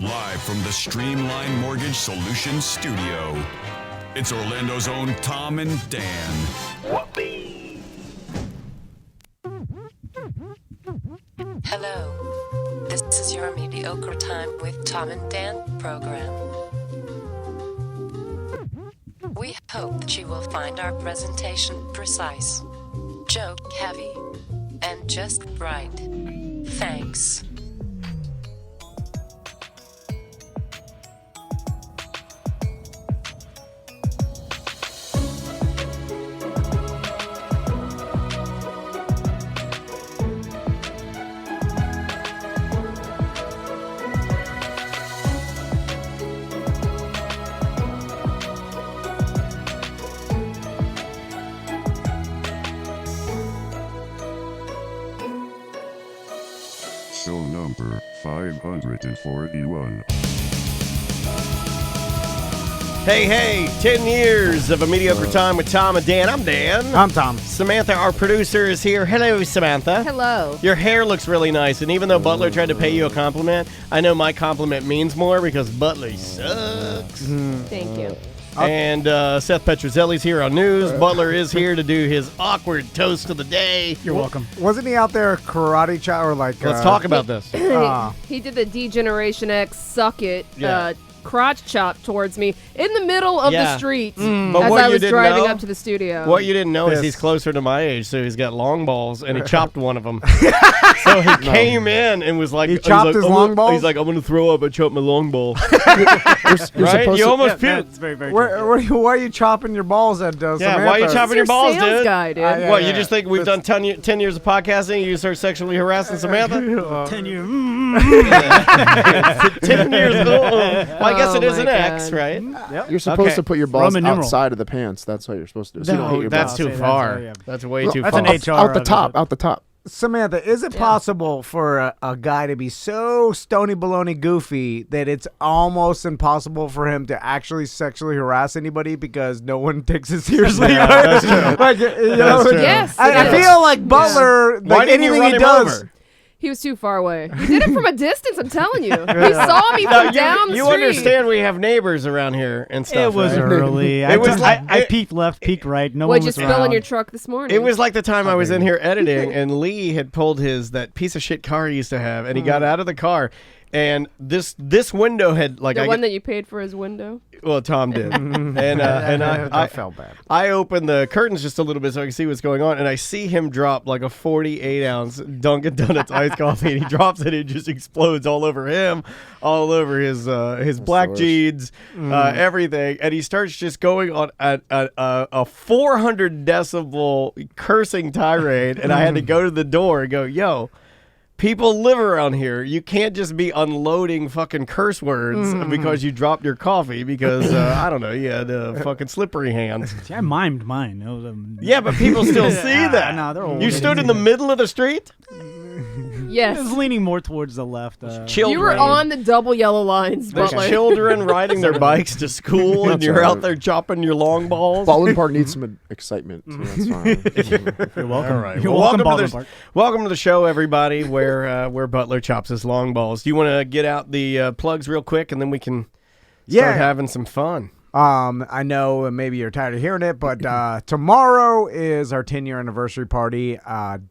Live from the Streamline Mortgage Solutions studio, it's Orlando's own Tom and Dan. Hello, this is your Mediocre Time with Tom and Dan program. We hope that you will find our presentation precise, joke heavy, and just right. Thanks. Show number 541. Hey, 10 years of a mediocre time with Tom and Dan. I'm Dan. I'm Tom. Samantha, our producer, is here. Hello, Samantha. Hello. Your hair looks really nice, and even though Butler tried to pay you a compliment, I know my compliment means more because Butler sucks. Thank you. And Seth Petrozelli's here on news. Butler is here to do his awkward toast of the day. You're welcome. Wasn't he out there karate chop or like? Let's talk about this. He did the D-Generation X suck it Yeah. crotch chop towards me in the middle of the street But as what I you was didn't driving know- up to the studio. What you didn't know is Yes. he's closer to my age, so he's got long balls, and he chopped one of them. So he came in and was like, He chopped his long balls? He's like, I'm going to throw up. I chopped my long ball. You're Right? You almost Yeah, puked. that's very true. Why are you chopping your balls at? Yeah, Samantha? why are you He's chopping your your balls, sales dude? guy, dude. Yeah, What, yeah, you just think we've done 10 years of podcasting, you start sexually harassing Samantha? 10 years. 10 years ago? Well, I guess Oh it is my an X, God. right? You're supposed Okay. to put your balls Roman numeral. outside of the pants. That's what you're supposed to do. So you don't hit No, your that's balls. too See, that's- far. yeah. That's way too That's far. an HR Out the of top. it. Out the top. Samantha, is it possible for a guy to be so stony baloney goofy that it's almost impossible for him to actually sexually harass anybody because no one takes it seriously? Yeah, that's true. Like, you know, That's true. Yes, I it is. feel like Butler, Why like didn't you anything run he him does. over? He was too far away. He did it from a distance, I'm telling you. He saw me from down the You street. understand we have neighbors around here and stuff, It was right? early. It was like- I peeked left, peeked right. No What'd one you was spill in around. your truck this morning? It was like the time I was in here editing, and Lee had pulled that piece of shit car he used to have, and he got out of the car, and this window had like the one that you paid for his window. well, Tom did, and I felt bad. I opened the curtains just a little bit so I could see what's going on, and I see him drop like a 48-ounce Dunkin' Donuts iced coffee, and he drops it, and it just explodes all over him, all over his black worst. jeans, everything, and he starts just going on a 400 decibel cursing tirade, and I had to go to the door and go, yo. People live around here. You can't just be unloading fucking curse words because you dropped your coffee because, I don't know, you had fucking slippery hands. See, I mimed mine. It was, Yeah, but people still see that. No, they're old. You stood in the middle of the street? I was Yes. leaning more towards the left. Children. You were on the double yellow lines, There's Butler. children riding their bikes to school, and That's you're all right. out there chopping your long balls. Baldwin Park needs some excitement. So that's fine. You're welcome. All right. You're Well, welcome, welcome Baldwin to Park. welcome to the show, everybody, where Butler chops his long balls. Do you want to get out the plugs real quick, and then we can start having some fun? I know maybe you're tired of hearing it, but tomorrow is our 10-year anniversary party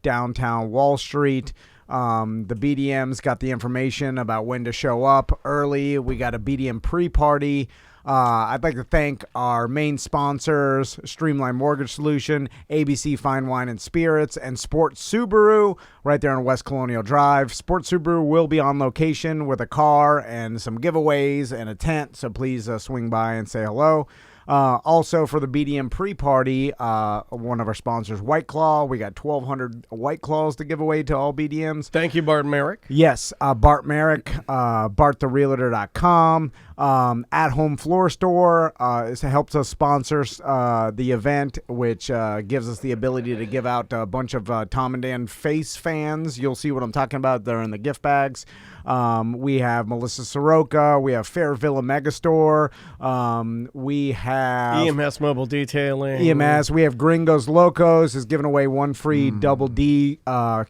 downtown Wall Street. The BDMs got the information about when to show up early. We got a BDM pre-party. I'd like to thank our main sponsors, Streamline Mortgage Solution, ABC Fine Wine and Spirits, and Sports Subaru right there on West Colonial Drive. Sports Subaru will be on location with a car and some giveaways and a tent, so please swing by and say hello. Also, for the BDM pre-party, one of our sponsors, White Claw. We got 1,200 White Claws to give away to all BDMs. Thank you, Bart Merrick. Yes, Bart Merrick, BartTheRealtor.com. At Home Floor Store helps us sponsor the event, which gives us the ability to give out a bunch of Tom and Dan face fans. You'll see what I'm talking about. They're in the gift bags. We have Melissa Soroka. We have Fairville Megastore. We have EMS Mobile Detailing. EMS. We have Gringos Locos is giving away one free Double D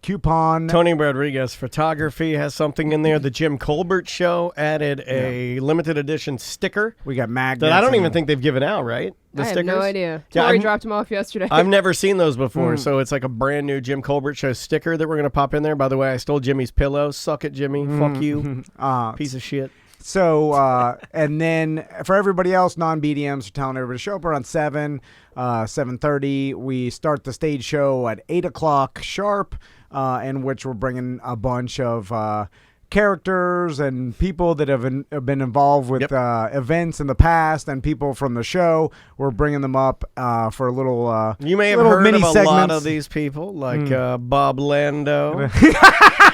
coupon. Tony Rodriguez Photography has something in there. The Jim Colbert Show added a limited edition sticker We got magnets. that I don't and- even think they've given out, right? The I have stickers? no idea. Yeah, Tori I'm- dropped him off yesterday. I've never seen those before, so it's like a brand new Jim Colbert Show sticker that we're going to pop in there. By the way, I stole Jimmy's pillow. Suck it, Jimmy. Fuck you. Piece of shit. So, and then for everybody else, non-BDMs are telling everybody to show up around 7:30. We start the stage show at 8 o'clock sharp, in which we're bringing a bunch of characters and people that have been involved with events in the past and people from the show. We're bringing them up for a little You may have little heard mini of a lot segments. of these people, like Bob Lando.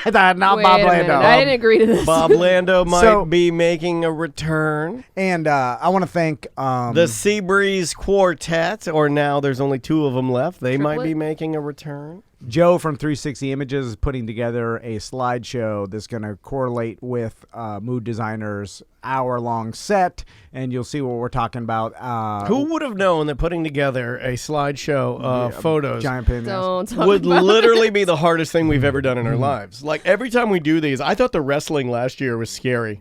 Not Wait Bob a minute. Lando. I didn't agree to this. Bob Lando might So- be making a return. And I want to thank The Seabreeze Quartet, or now there's only 2 of them left. They might Triplet? be making a return. Joe from 360 Images is putting together a slideshow that's going to correlate with Mood Designer's hour-long set, and you'll see what we're talking about. Who would have known that putting together a slideshow of photos Giant pain in the ass. Don't talk would about literally be the hardest thing we've ever done in our lives. Like, every time we do these, I thought the wrestling last year was scary.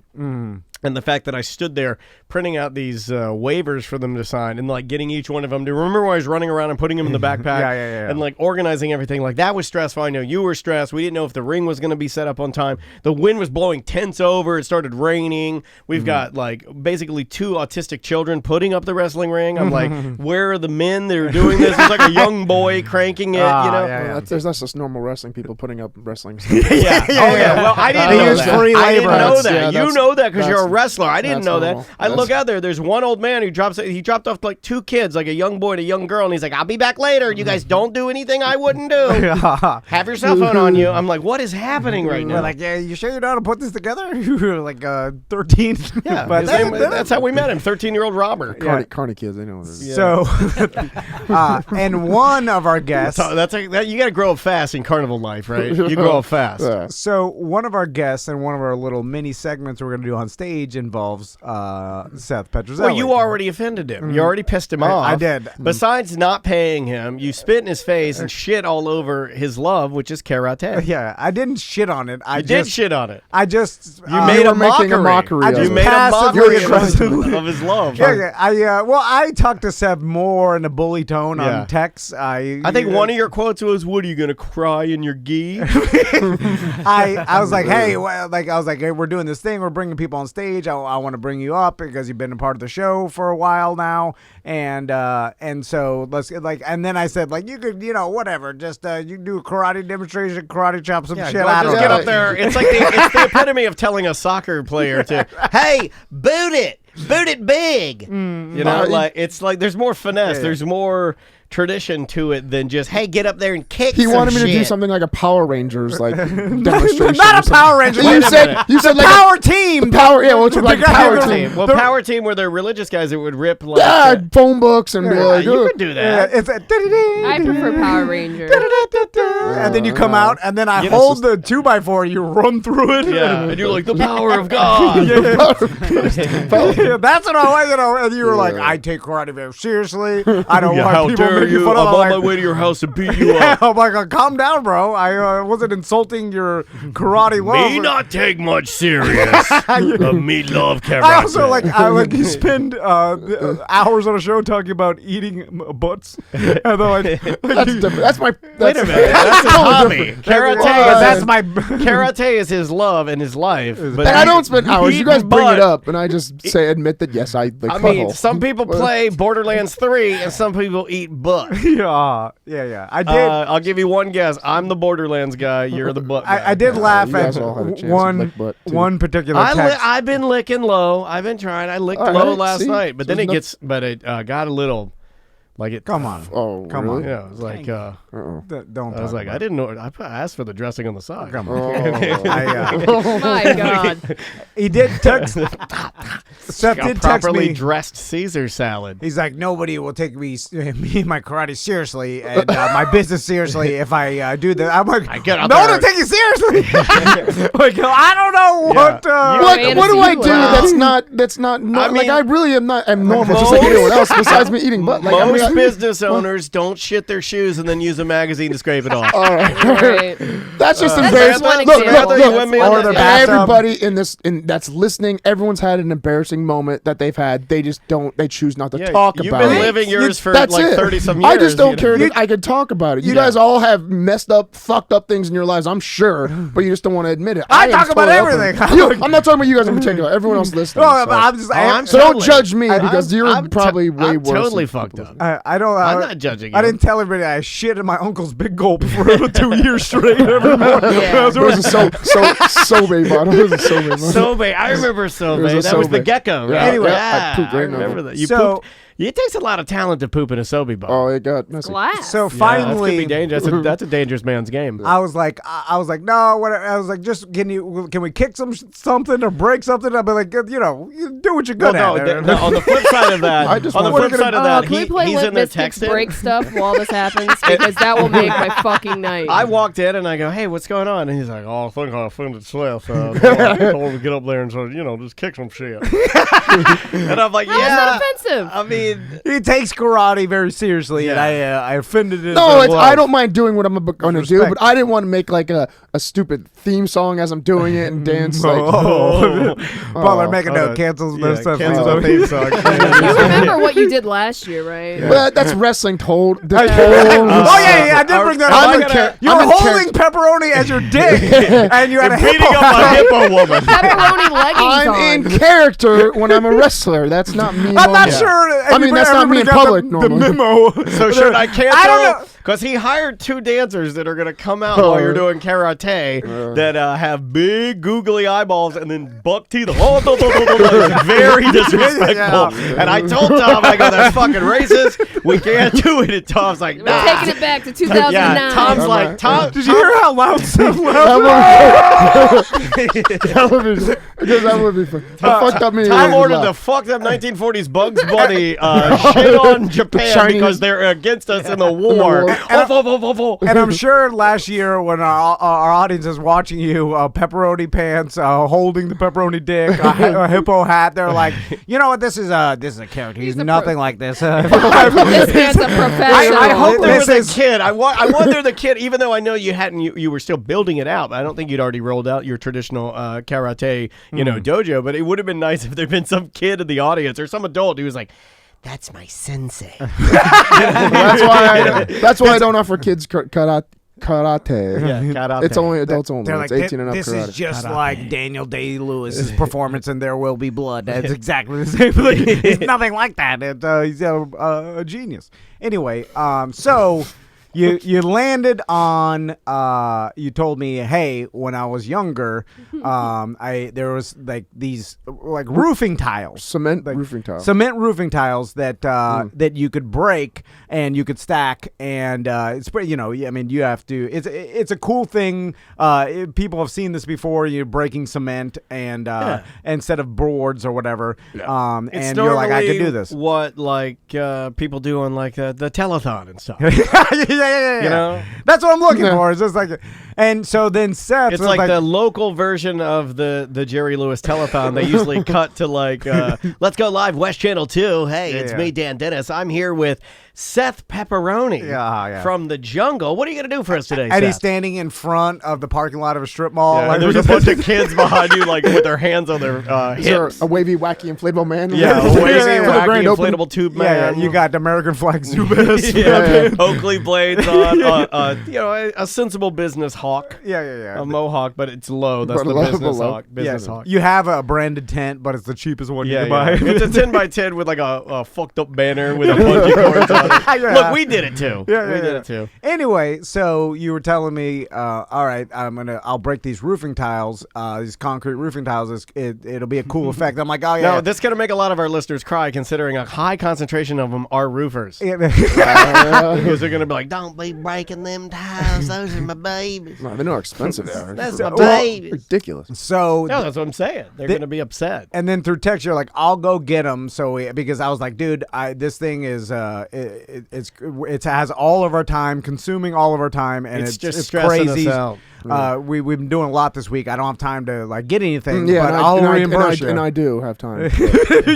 And the fact that I stood there printing out these waivers for them to sign and like getting each one of them to remember when I was running around and putting them in the backpack Yeah. and like organizing everything, like that was stressful. I know you were stressed. We didn't know if the ring was going to be set up on time. The wind was blowing tents over. It started raining. We've got like basically 2 autistic children putting up the wrestling ring. I'm like, where are the men that are doing this? It's like a young boy cranking it, you know? yeah. That's just normal wrestling people putting up wrestling stuff. Yeah. Oh, yeah. Well, I didn't They know use that. free I didn't labor. know that. Yeah, You that's- know that because you're a that's- wrestler. I didn't that's know that. normal. I look out there. There's one old man who dropped off like 2 kids, like a young boy and a young girl, and he's like, "I'll be back later. You guys don't do anything I wouldn't do. Have your cell phone on you." I'm like, "What is happening right now?" We're like, yeah, you sure you know how to put this together? You were like 13. yeah, but his name- that's how we met him. 13-year-old Robert. Carney kids, they know what it is. So, and one of our guests. So you got to grow up fast in carnival life, right? You grow up fast. Yeah. So one of our guests and one of our little mini segments we're going to do on stage involves Seth Petrozelli. Well, you already offended him. You already pissed him off. I did. Besides not paying him, you spit in his face and shit all over his love, which is karate. Yeah, I didn't shit on it. I You just did shit on it. I just You made you a were making a mockery I of just You it. made a passively mockery of aggressively- of his love. I talked to Seth more in a bully tone Yeah. on text. I think one of your quotes was, "What are you gonna cry in your gi?" I was like, hey, hey, we're doing this thing. We're bringing people on stage. I want to bring you up because you've been a part of the show for a while now, and so let's and then I said like you could whatever, just you do a karate demonstration, karate chop some shit. I don't Just get know. up there. It's like it's the epitome of telling a soccer player to, "Hey, boot it big." It's like there's more finesse. There's more tradition to it than just, "Hey, get up there and kick." He some wanted me to do shit." something like a Power Rangers like demonstration. Not a Power Ranger. You said like Power team. power. Yeah, which was like Power power team. team. Well, power team where they're religious guys that would rip like. Yeah, phone books and be like, you could do that. It's I prefer Power Ranger. and then you come out, and then I hold the 2x4, you run through it. Yeah, and you're like, "The power of God." Yeah, that's what I was, and you were like, I take karate very seriously. I don't Yeah, want how people dare making you? fun I'm of on me. my way to your house to beat you Yeah, up. I'm like, calm down, bro. I wasn't insulting your karate love. Me not take much serious. Me love karate. I also like you spend hours on a show talking about eating butts, and then That's different. That's my. Wait a minute, that's his hobby. Karate. That's my. Karate is his love and his life. But And I don't spend hours. You guys eating bring butt- it up, and I just admit that yes, I like. I mean, butthole. some people play Borderlands 3 and some people eat butt. Yeah. I did. I'll give you one guess. I'm the Borderlands guy. You're the butt guy. I did laugh you at guys all had a chance to lick butt, too. one particular text. I've been licking low. I've been trying. I licked All low right, last see? night, but So then there's it got a little, like it. Come on. Oh, Come really? on. Yeah, it was like, Uh-oh. Don't. I was talk like, about I didn't know. I asked for the dressing on the side. Come on. Oh. I, Oh my God. he did text. Seth A did text properly me. dressed Caesar salad. He's like, nobody will take me and my karate seriously and my business seriously if I do that. I'm like, I get out no one there. will take you seriously. Like, I don't know what. What do I do? Well. That's not. I mean, I really am not. I'm normal, just like anyone else. Besides me eating butt. Like, Most business owners don't shit their shoes and then use a magazine to scrape it off. all right. Right. That's just That's embarrassing. one Look, example. look, You and me look. on Or that. their bathtub. Everybody that's listening, everyone's had an embarrassing moment that they've had. They just don't. They choose not to talk You've about been it. living yours for That's like it. 30-some years. I just don't you care know? that I could talk about it. You guys all have messed up, fucked up things in your lives, I'm sure, but you just don't want to admit it. I am talk about totally open. everything. I'm not talking about you guys in particular. Everyone else listening. No, so. I'm just. I'm So don't totally- judge me because you're I'm probably way I'm worse. totally than fucked people up. I don't. I'm not judging I you. didn't tell everybody I shit in my uncle's big gulp for 2 years straight every morning. Yeah. It was a Sobe bottle. It was a Sobe bottle. Sobe, I remember Sobe. It was a That was the Sobe. gecko. Yeah, Right? Anyway, I pooped right in remember the- that. You So- pooped. It takes a lot of talent to poop in a Sobe bottle. Oh, it got messy. Glass. So Yeah, that could finally, be dangerous. That's a dangerous man's game. I was like, no, what? I was like, just can we kick something or break something? I'll be like, you do what you're good Well, at. no, on the flip side of that, I just on the wanna- flip side of that, can we play he's Limp in there Bizkit's texting. break stuff while this happens? Because that will make my fucking night. I walked in and I go, "Hey, what's going on?" And he's like, "Oh, I think I offended Seth. I told him to get up there and so just kick some shit." And I'm like, How is "Yeah." that offensive? I mean, He takes karate very seriously, and I offended him. No, I don't mind doing what I'm going to do, Respect. but I didn't want to make like a stupid theme song as I'm doing it and dance like. Butler, make a hold note. on. Cancels yeah, no stuff. cancel please the don't. theme song. You remember what you did last year, right? But that's wrestling told. Oh yeah, I did bring that I'm up. in char- You I'm were in holding pepperoni as your dick, and you had a Beating hippo. up a hippo woman. Pepperoni leggings I'm on. in character when I'm a wrestler. That's not me. I'm not normally. sure. I mean, that's not me in everybody public got the normally. memo. So should I cancel? I don't know. Because he hired 2 dancers that are going to come out while you're doing karate that have big googly eyeballs and then buck teeth. It's very disrespectful. Yeah. And I told Tom, I go, that's fucking racist. We can't do it. And Tom's like, We're nah. taking it back to 2009. Yeah, Tom's like, Tom. Did you hear how loud Seth That would be fun. How fucked up me. Tom is ordered loud. the fucked up 1940s Bugs Bunny shit on Japan Chinese. because they're against us in the war. And I'm sure last year when our audience is watching you, pepperoni pants, holding the pepperoni dick, a hippo hat, they're like, you know what? This is a character. He's nothing like this. This man's a professional. I hope There this was is- a kid. I wonder the kid. Even though I know you hadn't, you were still building it out. I don't think you'd already rolled out your traditional karate, dojo. But it would have been nice if there'd been some kid in the audience or some adult who was like, "That's my sensei." That's why I don't offer kids karate. Karate. It's only adults only. They're It's like, 18 and up this karate. is just like Daniel Day-Lewis's performance in There Will Be Blood. It's exactly the same. It's nothing like that. He's a genius. Anyway, so you landed on. You told me, hey, when I was younger, there was like these like roofing tiles. Cement roofing tile. Cement roofing tiles that that you could break and you could stack, and it's pretty. I mean, you have to. It's a cool thing. People have seen this before. You're breaking cement and instead of boards or whatever. It's And you're like, I could do this. What people do on like the telethon and stuff. Yeah. You know? That's what I'm looking for. It's just like, and so then Seth. It's was like the local version of the Jerry Lewis telethon. They usually cut to like, let's go live, West Channel 2. Hey, it's me, Dan Dennis. I'm here with Seth Pepperoni from the jungle. What are you going to do for us today, and Seth? he's standing in front of the parking lot of a strip mall. Yeah, like, there's a bunch of kids behind you, like with their hands on their Is there hips. a wavy, wacky, inflatable man? Yeah, For the wavy, wacky, grand opening. inflatable tube yeah, man. you got the American flag Zubas. Oakley blades on. A sensible business hawk. Yeah. A mohawk, but it's low. That's But the low, business below. hawk. Business hawk. You have a branded tent, but it's the cheapest one you Yeah, can buy. it's a 10 by 10 with like a fucked up banner with a bungee cords on it. Yeah. Look, we did it too. Yeah, we did it too. Anyway, so you were telling me, all right, I'll break these roofing tiles, these concrete roofing tiles. It'll be a cool effect. I'm like, oh yeah. No, this is gonna make a lot of our listeners cry, considering a high concentration of them are roofers. Yeah. Because they're gonna be like, "Don't be breaking them tiles. Those are my babies." babies. No, they know how expensive they are. That's It's a baby. ridiculous. So No, that's what I'm saying. They're They- going to be upset. and then through text, you're like, "I'll go get them." Because I was like, "Dude, this thing is it has all of our time, consuming all of our time, and It's just it's stressing us crazy." out. We've been doing a lot this week. I don't have time to like get anything, Yeah, but and I'll I reimburse you. and I do have time. You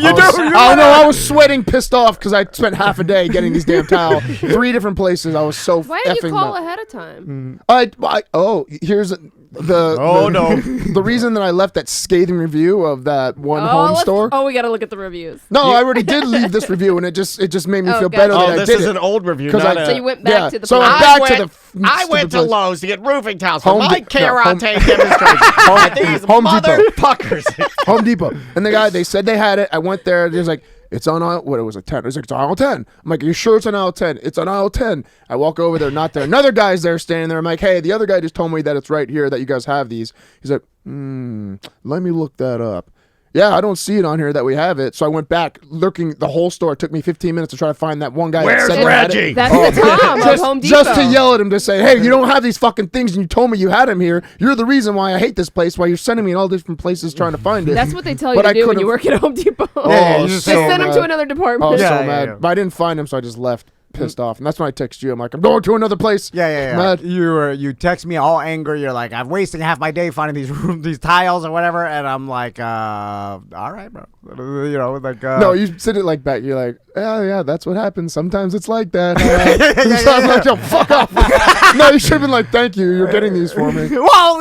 I know. I was sweating, pissed off because I spent half a day getting these damn towels. 3 different places. I was so Why didn't you effing call mad. ahead of time? Here's the Oh, no. the reason that I left that scathing review of that one home store. Oh, we got to look at the reviews. No, I already did leave this review, and it just made me Oh, feel gotcha. better that Oh, I this did is it. an old review. 'Cause Not I- So you went back to the so I place. went back to the. I went to stupid place. Lowe's to get roofing towels for Home my De- no, Home- karate demonstration. These Home Depot. motherfuckers. Home Depot. And the guy, they said they had it. I went there. He was like, it's on aisle, what, it was a 10. It was like, it's on aisle 10. I'm like, are you sure it's on aisle 10? It's on aisle 10. I walk over there, not there. Another guy's there standing there. I'm like, hey, the other guy just told me that it's right here, that you guys have these. He's like, let me look that up. Yeah, I don't see it on here that we have it. So I went back looking the whole store. It took me 15 minutes to try to find that one guy. Where's that said they had Reggie? it. That's the Tom of Home Depot. Just to yell at him to say, hey, you don't have these fucking things and you told me you had them here. You're the reason why I hate this place, why you're sending me in all different places trying to find it. That's what they tell you But to I do when could've- you work at Home Depot. Yeah, you just just so send them mad. to another I department. was Yeah, so yeah, mad. yeah. But I didn't find him, so I just left pissed off. And that's when I text you. I'm like, I'm going to another place. Yeah. Mad. You text me all angry. You're like, I'm wasting half my day finding these tiles or whatever, and I'm like, all right, bro. You know, like No, you said it like back. You're like, yeah, that's what happens. Sometimes it's like that. So I'm like, yo, fuck off. No, you should have been like, thank you. You're getting these for me. Well,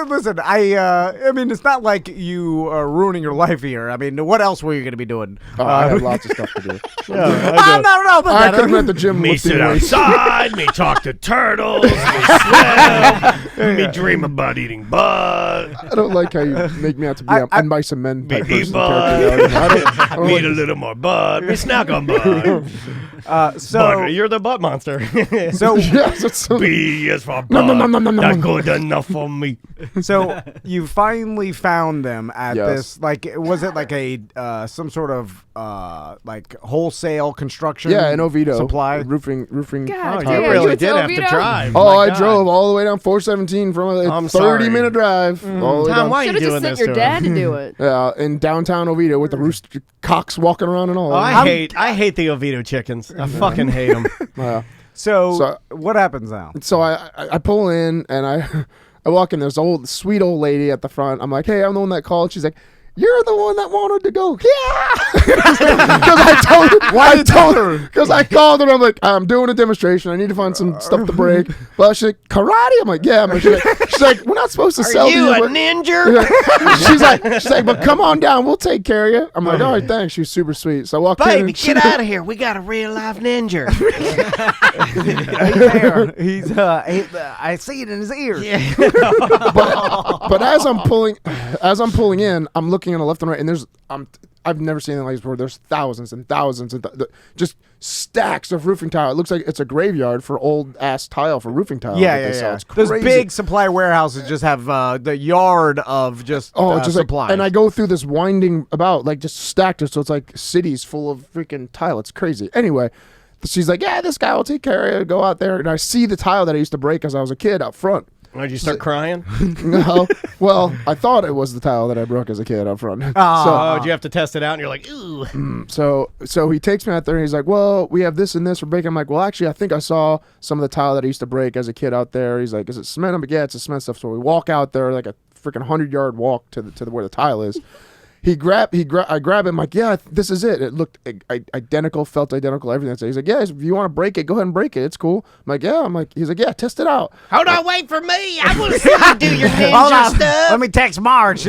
listen, I mean, it's not like you are ruining your life here. I mean, what else were you going to be doing? Oh, I had lots of stuff to do. No, but I could have been at the gym Me lifting sit weights. outside, me talk to turtles, me swim, me dream about eating butt, I don't like how you make me out to be a nice and men type me person. butt, I don't me like eat a little more butt, me snack on butt. so Butter, you're the butt monster. so yes, it's so. B is for butt. That's good enough for me. so you finally found them at Yes. this, like, was it like a some sort of like wholesale construction? Yeah, in Oviedo. supply. Roofing. God, You damn, really went to did have to Oviedo? drive. Oh, My I God. drove all the way down 417 from a I'm sorry. 30-minute drive. All the way Tom, down. why are you Should have doing just this sent your to dad him? to do it. In downtown Oviedo with the rooster cocks walking around and all. Oh, I hate the Oviedo chickens. I fucking hate them. So what happens now? So I pull in and I walk in. There's sweet old lady at the front. I'm like, hey, I'm the one that called. She's like, you're the one that wanted to go. Yeah. Because I called her. I'm like, I'm doing a demonstration. I need to find some stuff to break. Well, she's like, karate? I'm like, yeah. She's like, we're not supposed to sell Are you these, a but-" ninja? She's like, but come on down. We'll take care of you. I'm like, all right, thanks. She's super sweet. So I walk in. Baby, and get out of here. We got a real life ninja. He's I see it in his ears. But as I'm pulling in, I'm looking on the left and right, and I've never seen anything like this before. There's thousands and thousands and just stacks of roofing tile. It looks like it's a graveyard for old ass tile for roofing tile. that they sell. It's Those crazy. big supply warehouses just have the yard of just just supplies. like, and I go through this winding about, like, just stacked it, so it's like cities full of freaking tile. It's crazy. Anyway, she's like, yeah, this guy will take care of you. Go out there, and I see the tile that I used to break as I was a kid out front. Did you start crying? No, well, I thought it was the tile that I broke as a kid out front. Oh, did you have to test it out? And you're like, ooh. So he takes me out there and he's like, well, we have this and this for breaking. I'm like, well, actually, I think I saw some of the tile that I used to break as a kid out there. He's like, is it cement? I'm like, yeah, it's a cement stuff. So we walk out there, like a freaking 100-yard walk to where the tile is. I grab him, like, yeah, this is it. It looked identical, felt identical, everything. So he's like, yeah, if you want to break it, go ahead and break it. It's cool. I'm like, yeah. He's like, yeah, test it out. Hold on, wait for me. I want to see you do your ninja stuff. Let me text Marge.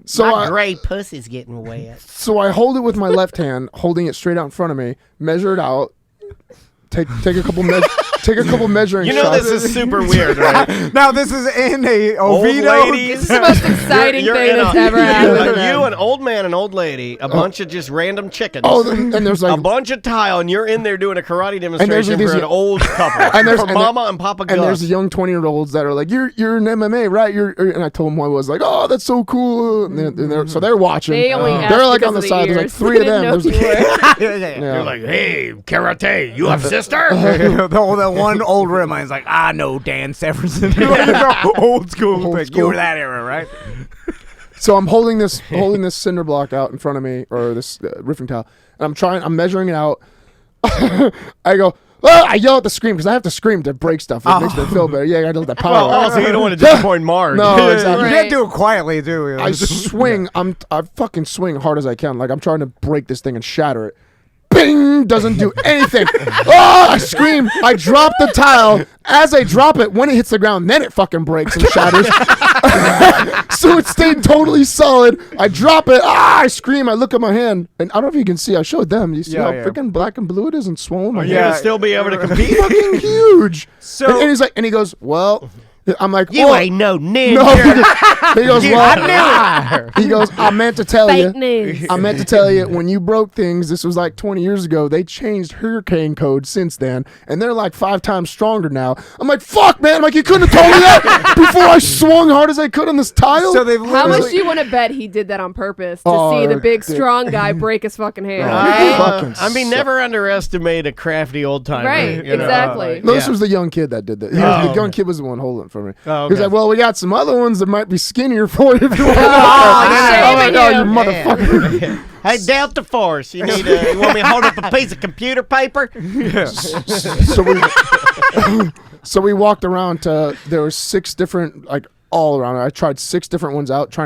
So gray pussy's getting wet. So I hold it with my left hand, holding it straight out in front of me, measure it out, take a couple measuring You know shots. this is super weird, right? Now this is in a Old Oviedo. ladies. This is the most exciting You're thing in that's a- ever happened. You an old man and old lady, a bunch of just random chickens. Oh, and there's like a bunch of tile, and you're in there doing a karate demonstration these- for an old couple. and for Mama and Papa Gus. And there's young 20-year-olds that are like, you're in MMA, right? And I told them I was like, oh, that's so cool. And so they're watching. They only asked they're like because on the of side. There's like ears. 3 of They them. didn't know There's- you were. They're like, hey, karate, you have sister? the one old Redline's like, I know Dan Severson. Old school. Old Like, school. you were that era, right? So I'm holding this cinder block out in front of me, or this riffing towel, and I'm measuring it out. I go, oh, I yell at the scream because I have to scream to break stuff. It makes me feel better. Yeah, I gotta let that power. Well, also, you don't want to disappoint Mark. No, exactly. You can't do it quietly, too. I swing. I fucking swing hard as I can. Like I'm trying to break this thing and shatter it. Bing! Doesn't do anything. Oh! I scream. I drop the tile. As I drop it, when it hits the ground, then it fucking breaks and shatters. So it stayed totally solid. I drop it. I scream. I look at my hand, and I don't know if you can see. I showed them. You see how freaking black and blue it is and swollen? Are you going to still be able to compete? Fucking huge. So and he's like, and he goes, well. I'm like, You ain't no ninja. No. He goes, well, I knew it. he goes, I meant to tell you. Fake news. I meant to tell you, when you broke things, this was like 20 years ago, they changed hurricane code since then, and they're like 5 times stronger now. I'm like, fuck, man. I'm like, you couldn't have told me that before I swung hard as I could on this tile? So they've How much literally- do you want to bet he did that on purpose to Oh, see the big, dude. strong guy break his fucking hand? Fucking I mean, suck. never underestimate a crafty old timer. Right, you know? exactly. No, this was the young kid that did that. The young kid was the one holding it for me. Oh, He was okay. like, well, we got some other ones that might be skinnier for you if you want to. Oh, I'm like, oh, you shame motherfucker. Hey, Delta Force, you need you want me to hold up a piece of computer paper? So we walked around to, there were 6 different, like, all around. I tried 6 different ones out,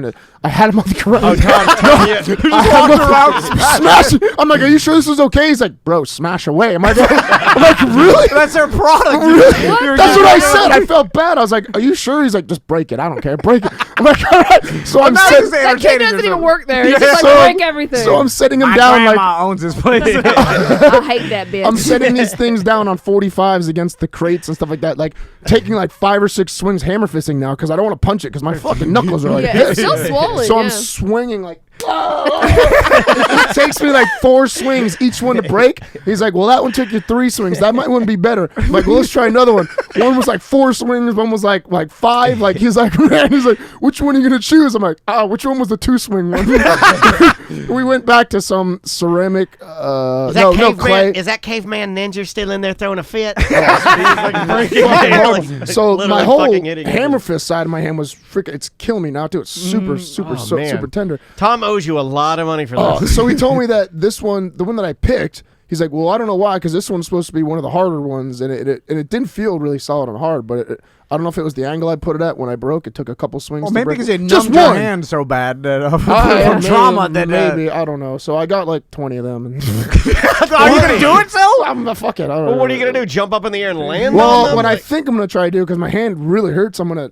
I had him on the ground. I walked around, smashing. I'm like, are you sure this is okay? He's like, bro, smash away. I'm like, really? That's their product. Really? That's what I said. I felt bad. I was like, are you sure? He's like, just break it. I don't care. Break it. I'm like, all right. So I'm setting, That kid doesn't even work there. He's just so like, break everything. so I'm setting him My down like, grandma owns this place. I hate that bitch. I'm setting these things down on 45s against the crates and stuff like that. Like taking like 5 or 6 swings hammer fisting now because I don't want to punch it because my fucking knuckles are like yeah, this. it's still swollen. So yeah. I'm swinging like, it takes me like 4 swings, each one to break. He's like, well, that one took you 3 swings. That might one be better. I'm like, well, let's try another one. One was like 4 swings. One was like 5. Like he's like, which one are you gonna choose? I'm like, which one was the 2 swing one? We went back to some ceramic. Clay. Is that caveman ninja still in there throwing a fit? So my literally whole fucking hitting it. hammer fist side of my hand was freaking. It's killing me now too. It's super, man. super tender. Tom owes you a lot of money for this. So he told me that this one, the one that I picked, he's like, well, I don't know why, because this one's supposed to be one of the harder ones, and it didn't feel really solid and hard, but I don't know if it was the angle I put it at when I broke. It took a couple swings. Well, to maybe break because it. it Just numbed your one. hand so bad that Yeah, from trauma that maybe I don't know. So I got like 20 of them. And Are you gonna do it, so? I'm fuck it. I don't Well, know. what are you gonna do? Jump up in the air and land on Well, them? what I think I'm gonna try to do, because my hand really hurts, I'm gonna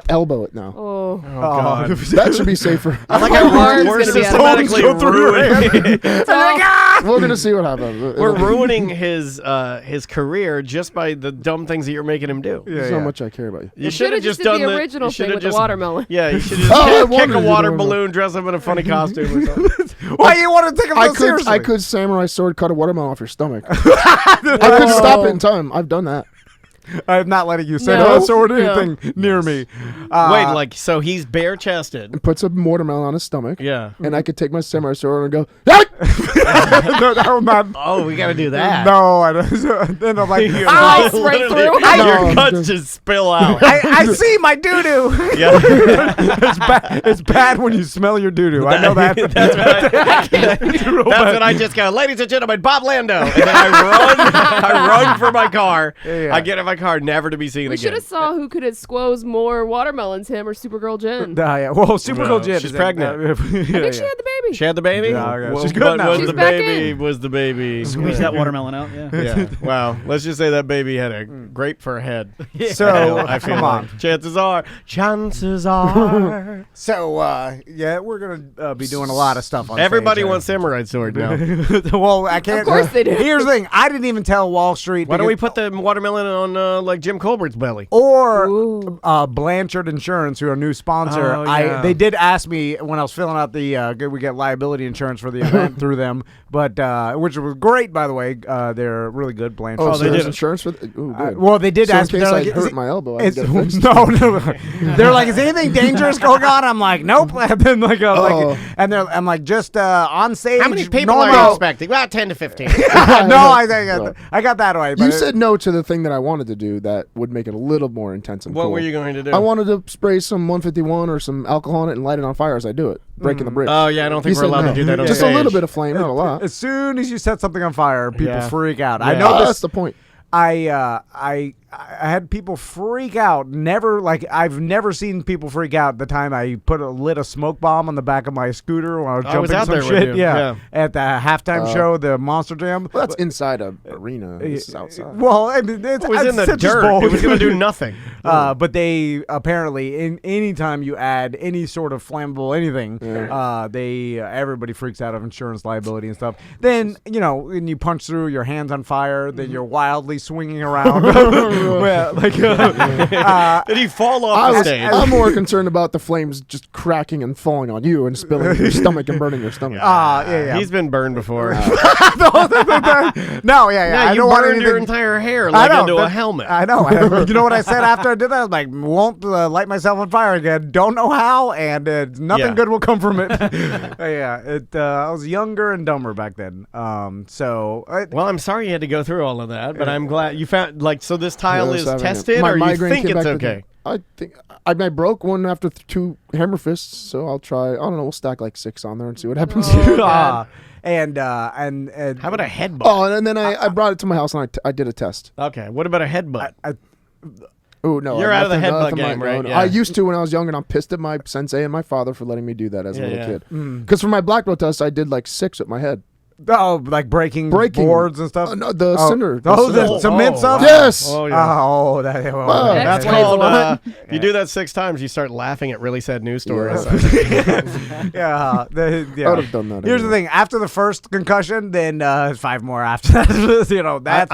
elbow it now. Oh. God. That should be safer. I like My how arm's we're gonna be out of systematically Go through your ruining. We're gonna see what happens. We're ruining his career just by the dumb things that you're making him do. There's so much I care about you. You should have just done the original you shoulda thing with the watermelon. Yeah, you should just I kick wanted a to do water the balloon, dress up in a funny costume or something. Why you want to take him so seriously? I could samurai sword cut a watermelon off your stomach. I could stop it in time. I've done that. I'm not letting you say No. that sword or No. anything near me. Wait, like, so he's bare chested. And puts a watermelon on his stomach. Yeah. And I could take my samurai sword and go, "Hey!" no, not. Oh, we gotta do that. No, I don't. Then I'm like, Ice right through. Your No, guts just- just spill out. I see my doo doo. Yeah. It's bad when you smell your doo doo. I know that. That's what I just go, ladies and gentlemen, Bob Lando. And then I run for my car. Yeah. I get in my car, never to be seen We should again. have saw who could have squoze more watermelons, him or Supergirl Jen. Yeah. Well, Supergirl No, Jen. she's is pregnant. I I think she had the baby. She had the baby? Yeah, okay. Well, She's good but now. Was She's the back baby? in. Was the baby? Squeeze that watermelon out. Yeah. Yeah. Wow. Let's just say that baby had a grape for a head. So I feel come on. like chances are. So yeah, we're gonna be doing a lot of stuff on Everybody stage, wants samurai sword now. well, I can't. Of course they do. Here's the thing: I didn't even tell Wall Street. Why don't we because- put the watermelon on like Jim Colbert's belly? Or Ooh. Blanchard Insurance, who are a new sponsor. Oh, yeah. They did ask me when I was filling out the we get liability insurance for the event through them, but which was great, by the way. They're really good, Blanchard. Oh, they so there's did. insurance for. Ooh, good. Well, they did So in ask me. case They're I like, hurt is my elbow, I it's, can get it fixed. no. They're like, is anything dangerous going on? I'm like, nope. And then I'm like, just on stage. How many people normal. are you expecting? Well, 10 to 15. No, I got that right. You but said no to the thing that I wanted to do that would make it a little more intense and What cool. were you going to do? I wanted to spray some 151 or some alcohol on it and light it on fire as I do it, breaking the bridge. Oh, yeah, I don't think You we're said allowed no. to do that on Just stage. a little bit of flame, not a lot. As soon as you set something on fire, people Yeah. freak out. Yeah. I know That's this. the point. I had people freak out. I've never seen people freak out the time I lit a smoke bomb on the back of my scooter while I was I was jumping out some there with shit. you. Yeah. Yeah. At the halftime show, the Monster Jam. Well, that's inside a arena. This is outside. Well, I mean, it's It was in the Citrus dirt. Bowl. It was going to do nothing. But they apparently, any time you add any sort of flammable anything, everybody freaks out of insurance liability and stuff. Then when you punch through, your hands on fire, then you're wildly swinging around. Well, Did he fall off the stage? I'm more concerned about the flames just cracking and falling on you and spilling in your stomach and burning your stomach. yeah. He's been burned before. No, yeah. Yeah, I you don't want burned your anything. entire hair I like know, into a that- helmet. I know. You know what I said after I did that? I was like, won't light myself on fire again. Don't know how, and nothing Yeah. good will come from it. I was younger and dumber back then. Well, I'm sorry you had to go through all of that, but I'm glad you found so this tile is Having tested, my or you migraine think came it's back to- okay? I think I broke one after 2 hammer fists, so I'll try. I don't know. We'll stack like 6 on there and see what happens. and How about a headbutt? Oh, and then I brought it to my house and I did a test. Okay, what about a headbutt? Oh no, You're out of the nothing- headbutt nothing game, no, right? no. Yeah. I used to when I was younger, and I'm pissed at my sensei and my father for letting me do that as a Yeah, little yeah. kid. Because for my black belt test, I did like 6 with my head. like breaking boards and stuff. No, the cinder. Oh, cinder. the cement stuff. wow. Yes. Oh, yeah. Oh, that. Wow. That's Explains called. a lot. If you do that 6 times, you start laughing at really sad news stories. Yeah. I would have done that. Here's the thing: after the first concussion, then 5 more after that. That's the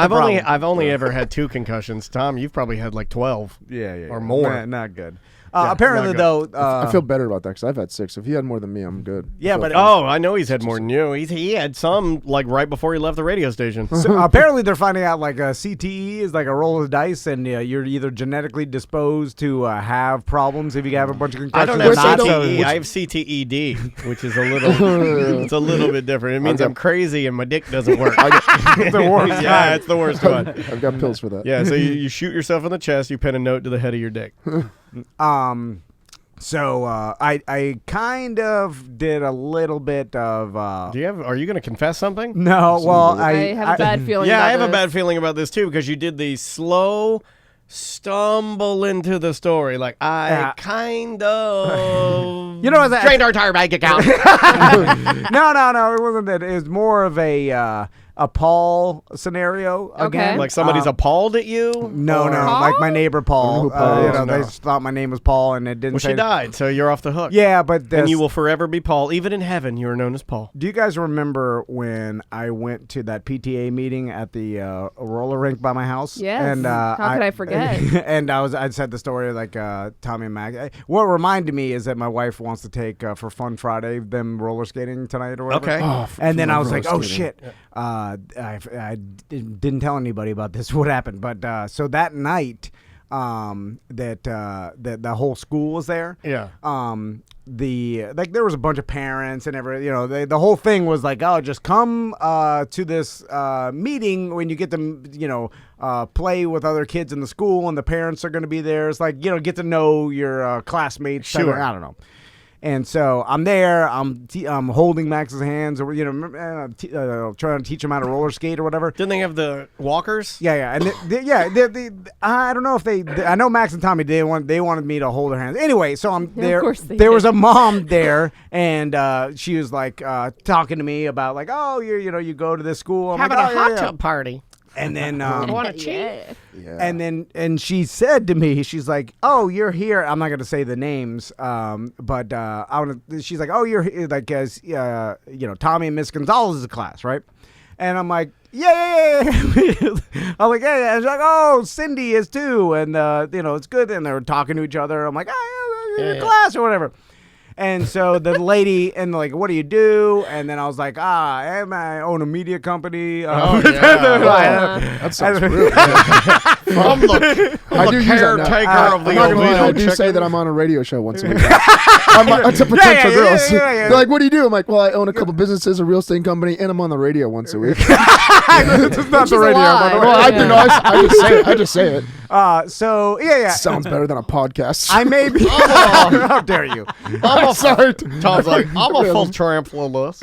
problem. I've only ever had 2 concussions. Tom, you've probably had like 12. Yeah. or more. Not good. Yeah, Apparently, not good. though, I feel better about that because I've had 6. If he had more than me, I'm good. Yeah, So- but Oh, I know he's had more than you. He had some like right before he left the radio station. so apparently they're finding out like CTE is like a roll of the dice, and you're either genetically disposed to have problems if you have a bunch of I concussions. don't have or not. CTE. I have CTED, which is a little. It's a little bit different. It means I'm crazy and my dick doesn't work. It's the worst. Yeah, it's the worst one. I've got pills for that. Yeah, so you shoot yourself in the chest. You pin a note to the head of your dick. So I kind of did a little bit of. Are you going to confess something? No, well, I have a bad feeling. Yeah, about I have a this. bad feeling about this too because you did the slow stumble into the story. Like I kind of, You know what? drained our entire bank account. No, it wasn't that. It was more of a Paul scenario. Okay. Again. Like somebody's appalled at you. No, Or- like my neighbor Paul. who Paul is. They just thought my name was Paul, and it didn't. Well, say she died, so you're off the hook. Yeah, but And you will forever be Paul. Even in heaven, you are known as Paul. Do you guys remember when I went to that PTA meeting at the roller rink by my house? Yes. And How could I forget? And I'd said the story like Tommy and Mac. What reminded me is that my wife wants to take for Fun Friday them roller skating tonight or whatever. Okay. Oh, And then I was roller like, oh skating. shit. I didn't tell anybody about this. What happened? But so that night, that the whole school was there. Yeah. There was a bunch of parents and the whole thing was like, oh, just come to this meeting when you get to play with other kids in the school and the parents are going to be there. It's like get to know your classmates. Sure. I don't know. And so I'm there. I'm holding Max's hands, or trying to teach him how to roller skate or whatever. Didn't they have the walkers? Yeah. And I don't know if they. I know Max and Tommy they wanted me to hold their hands. Anyway, so I'm there. Of course they there did. was a mom there, and she was like talking to me about like, oh, you go to this school. I'm Having like, a hot tub party. And then Want to cheat? Yeah. and she said to me, she's like, "Oh, you're here." I'm not gonna say the names, but I want to. She's like, "Oh, you're here," like as Tommy and Miss Gonzalez's class, right? And I'm like, "Yeah." I'm like, "Yeah." And she's like, "Oh, Cindy is too," and it's good. And they were talking to each other. I'm like, "Oh, your class or whatever." And so the lady and like, what do you do? And then I was like, I own a media company. That sounds real. I'm the caretaker of the I'm not gonna lie, I Oviedo do chicken. say that I'm on a radio show once a week. To potential girls. Yeah. They're like, what do you do? I'm like, well, I own a couple businesses, a real estate company, and I'm on the radio once a week. This is not the is a radio, by the lie. way. Well, I do know. I just say it. So yeah. Sounds better than a podcast. I may be. How dare you? I'm sorry. Tom's like, I'm a full tramplerless.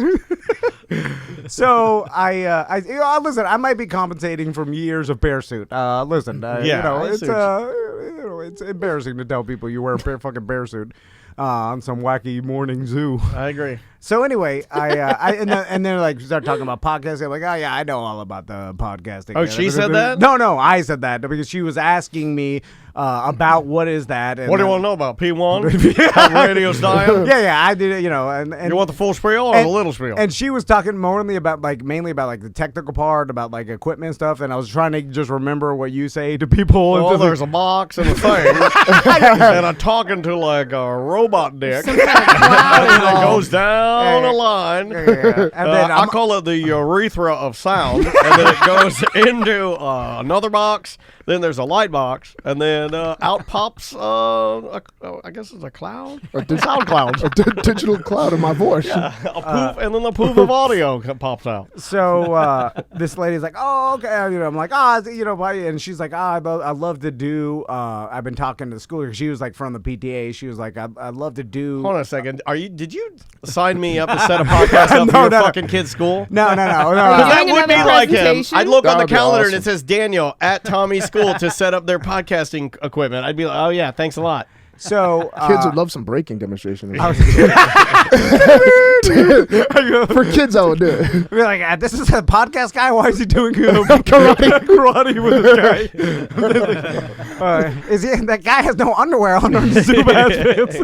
So I listen. I might be compensating from years of bear suit. Listen, I it's see it's embarrassing to tell people you wear a fucking bear suit on some wacky morning zoo. I agree. So anyway, and then like start talking about podcasting. I'm like, oh yeah, I know all about the podcasting. Oh, she said that? No, I said that because she was asking me about what is that. And What do you want to know about P1? How the radio's dying? Yeah, I did it. And You want the full spiel or the little spiel? And she was talking mainly about the technical part, about like equipment and stuff. And I was trying to just remember what you say to people. well, and there's a box and a thing, and I'm talking to like a robot dick, and it goes down a line. And then I call it the urethra of sound, and then it goes into another box. Then there's a light box, and then out pops, I guess it's a cloud? Sound cloud. A digital cloud of my voice. A poof, and then the poof of audio pops out. So this lady's like, oh, okay. I'm like, and she's like, I'd love to do, I've been talking to the school. She was like from the PTA. She was like, I'd love to do. Hold on a second. Did you sign me up to set a podcast up for your fucking kid's school? No. That doing would be another like him. presentation? I'd look That on the would be calendar awesome. and it says Daniel at Tommy's school to set up their podcasting equipment. I'd be like, oh yeah, thanks a lot. So Kids would love some breaking demonstration. For kids, I would do it. we're like, this is a podcast guy. Why is he doing karate with this guy? That guy has no underwear on under his super ass pants.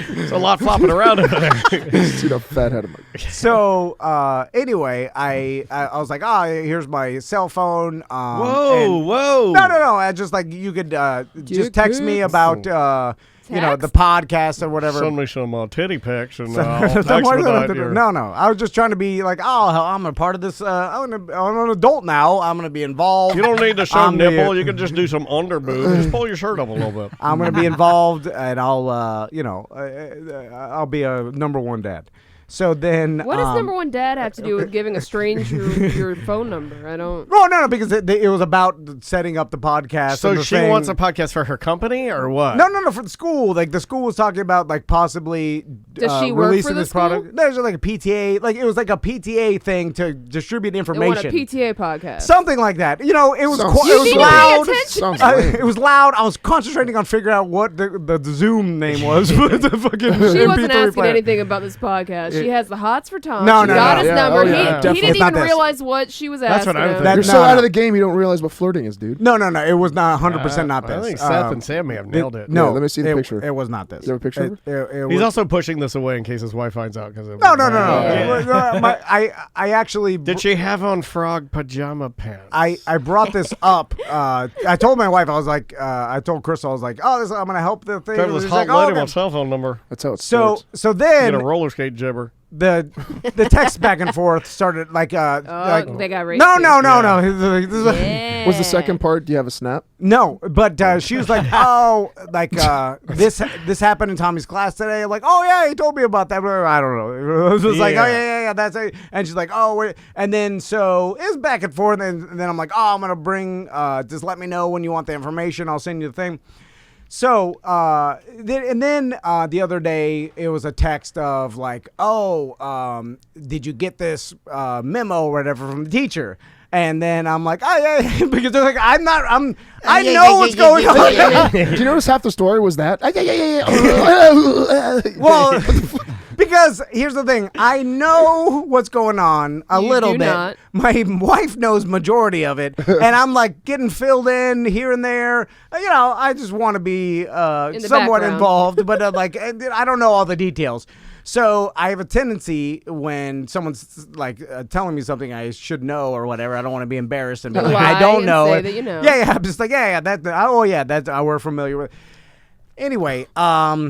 There's a lot flopping around over there. See the fat head of my. So anyway, I was like, here's my cell phone. Whoa. No. I just like you could just text me about the podcast or whatever. Send me some titty pics and No, I was just trying to be like, I'm a part of this. I'm an adult now. I'm gonna be involved. You don't need to show I'm nipple. You can just do some under boob. Just pull your shirt up a little bit. I'm gonna be involved, and I'll I'll be a number one dad. So then, What does number one dad have to do with giving a stranger your phone number? I don't. No, because it was about setting up the podcast. So and the she thing. wants a podcast for her company or what? No, for the school. Like the school was talking about like possibly Does she work releasing for the this product. school? There's like a PTA. Like it was like a PTA thing to distribute They want information. a PTA podcast. Something like that. It was Sounds- it You was need to pay loud. attention. Sounds lame. It was loud. I was concentrating on figuring out what the Zoom name was for the fucking She wasn't MP3 asking player. anything about this podcast. She has the hots for Tom. No, she no, got no. his Yeah, number. oh, yeah. He Definitely. didn't It's not even this. realize what she was That's asking what I'm him. thinking. You're so No. out of the game, you don't realize what flirting is, dude. No. It was not 100% not this. I think Seth and Sam may have nailed it. No, Yeah, let me see the it- picture. It was not this. You have a picture of it He's was- also pushing this away in case his wife finds out. No. Yeah. I actually Did she have on frog pajama pants? I brought this up. I told my wife, I was like, I told Crystal, I was like, I'm gonna help the thing. That was She's hot like, lady okay. with cell phone number. That's how it So starts. Get then a roller skate jibber. the text back and forth started like They got raped. no. This is Yeah. Was the second part? Do you have a snap? No, but she was like, this happened in Tommy's class today. I'm like, oh yeah, he told me about that. I don't know. It was just like, Yeah. oh yeah, that's it. And she's like, oh, wait. And then so it's back and forth. And then I'm like, I'm gonna bring. Just let me know when you want the information. I'll send you the thing. So, then the other day, it was a text of like, did you get this memo or whatever from the teacher? And then I'm like, oh yeah, because they're like, I know what's going on. Did you notice half the story was that? Well, because here's the thing, I know what's going on a You little do bit. not. My wife knows majority of it, and I'm like getting filled in here and there. You know, I just want to be somewhat background. involved, but I don't know all the details. So I have a tendency when someone's like telling me something I should know or whatever, I don't want to be embarrassed and be like, I Lie don't and know. say that you know. Yeah, I'm just like, we're familiar with. Anyway, I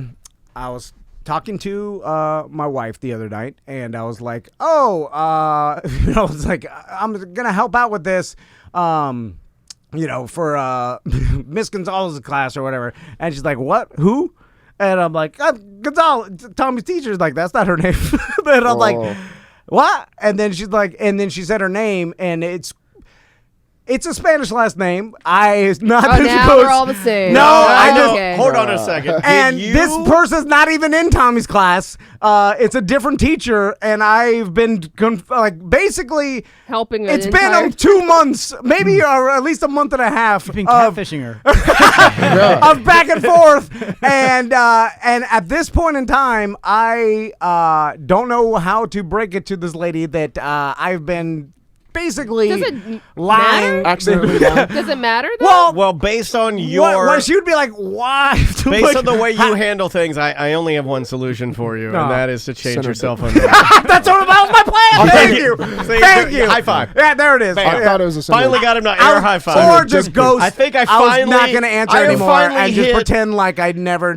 was talking to my wife the other night, and I was like, I was like, I'm gonna help out with this. For Miss Gonzalez's class or whatever. And she's like, what? Who? And I'm like, Gonzalez, Tommy's teacher. Is like, that's not her name. And I'm like, what? And then she's like, and then she said her name, and it's a Spanish last name. Now we're all the same. No, I just okay. Hold on a second. And Did this you- person's not even in Tommy's class. It's a different teacher, and I've been basically helping. It's an been entire- 2 months, maybe or at least a month and a half You've been of catfishing her. of back and forth, and at this point in time, I don't know how to break it to this lady that I've been basically Does it lying. matter? Accidentally lying. Does it matter though? Well, based on your What she would be like, why? based on the way you handle things, I only have one solution for you, No. and that is to change Send her your cell to- phone number. That's what that was my plan. Thank you. See, Thank you. high five. Yeah, there it is. I thought it was a Finally got him to I air was- high five. Or just ghost. I think I was finally- not going to answer I anymore finally and just hit- pretend like I never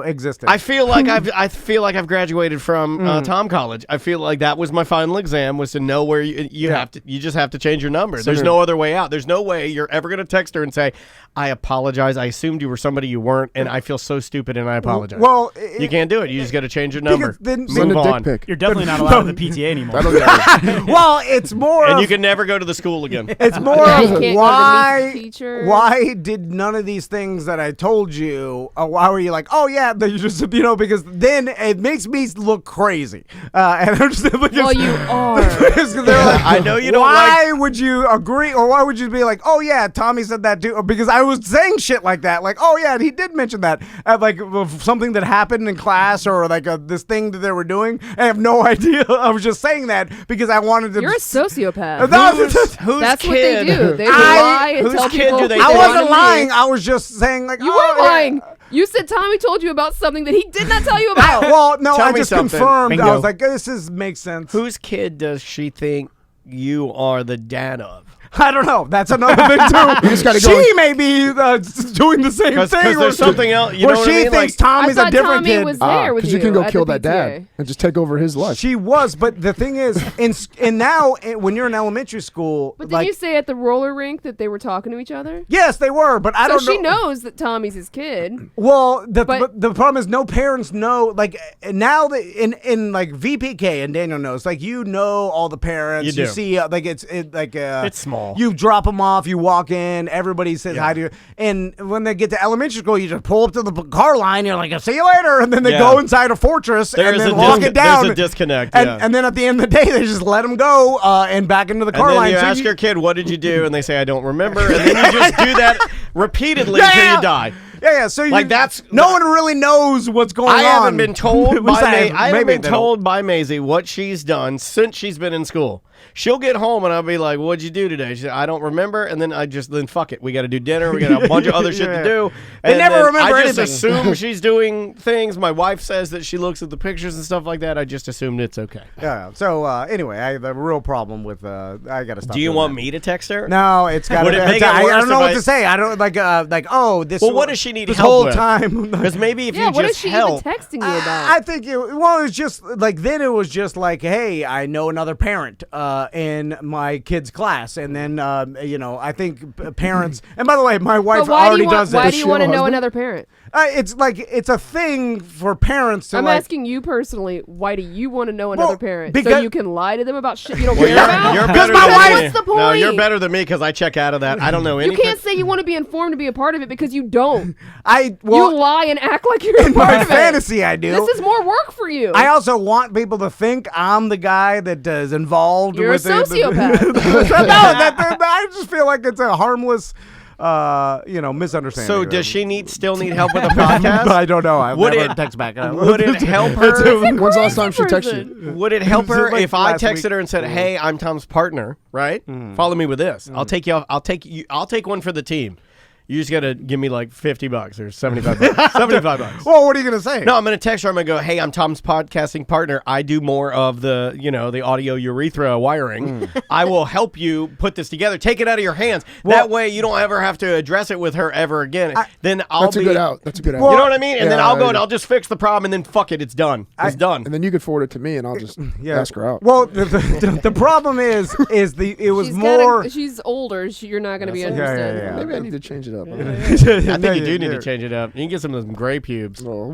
existed. I feel like I've graduated from Tom College. I feel like that was my final exam, was to know where you have to. You just have to change your number. There's no other way out. There's no way you're ever going to text her and say, I apologize. I assumed you were somebody you weren't, and I feel so stupid, and I apologize. Well, you can't do it. You just got to change your number. then- Send Move a dick on. pic. You're definitely not allowed in the PTA anymore. That'll get it. well, it's more. And of, you can never go to the school again. It's more Yeah, you of can't go to the why. teacher. Why did none of these things that I told you? Why were you like, oh yeah, that you just because then it makes me look crazy. And I'm just because, Well, you are. because they're like, I know you don't why would you agree, or why would you be like, oh yeah, Tommy said that too? Because I was saying shit like that, like, oh yeah, he did mention that, like something that happened in class or like this thing that they were doing. I have no idea. I was just saying that because I wanted to. You're a sociopath. No, Whose That's kid? what they do. They I- lie and whose tell kid people. do they I think- wasn't lying. I was just saying like, You oh, were yeah. lying. You said Tommy told you about something that he did not tell you about. Well, no, Tell I me just something. confirmed. I Bingo. was like, this makes sense. Whose kid does she think you are the dad of? I don't know. That's another thing too. just gotta she go- may be doing the same thing. Because there's something else. You where know what she I mean? thinks Like, Tommy's I a thought different Tommy kid. was there with Because you. you can go at kill the that PTA. dad and just take over his life. She was, but the thing is, and now when you're in elementary school, But did like, you say at the roller rink that they were talking to each other? yes, they were, but I So don't know. she knows that Tommy's his kid. Well, But- but the problem is no parents know. Like now, in like VPK and Daniel knows. Like you know all the parents. You do. see It's small. You drop them off. You walk in. Everybody says hi to you. And when they get to elementary school, you just pull up to the car line. You're like, "See you later," and then they Yeah. go inside a fortress There's and then a walk it down. There's a disconnect. and, yeah. and then at the end of the day, they just let them go and back into the car And then line. you So ask your kid, what did you do? And they say, I don't remember. And then you just do that repeatedly Yeah, until yeah. you die. Yeah. So Like, that's- no one really knows what's going on. I haven't been told At least by I have- I haven't maybe been they don't. told by Maisie what she's done since she's been in school. She'll get home and I'll be like, "What'd you do today?" She said, "I don't remember." And then then fuck it. We got to do dinner. We got a bunch of other shit Yeah. to do. They And never then remember I just anything. assume she's doing things. My wife says that she looks at the pictures and stuff like that. I just assumed it's okay. Yeah. So anyway, I have a real problem with. I gotta stop. Do you doing want that. me to text her? No, it's got Would to. it make it I worse don't know if what I- to say. I don't like. Oh, this. Well, what does she need this help whole with? time? Because maybe if Yeah, you what is just she help. even texting you about? I think it was just like then it was just like, hey, I know another parent. in my kid's class, and then I think parents. And by the way, my wife But why already do you want, does this. Why do you want to know husband? another parent? It's a thing for parents to I'm like. asking you personally. Why do you want to know another Well, parent? So because- you can lie to them about shit you don't Well, care about? you're Because better my than wife- me. What's the No, you're point? better than me because I check out of that. I don't know You anything. can't say you want to be informed to be a part of it because you don't. you You lie and act like you're a in part my of it. fantasy, I do. This is more work for you. I also want people to think I'm the guy that is involved You're a with sociopath. I just feel like it's a harmless, misunderstanding. So does she still need help with a podcast? I don't know. I've Would never it- text back. Would it help her? When's the last time she texted person. you? Would it help her Like if I last texted week. her and said, "Hey, I'm Tom's partner, right? Follow me with this. I'll take you. I'll take one for the team. You just gotta give me like $50 or $75. $75. Well, what are you gonna say? No, I'm gonna text her. I'm gonna go, "Hey, I'm Tom's podcasting partner. I do more of the, the audio urethra wiring. I will help you put this together. Take it out of your hands. That way, you don't ever have to address it with her ever again. Then I'll That's a good out. That's a good out. You know what I mean? And then Yeah, I'll go and I- I'll just fix the problem, and then fuck it, it's done. It's done. And then you could forward it to me, and I'll just ask her out. Well, the problem is it was She's more. she's older. You're not going to be yeah, interested. yeah. Maybe I need to change it up. I think you do need to change it up. You can get some of those gray pubes. Oh.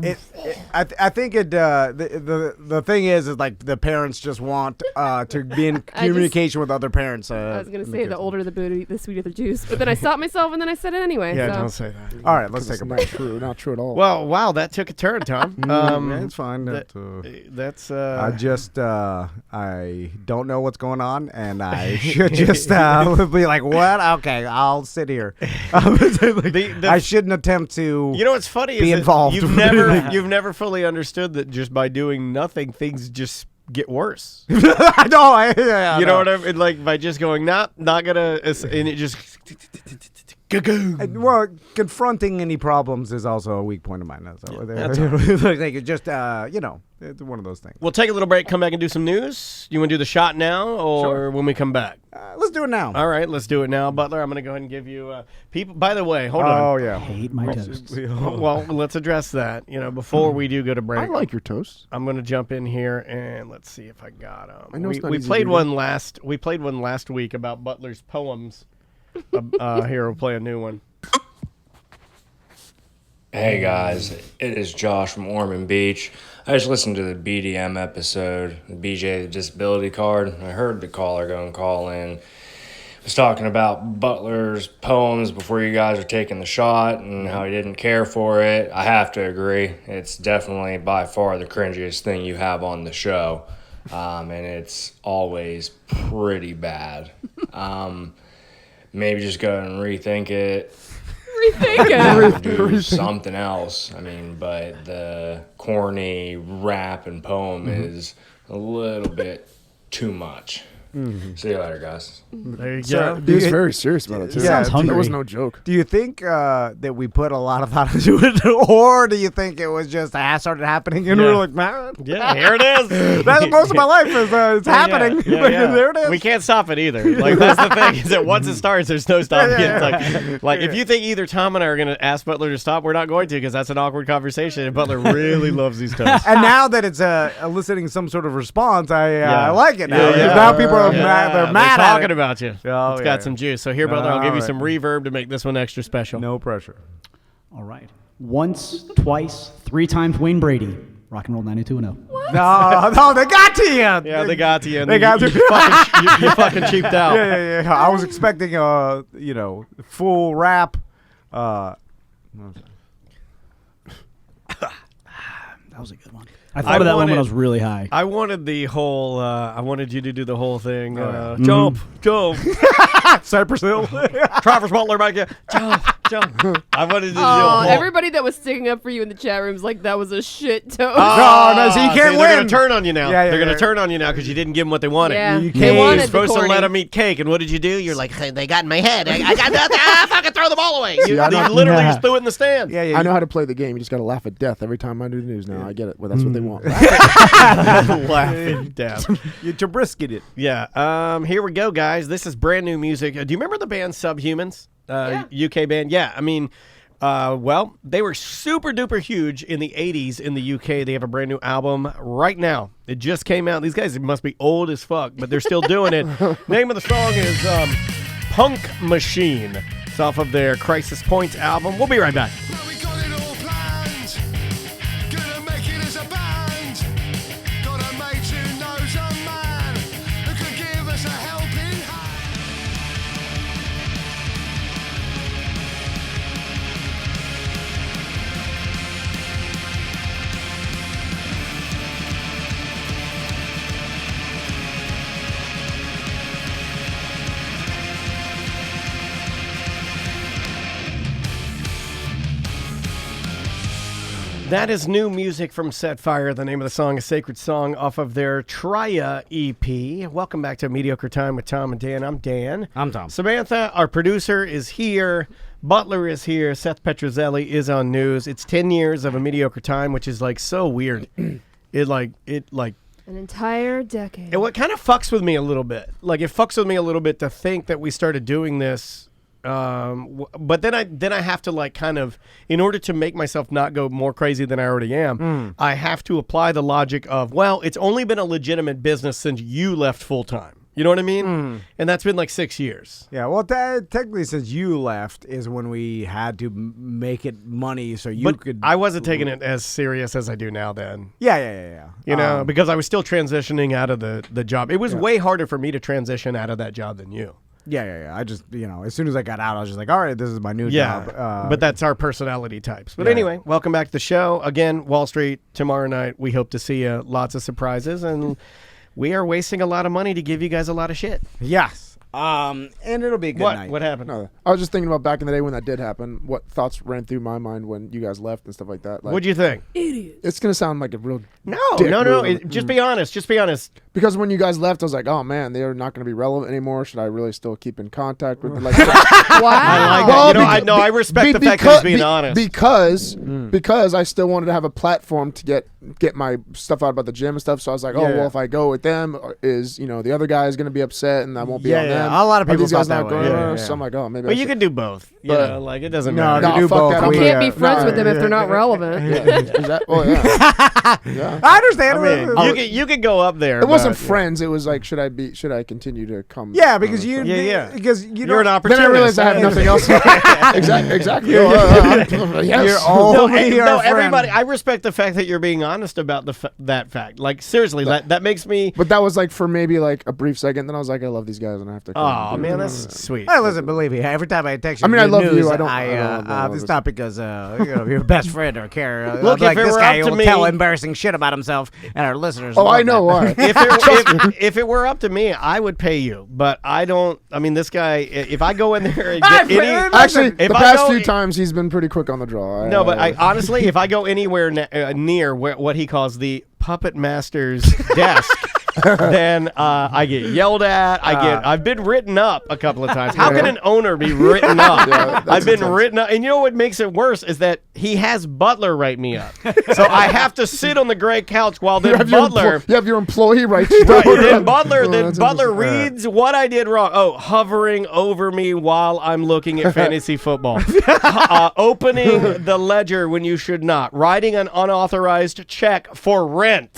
I think it. The thing is like the parents just want to be in communication with other parents. I was going to say the older the booty, the sweeter the juice. But then I stopped myself and then I said it anyway. Yeah, so. don't say that. All right, let's take It's a not break. true. Not true at all. Well, wow, that took a turn, Tom. Yeah, it's fine. That's I just I don't know what's going on, and I should just be like, what? Okay, I'll sit here. I shouldn't attempt to. You know what's funny Be is that involved. you've never fully understood that just by doing nothing, things just get worse. I know. You know what I mean? Like by just going, not gonna, and it just. Well, confronting any problems is also a weak point of mine. So that's like it's just it's one of those things. We'll take a little break, come back and do some news. You want to do the shot now or when we come back? Let's do it now. All right, let's do it now. Butler, I'm going to go ahead and give you people. By the way, hold on. Oh yeah. Hate my toast. Well, let's address that. Before we do go to break, I like your toast. I'm going to jump in here and let's see if I got them. I know it's not we easy played reading. one last. We played one last week about Butler's poems. Here, we'll play a new one. Hey guys, it is Josh from Ormond Beach. I just listened to the BDM episode, the BJ the Disability Card. I heard the caller go and call in. Was talking about Butler's poems before you guys are taking the shot and how he didn't care for it. I have to agree. It's definitely by far the cringiest thing you have on the show. And it's always pretty bad. Maybe just go and rethink it. Rethink it. Do something else. But the corny rap and poem is a little bit too much. See you later, guys. There you So, go. He was very serious about it, too. Yeah, sounds hungry. That was no joke. Do you think that we put a lot of thought into it, or do you think it was just started happening and we Yeah. were like, man, Yeah, here it is. that's most of my life is it's happening. Yeah, Like, yeah. there it is. We can't stop it either. Like that's the thing is that once it starts, there's no stopping it. Yeah. It's like if you think either Tom and I are going to ask Butler to stop, we're not going to because that's an awkward conversation. And Butler really loves these toasts. And now that it's eliciting some sort of response, I Yeah. like it now. Yeah, Because yeah. now people are Yeah, mad. They're mad they're at talking it. about you. Oh, It's yeah. got some juice. So here, Butler, I'll give you All some reverb to make this one extra special. No pressure. All right. Once, twice, 3 times Wayne Brady. Rock and roll 92.0. No, they got to you. Yeah, they got to you. And They got you, to- you fucking cheaped out. Yeah. I was expecting full rap. That was a good one. I thought of that one when I was really high. I wanted the whole. I wanted you to do the whole thing. Jump. Cypress Hill. Travis Butler back here. Jump. I wanted to do the Oh, whole. everybody that was sticking up for you in the chat room's like, that was a shit toast. No, so you can't They're win. going to turn on you now. Yeah, they're going yeah. to turn on you now because you didn't give them what they wanted. Yeah, You they can't- wanted You're the supposed to corny. let them eat cake, and what did you do? You're like, hey, they got in my head. I got nothing. Fucking throw the ball away. You, I you know- literally just threw it in the stand. Yeah. I know how to play the game. You just got to laugh at death every time I do the news now. I get it. Well, that's what they want. Laughing down. You Trubiscuit it. Yeah. Here we go, guys. This is brand new music. Do you remember the band Subhumans? UK band? Yeah. I mean, Well, they were super duper huge in the 80s in the UK. They have a brand new album right now. It just came out. These guys must be old as fuck, but they're still doing it. Name of the song is Punk Machine. It's off of their Crisis Points album. We'll be right back. That is new music from Set Fire. The name of the song is Sacred Song off of their Tria EP. Welcome back to Mediocre Time with Tom and Dan. I'm Dan. I'm Tom. Samantha, our producer, is here. Butler is here. Seth Petrozelli is on news. It's 10 years of a Mediocre Time, which is like so weird. An entire decade. And what kind of fucks with me a little bit. Like it fucks with me a little bit to think that we started doing this. But then I have to like kind of, in order to make myself not go more crazy than I already am, I have to apply the logic of, well, it's only been a legitimate business since you left full time. You know what I mean? And that's been like 6 years. Yeah, well, technically since you left is when we had to make it money so you could... I wasn't taking it as serious as I do now then. Yeah. You know, because I was still transitioning out of the job. It was way harder for me to transition out of that job than you. Yeah. I just, as soon as I got out, I was just like, all right, this is my new job. But that's our personality types. But anyway, welcome back to the show. Again, Wall Street, tomorrow night. We hope to see you. Lots of surprises. And we are wasting a lot of money to give you guys a lot of shit. Yes. And it'll be a good night. What happened? No, I was just thinking about back in the day when that did happen. What thoughts ran through my mind when you guys left and stuff like that? Like, What'd you think? Idiot. It's gonna sound like a real No. move. Just be honest. Just be honest. Because when you guys left, I was like, oh man, they're not gonna be relevant anymore. Should I really still keep in contact with them? Like, Wow. I like that. I respect the fact that he's being honest. Because I still wanted to have a platform to get my stuff out about the gym and stuff. So I was like, well, if I go with them, is the other guy is gonna be upset and I won't be on them. A lot of people these guys thought not that way. going. So I'm like, oh, maybe. But you can do both. You know, like it doesn't matter. No, do fuck both. that. You can't be friends with them if they're not relevant. Yeah. I understand. I mean, you could go up there. It wasn't friends. It was like, should I continue to come? Yeah, because you. Yeah. Because you're an opportunist. Then I realized I have nothing else. Exactly. Yes. You're only our friend. Everybody. I respect the fact that you're being honest about that fact. Like seriously, that makes me. But that was like for maybe like a brief second. Then I was like, I love these guys, and I have to. Oh man, that's sweet. Hey, listen, believe me. Every time I text you, I mean, I love news, you. I don't. It's not because you're your best friend or care. Look, like if it this were guy up to will me, tell embarrassing shit about himself, and our listeners. Oh, I love know that. why. If it were up to me, I would pay you. But I don't. I mean, this guy. If I go in there and get any, actually, the if I past go- few times he's been pretty quick on the draw. No, but I honestly, if I go anywhere near what he calls the puppet master's desk, then I get yelled at. I've been written up a couple of times. How can an owner be written up? I've been written up, and you know what makes it worse is that he has Butler write me up. So I have to sit on the gray couch while then Butler. You have your employee write you Right, down. then Butler That's reads what I did wrong. Oh, hovering over me while I'm looking at fantasy football. Opening the ledger when you should not. Writing an unauthorized check for rent.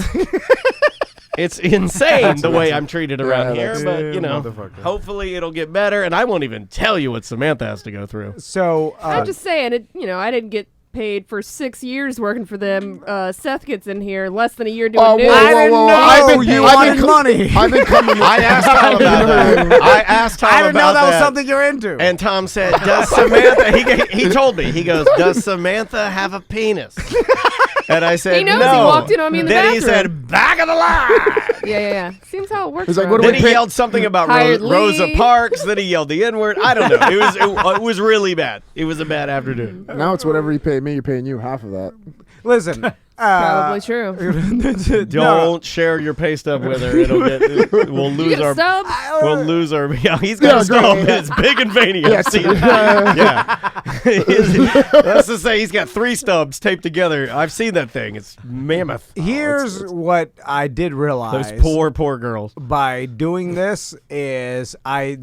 It's insane the way I'm treated around here, but hopefully it'll get better, and I won't even tell you what Samantha has to go through. So I'm just saying, I didn't get paid for 6 years working for them. Seth gets in here less than a year doing news. I didn't know you wanted money. I've been coming. I asked Tom about that. I didn't know that was something you're into. And Tom said, "Does Samantha?" He told me. He goes, "Does Samantha have a penis?" And I said, He knows. "No." He walked in on me in the then bathroom. he said, "Back of the line." Yeah. Seems how it works. He's like, around what do here. Then he yelled something about Hired Rosa Lee. Parks. Then he yelled the N-word. I don't know. It was really bad. It was a bad afternoon. Now it's whatever you pay me. You're paying you half of that. Listen, Probably true. Don't share your pay stub with her. We'll lose You our. get a stub? We'll lose our. Yeah, he's got a stub. It's big and veiny. I've seen it. Yeah. Let's just say he's got 3 stubs taped together. I've seen that thing. It's mammoth. Here's what I did realize. Those poor girls. By doing this is I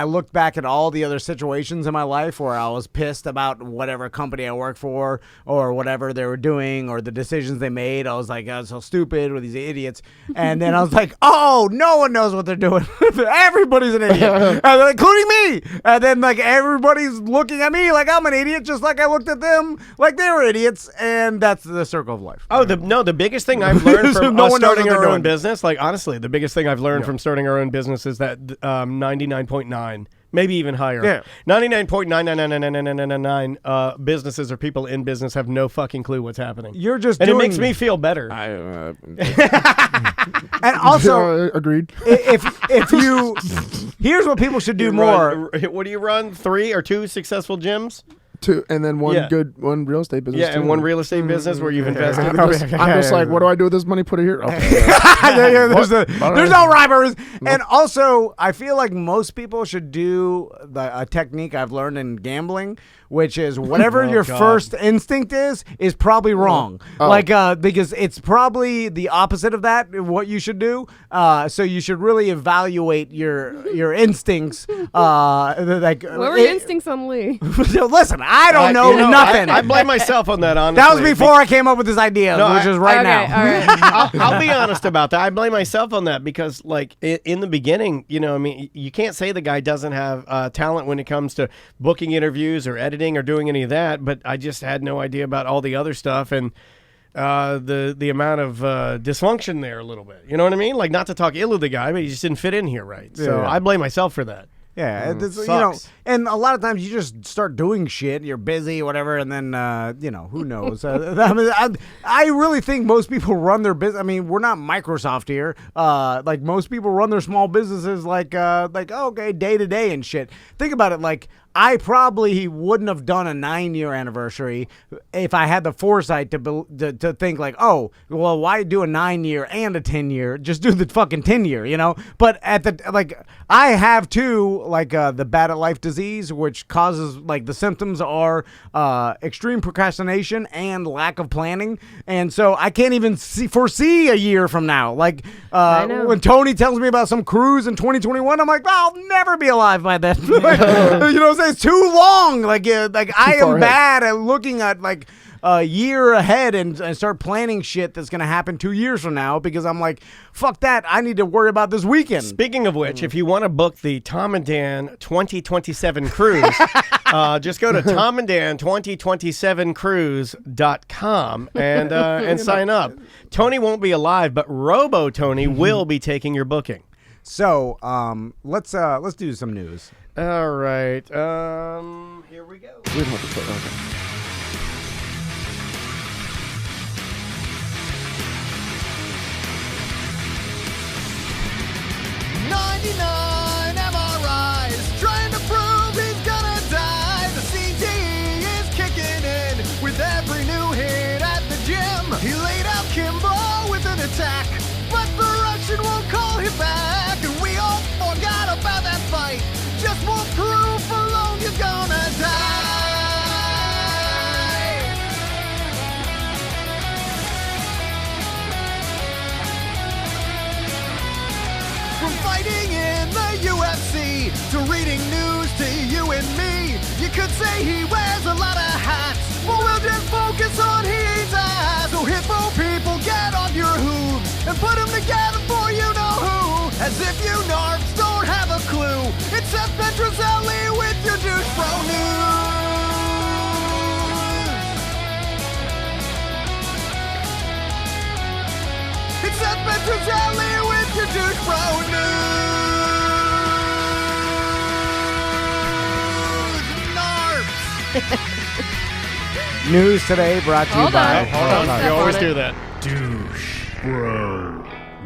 looked back at all the other situations in my life where I was pissed about whatever company I work for or whatever they were doing or the decisions they made. I was like, oh, so stupid with these idiots. And then I was like, oh, no one knows what they're doing. Everybody's an idiot, including me. And then like everybody's looking at me like I'm an idiot, just like I looked at them like they were idiots. And that's the circle of life. Oh, the biggest thing I've learned from No one knows starting what our they're own doing. business, like honestly, the biggest thing I've learned from starting our own business is that 99.9, maybe even higher, 99.9999999 businesses or people in business have no fucking clue what's happening. You're just and doing, it makes me feel better. and also, agreed. If you, here's what people should do more. What do you run? 3 or 2 successful gyms? 2, and then one real estate business. Yeah, and too. one real estate business where you've invested. I'm just like, what do I do with this money? Put it here. Okay. There's no rivals. And also, I feel like most people should do a technique I've learned in gambling, which is whatever your first instinct is probably wrong. Because it's probably the opposite of that, what you should do. So you should really evaluate your instincts. What were your instincts on Lee? Listen, I don't know nothing. I blame myself on that, honestly. That was before I came up with this idea, which is right now. All right. I'll be honest about that. I blame myself on that because, like, in the beginning, you can't say the guy doesn't have talent when it comes to booking interviews or editing or doing any of that, but I just had no idea about all the other stuff and the amount of dysfunction there a little bit. You know what I mean? Like, not to talk ill of the guy, but he just didn't fit in here right. So I blame myself for that. Yeah, and a lot of times you just start doing shit. You're busy, whatever, and then who knows? I really think most people run their business. I mean, we're not Microsoft here. Like most people run their small businesses like okay, day to day and shit. Think about it, like. I probably wouldn't have done a 9-year anniversary if I had the foresight to think like, oh, well, why do a 9-year and a 10-year? Just do the fucking 10-year, But I have too, the bad at life disease, which causes the symptoms are extreme procrastination and lack of planning, and so I can't even foresee a year from now. When Tony tells me about some cruise in 2021, I'm like, well, I'll never be alive by then. You know what I'm saying? It's too long. I am bad at looking at a year ahead and start planning shit that's gonna happen 2 years from now because I'm like, fuck that. I need to worry about this weekend. Speaking of which, if you want to book the Tom and Dan 2027 cruise, just go to tomanddan2027cruise.com and sign up. Tony won't be alive, but Robo Tony will be taking your booking. So let's do some news. All right. Here we go. We don't have to put, okay. MRIs trying to prove he's gonna die. The CT is kicking in with every new hit at the gym. He laid out Kimbo with an attack, but the Russian won't call him back. And we all forgot about that fight. Just more proof alone you're gonna die. From fighting in the UFC to reading news to you and me, you could say he wears a lot of hats, but we'll just focus on his eyes. So hippo people, get on your hooves and put them together for you know who. As if you narcs don't have a clue, it's Seth Petrozelli with your douche bro news. It's Seth Petrozelli with your douche bro news. Narps. News today brought to you by. Hold on. Step You always on it. do that. Douche Bro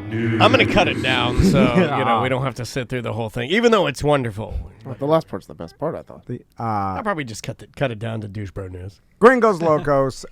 I'm going to cut it down so we don't have to sit through the whole thing, even though it's wonderful. The last part's the best part, I thought. I'll probably just cut it down to douche bro news. Gringos Locos.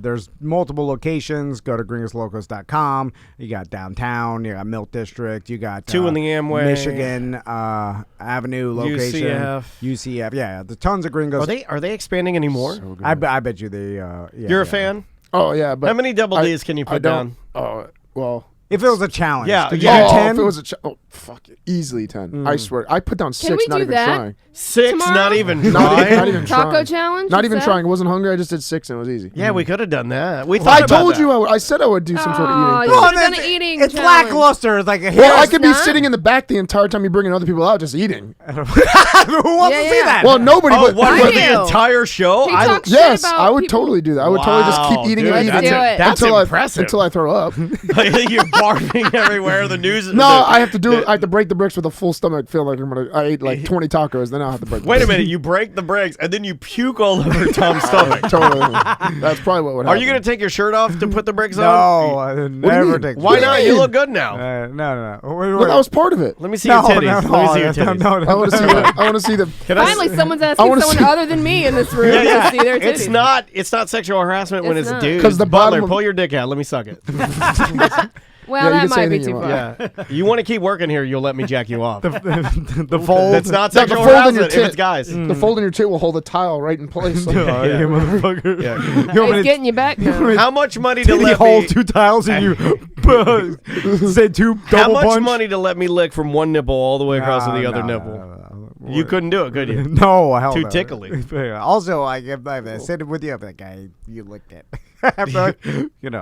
There's multiple locations. Go to gringoslocos.com. You got downtown. You got Milk District. You got 2 in the Amway, Michigan Avenue location. UCF. Yeah, there's tons of Gringos. Are they expanding anymore? So I bet you they. You're a fan? Oh yeah, but how many double D's can you put down? Oh well. If it was a challenge, Did you do 10? If it was fuck it, easily 10. I swear, I put down 6, not even trying. 6, tomorrow? not even trying. Not even Taco trying. challenge? Not even trying. I wasn't hungry. I just did 6 and it was easy. Yeah, we could have done that. I told you. I said I would do some sort of eating. You should've done an eating It's challenge. lackluster. It's like well, I could be sitting in the back the entire time you're bringing other people out just eating. Who wants to see that? Well, nobody. Oh, but what, for do. the entire show? He talks shit Yes, about I would people. totally do that. I would totally just keep eating dude, and eating that's impressive. until I throw up. You're barfing everywhere. The news. No, I have to break the bricks with a full stomach. Feel like I ate like 20 tacos. Then I'll have to break. Wait a minute. You break the bricks and then you puke all over Tom's stomach. Totally. That's probably what would happen. Are you gonna take your shirt off to put the bricks on? No, I never take. Why not? You look good now. No. Well, that was part of it. Let me see your titties. Let me see your titties. I want to see. I want to see the. Finally, someone's asking someone other than me in this room to see their titties. It's not sexual harassment when it's not. dudes. 'Cause the Butler, bottom- pull your dick out. Let me suck it. Well, Yeah, you that can say might be anything too you far. want. Yeah. You want to keep working here, you'll let me jack you off. The fold. That's not Yeah, sexual the fold in your harassment if tit. it's guys. The fold in your tit will hold the tile right in place. You motherfucker. Yeah. He's getting you back now. How much money to Did he let hold me... 2 tiles and you said 2 double How much punch? money to let me lick from one nipple all the way across to the other nipple? No. You couldn't do it, could you? No, hell Too no. tickly. Also, like if I sit with you, I'm like, you licked it. After,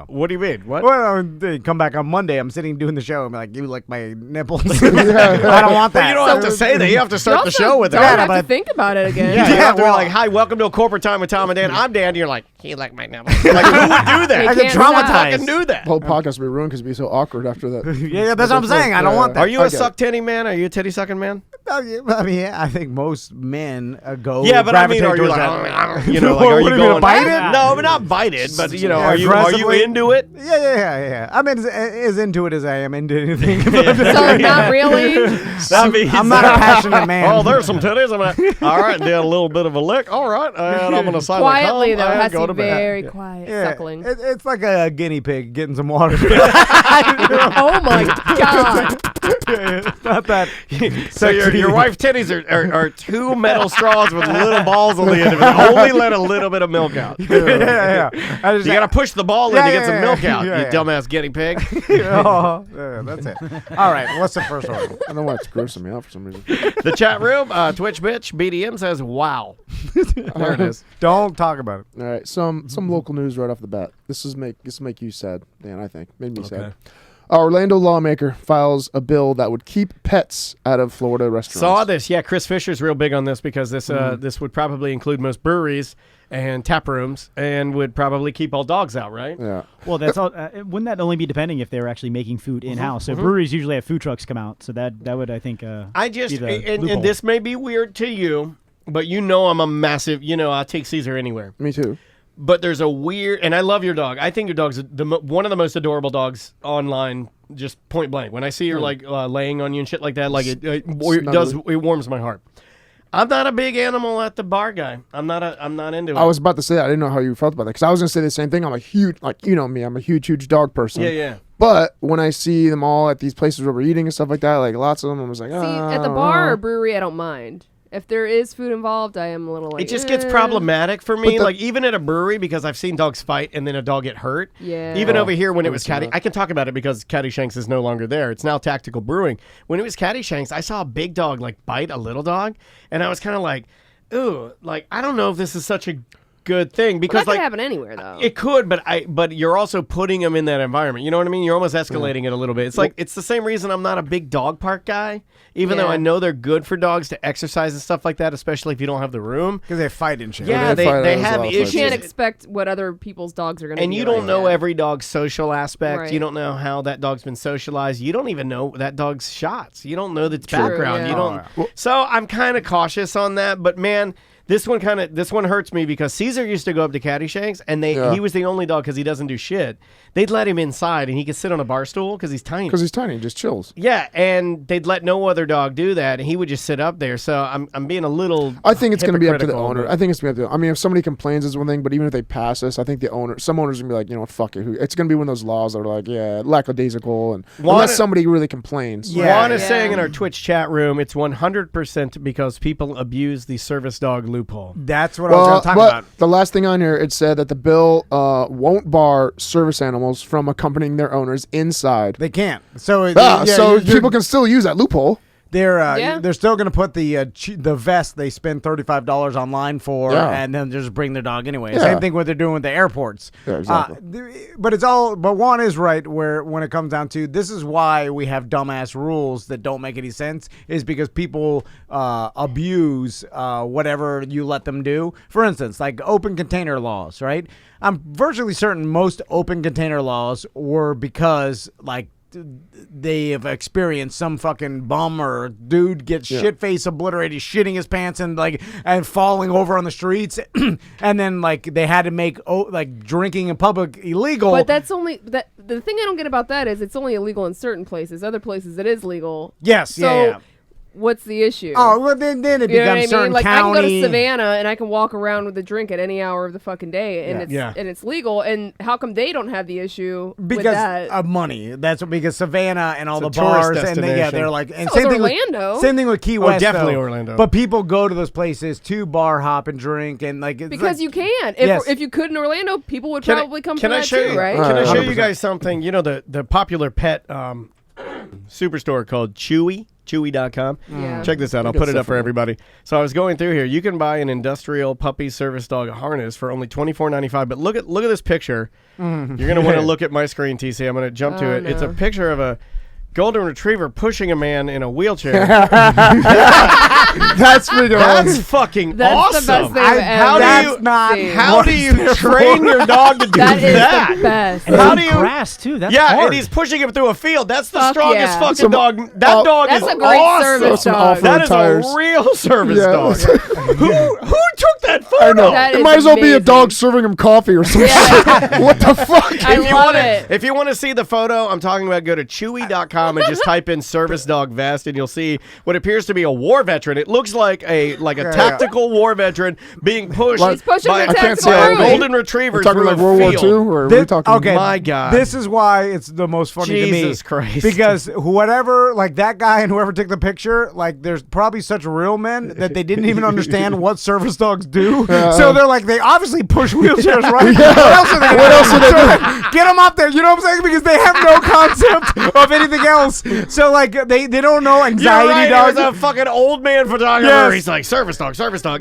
What do you mean? What? Well, they come back on Monday. I'm sitting doing the show. I'm like, you licked my nipples. I don't want that. But you don't have to say that. You have to start the show with You that. have to think about it again. Yeah, you have to be like, hi, welcome to a corporate time with Tom and Dan. I'm Dan. And you're like, he licked my nipple. Like, who would do that? I get traumatized. Fucking do that. The whole podcast would be ruined because it'd be so awkward after that. Yeah, that's what I'm saying. I don't want that. Are you a suck titty man? Are you a titty sucking man? I mean, I think most men go. Yeah, but I mean, are you towards like, that. you know, like, What are do you mean, going bite it? No, but not bite it. But you know, Yeah, are you aggressively? into it? Yeah. I mean, as into it as I am into anything. So not really. I'm not a passionate man. Oh, there's some titties. I'm like, all right, did a little bit of a lick. All right, and I'm gonna silent Quietly come though, and has go to to be bed. very quiet, suckling. It's like a guinea pig getting some water. Oh my god! It's not that. So your wife's titties are 2 metal straws with little balls on the end of it. Only let a little bit of milk out. Yeah. You gotta push the ball in to get some milk out. Yeah. You dumbass guinea pig. That's it. All right, what's the first one? I don't know why it's grossing me out for some reason. The chat room, Twitch bitch BDM says, "Wow." There it is. Don't talk about it. All right, some local news right off the bat. This make you sad, Dan. I think made me sad. Orlando lawmaker files a bill that would keep pets out of Florida restaurants. Saw this. Yeah, Chris Fisher's real big on this because this would probably include most breweries and tap rooms and would probably keep all dogs out, right? Yeah. Well, that's all. Wouldn't that only be depending if they were actually making food in house? So breweries usually have food trucks come out, so that would I think. I just be the and loophole. this may be weird to you, but you know I'm a massive. You know I take Caesar anywhere. Me too. But there's a weird, and I love your dog. I think your dog's one of the most adorable dogs online, just point blank. When I see her like laying on you and shit like that, like it warms my heart. I'm not a big animal at the bar guy. I'm not into it. I was about to say that. I didn't know how you felt about that because I was gonna say the same thing. I'm a huge, like you know me, I'm a huge dog person. Yeah. But when I see them all at these places where we're eating and stuff like that, like lots of them, I was like, See, at the bar or brewery, I don't mind. If there is food involved, I am a little like. It just gets problematic for me. But Like even at a brewery, because I've seen dogs fight and then a dog get hurt. Yeah. Even over here when it was Caddy, I can talk about it because Caddyshanks is no longer there. It's now Tactical Brewing. When it was Caddyshanks, I saw a big dog like bite a little dog, and I was kind of like, ooh, like I don't know if this is such a good thing because that could like happen anywhere though. it could, but you're also putting them in that environment. You know what I mean? You're almost escalating it a little bit. It's like it's the same reason I'm not a big dog park guy, even though I know they're good for dogs to exercise and stuff like that, especially if you don't have the room. Because they fight and shit. Yeah, they have You issues. can't expect what other people's dogs are going to. And you don't know every dog's social aspect. Right. You don't know how that dog's been socialized. You don't even know that dog's shots. You don't know the True, background. yeah. You don't. So I'm kind of cautious on that. But man, This one hurts me because Caesar used to go up to Caddyshanks, and he was the only dog because he doesn't do shit. They'd let him inside, and he could sit on a bar stool because he's tiny. Because he's tiny, just chills. Yeah, and they'd let no other dog do that, and he would just sit up there. So I'm being a little. I think it's going to be up to the owner. but- I think it's going to be up to. I mean, if somebody complains, is one thing, but even if they pass this, I think some owners are going to be like, you know what, fuck it. It's going to be one of those laws that are like, yeah, lackadaisical, and unless somebody really complains. Juan is saying in our Twitch chat room, it's 100% because people abuse the service dog loophole. That's what I was going to talk about. The last thing on here, it said that the bill won't bar service animals from accompanying their owners inside. They can't. So so people can still use that loophole. They're still going to put the vest they spend $35 online for, and then just bring their dog anyway. Same thing what they're doing with the airports. Yeah, exactly. But Juan is right when it comes down to this is why we have dumbass rules that don't make any sense is because people abuse whatever you let them do. For instance, like open container laws, right? I'm virtually certain most open container laws were because like they have experienced some fucking bum or dude get shit face obliterated, shitting his pants and falling over on the streets, and then like they had to make drinking in public illegal. But that's only that. The thing I don't get about that is it's only illegal in certain places. Other places it is legal. Yes. So what's the issue? Oh, well, then it becomes certain Like county. I can go to Savannah and I can walk around with a drink at any hour of the fucking day, and it's legal. And how come they don't have the issue with because that? of money. That's because Savannah and all It's the a tourist bars and they're like and So same is thing Orlando. same thing with Key West. Definitely though. Orlando. But people go to those places to bar hop and drink and like it's because like, you can. If you could in Orlando, people would probably come for that too, right? Can I show you 100%. guys something? You know the popular pet superstore called Chewy.com. Yeah. Check this out. I'll put it up for everybody. So I was going through here. You can buy an industrial puppy service dog harness for only $24.95. But look at this picture. You're going to want to look at my screen, TC. I'm going to jump to it. No. It's a picture of a golden retriever pushing a man in a wheelchair. That's freaking That's awesome. fucking That's awesome. the best thing How I've do ever you not seen. how do you train your dog to do That is that? the best. And How how do you- grass too? That's Yeah, hard. and he's pushing him through a field. That's the Fuck strongest yeah. fucking dog. That dog That's is a great awesome. service Some dog. off-road That is tires. a real service Yeah. dog. Who took that photo? I know. That It is might as well be a amazing. dog serving him coffee or some shit. What the fuck? I love it. If you want to see the photo I'm talking about, go to Chewy.com and just type in service dog vest, and you'll see what appears to be a war veteran. It looks like a tactical war veteran being pushed He's pushing by the a tactical golden retriever We're talking through like a World War field. II, or are we talking? Okay, My God. This is why it's the most funny to me. Jesus Christ. Because whatever, like that guy and whoever took the picture, like there's probably such real men that they didn't even understand what service dogs do. So they're like, they obviously push wheelchairs, right? What else are they doing? Get them up there, you know what I'm saying? Because they have no concept of anything else. So like they don't know You're anxiety right. dogs. He was a fucking old man photographer. Yes. He's like, service dog.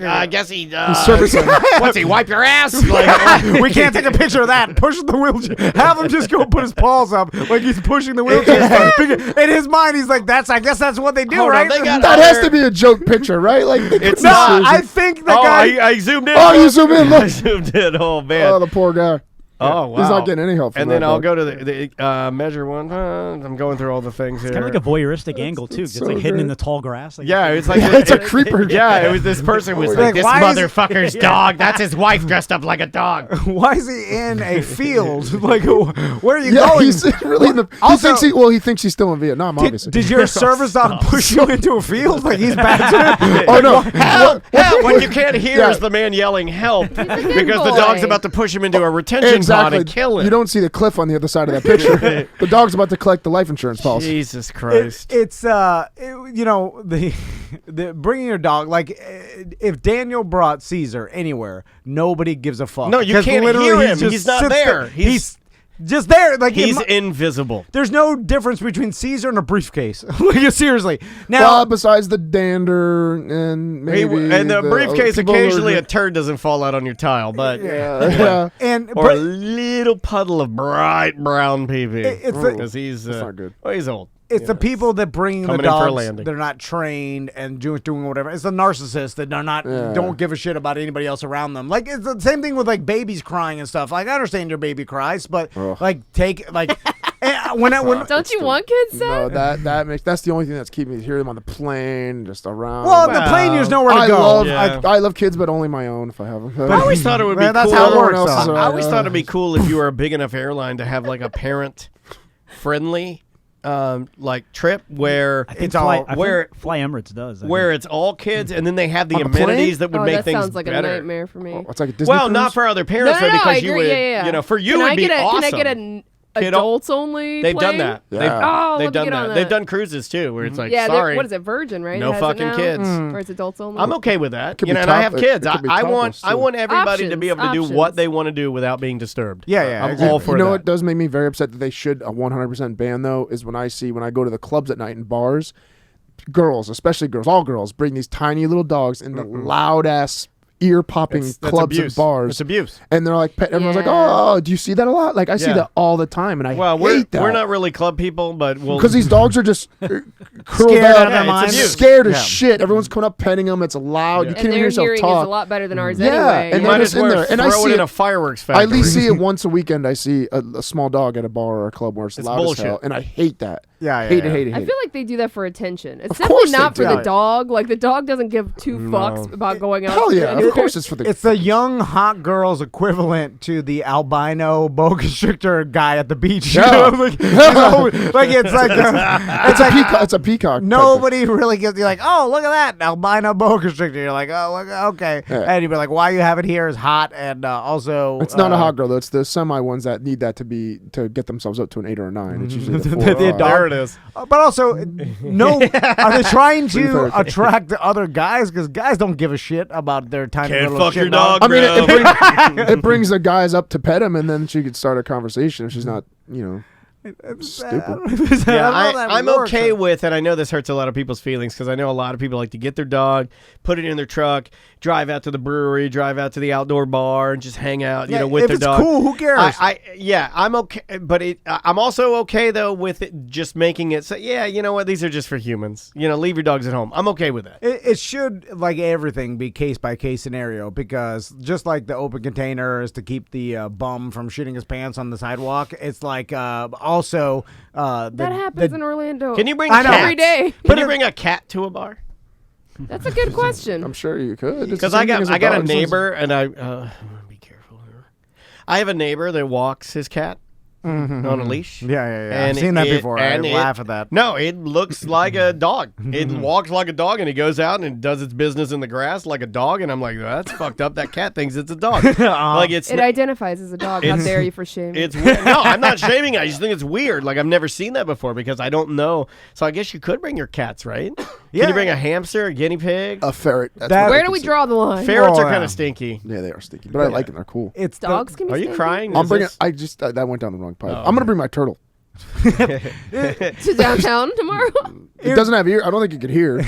I guess he servicing. what's he, wipe your ass? Like, We can't take a picture of that. Push the wheelchair. Have him just go put his paws up like he's pushing the wheelchair. In his mind, he's like, I guess that's what they do, Hold on, right? they got That has to be a joke picture, right? Like It's no, not. I think the Oh, guy. I zoomed in. Oh, you zoom in. I Look. zoomed in. Oh, man. Oh, the poor guy. Oh, wow. He's not getting any help from And that then I'll dog. go to the measure one. I'm going through all the things here. Kind of like a voyeuristic angle too. 'Cause it's it's like so hidden in great. the tall grass. Like Yeah, it's like It's a creeper. Yeah, it was this person was Like, like, this why is- motherfucker's dog. That's his wife dressed up like a dog. Why is he in a field? Like, where are you Yeah, going? he's really in the. Also- He thinks he's still in Vietnam. Obviously. Did your service dog push you into a field? Like he's back to it? Oh no! Help! What you can't hear is the man yelling help because the boy. dog's about to push him into a retention pond and kill him. You don't see the cliff on the other side of that picture. The dog's about to collect the life insurance policy. Jesus Christ. It's you know the bringing your dog, like if Daniel brought Caesar anywhere, nobody gives a fuck. No, you 'Cause can't literally hear he him. just He's not sits there. He's just there. Like He's invisible. there's no difference between Caesar and a briefcase. Like seriously. Now Well, besides the dander and maybe And the briefcase, people occasionally a allergic- turd doesn't fall out on your tile, but Yeah. and or a but little puddle of bright brown pee pee. It's the- Because he's not good. Well, he's old. it's the people that bring the Coming in for a dogs. landing. They're not trained and doing whatever. It's the narcissists that are not don't give a shit about anybody else around them. Like it's the same thing with like babies crying and stuff. Like I understand your baby cries, but like take like. Don't you want kids, Seth? No, that's the only thing that's keeping me. Hear them on the plane, just around. Well, the plane, there's nowhere to go. I love kids, but only my own if I have them. I always thought it would be cool. That's how it works. I always thought it'd be cool if you were a big enough airline to have like a parent-friendly like trip where it's all where Fly Emirates does. Where it's all kids, and then they have the amenities that would make things sounds like better. a nightmare for me. It's like a Disney cruise? Not for other parents, No, because I you agree. would, you know, for you it'd be awesome. Can I get an adults only? They've plane? done that. Yeah. They've done that. They've done cruises too, where it's like, sorry, what is it, Virgin, right? No fucking kids. Or it's adults only. I'm okay with that. Could You be know, and I top- have kids. it could be I topless, want too. everybody to be able to do what Options. they want to do without being disturbed. Yeah. I'm all for You know that. what does make me very upset that they should 100% ban though is when I go to the clubs at night and bars, girls, especially girls, all girls, bring these tiny little dogs in the loud ass ear popping That's clubs abuse. and bars. It's abuse. And they're like, everyone's like, Yeah. oh, do you see that a lot? Like I see Yeah. that all the time, and I hate that. We're not really club people, but we'll because these dogs are just curled Scared up, out of their minds. scared as shit. Everyone's coming up petting them. It's loud. You And can't their hear yourself hearing talk. is a lot better than ours Yeah, anyway. and you they're might just as in well there. And I throw see it in it- a fireworks I factory. at least see it once a weekend. I see a small dog at a bar or a club where it's loud bullshit. as hell, and I hate that. Yeah, hate it. I feel like they do that for attention. It's Of definitely course they not for do. the dog. Like the dog doesn't give two fucks about going out. Hell to yeah, dinner. of course it's for the. It's the young hot girl's equivalent to the albino boa constrictor guy at the beach. Yeah. Like it's like it's a peacock. It's a peacock. nobody really gives you like, oh, look at that albino boa constrictor. You're like, oh, look, okay, Yeah. and you'd be like, why you have it here is hot, and also It's not a hot girl though. It's the semi ones that need that to get themselves up to an 8 or a 9. It's usually the 4 or The 5. dog- There it is. But also, no, are they trying to 3:30. attract other guys? Because guys don't give a shit about their tiny Can't little fuck shit your dog, I mean, bro. it brings the guys up to pet him, and then she could start a conversation if she's not, stupid. Yeah, I don't know how that I'm works. okay with, and I know this hurts a lot of people's feelings because I know a lot of people like to get their dog, put it in their truck, drive out to the brewery, drive out to the outdoor bar, and just hang out, Yeah, with if their it's dog. cool, who cares? I'm okay, but I'm also okay though with it just making it. So yeah, you know what? These are just for humans. Leave your dogs at home. I'm okay with that. It should, like everything, be case by case scenario because just like the open container is to keep the bum from shitting his pants on the sidewalk, it's like also That happens in Orlando. Can you bring I know. every day? Can you bring a cat to a bar? That's a good question. I'm sure you could. It's the Because same I thing as got a dog. neighbor, and I be careful here. I have a neighbor that walks his cat on a leash. Yeah. I've seen that before. I laugh at that. No, it looks like a dog. It walks like a dog, and it goes out and it does its business in the grass like a dog. And I'm like, that's fucked up. That cat thinks it's a dog. Like It identifies as a dog. How dare you for shame? It's weird. No, I'm not shaming it. I just think it's weird. Like I've never seen that before because I don't know. So I guess you could bring your cats, right? Can you bring a hamster, a guiney pig? A ferret. That's That- what Where I do we consider- draw the line? Ferrets Oh, are kind yeah. of stinky. Yeah, they are stinky, but I like them. They're cool. It's Dogs can be Are you stinky? crying? I'm Is bringing. this- I just that went down the wrong pipe. I'm gonna bring my turtle. to downtown tomorrow? It doesn't have ear. I don't think you could hear.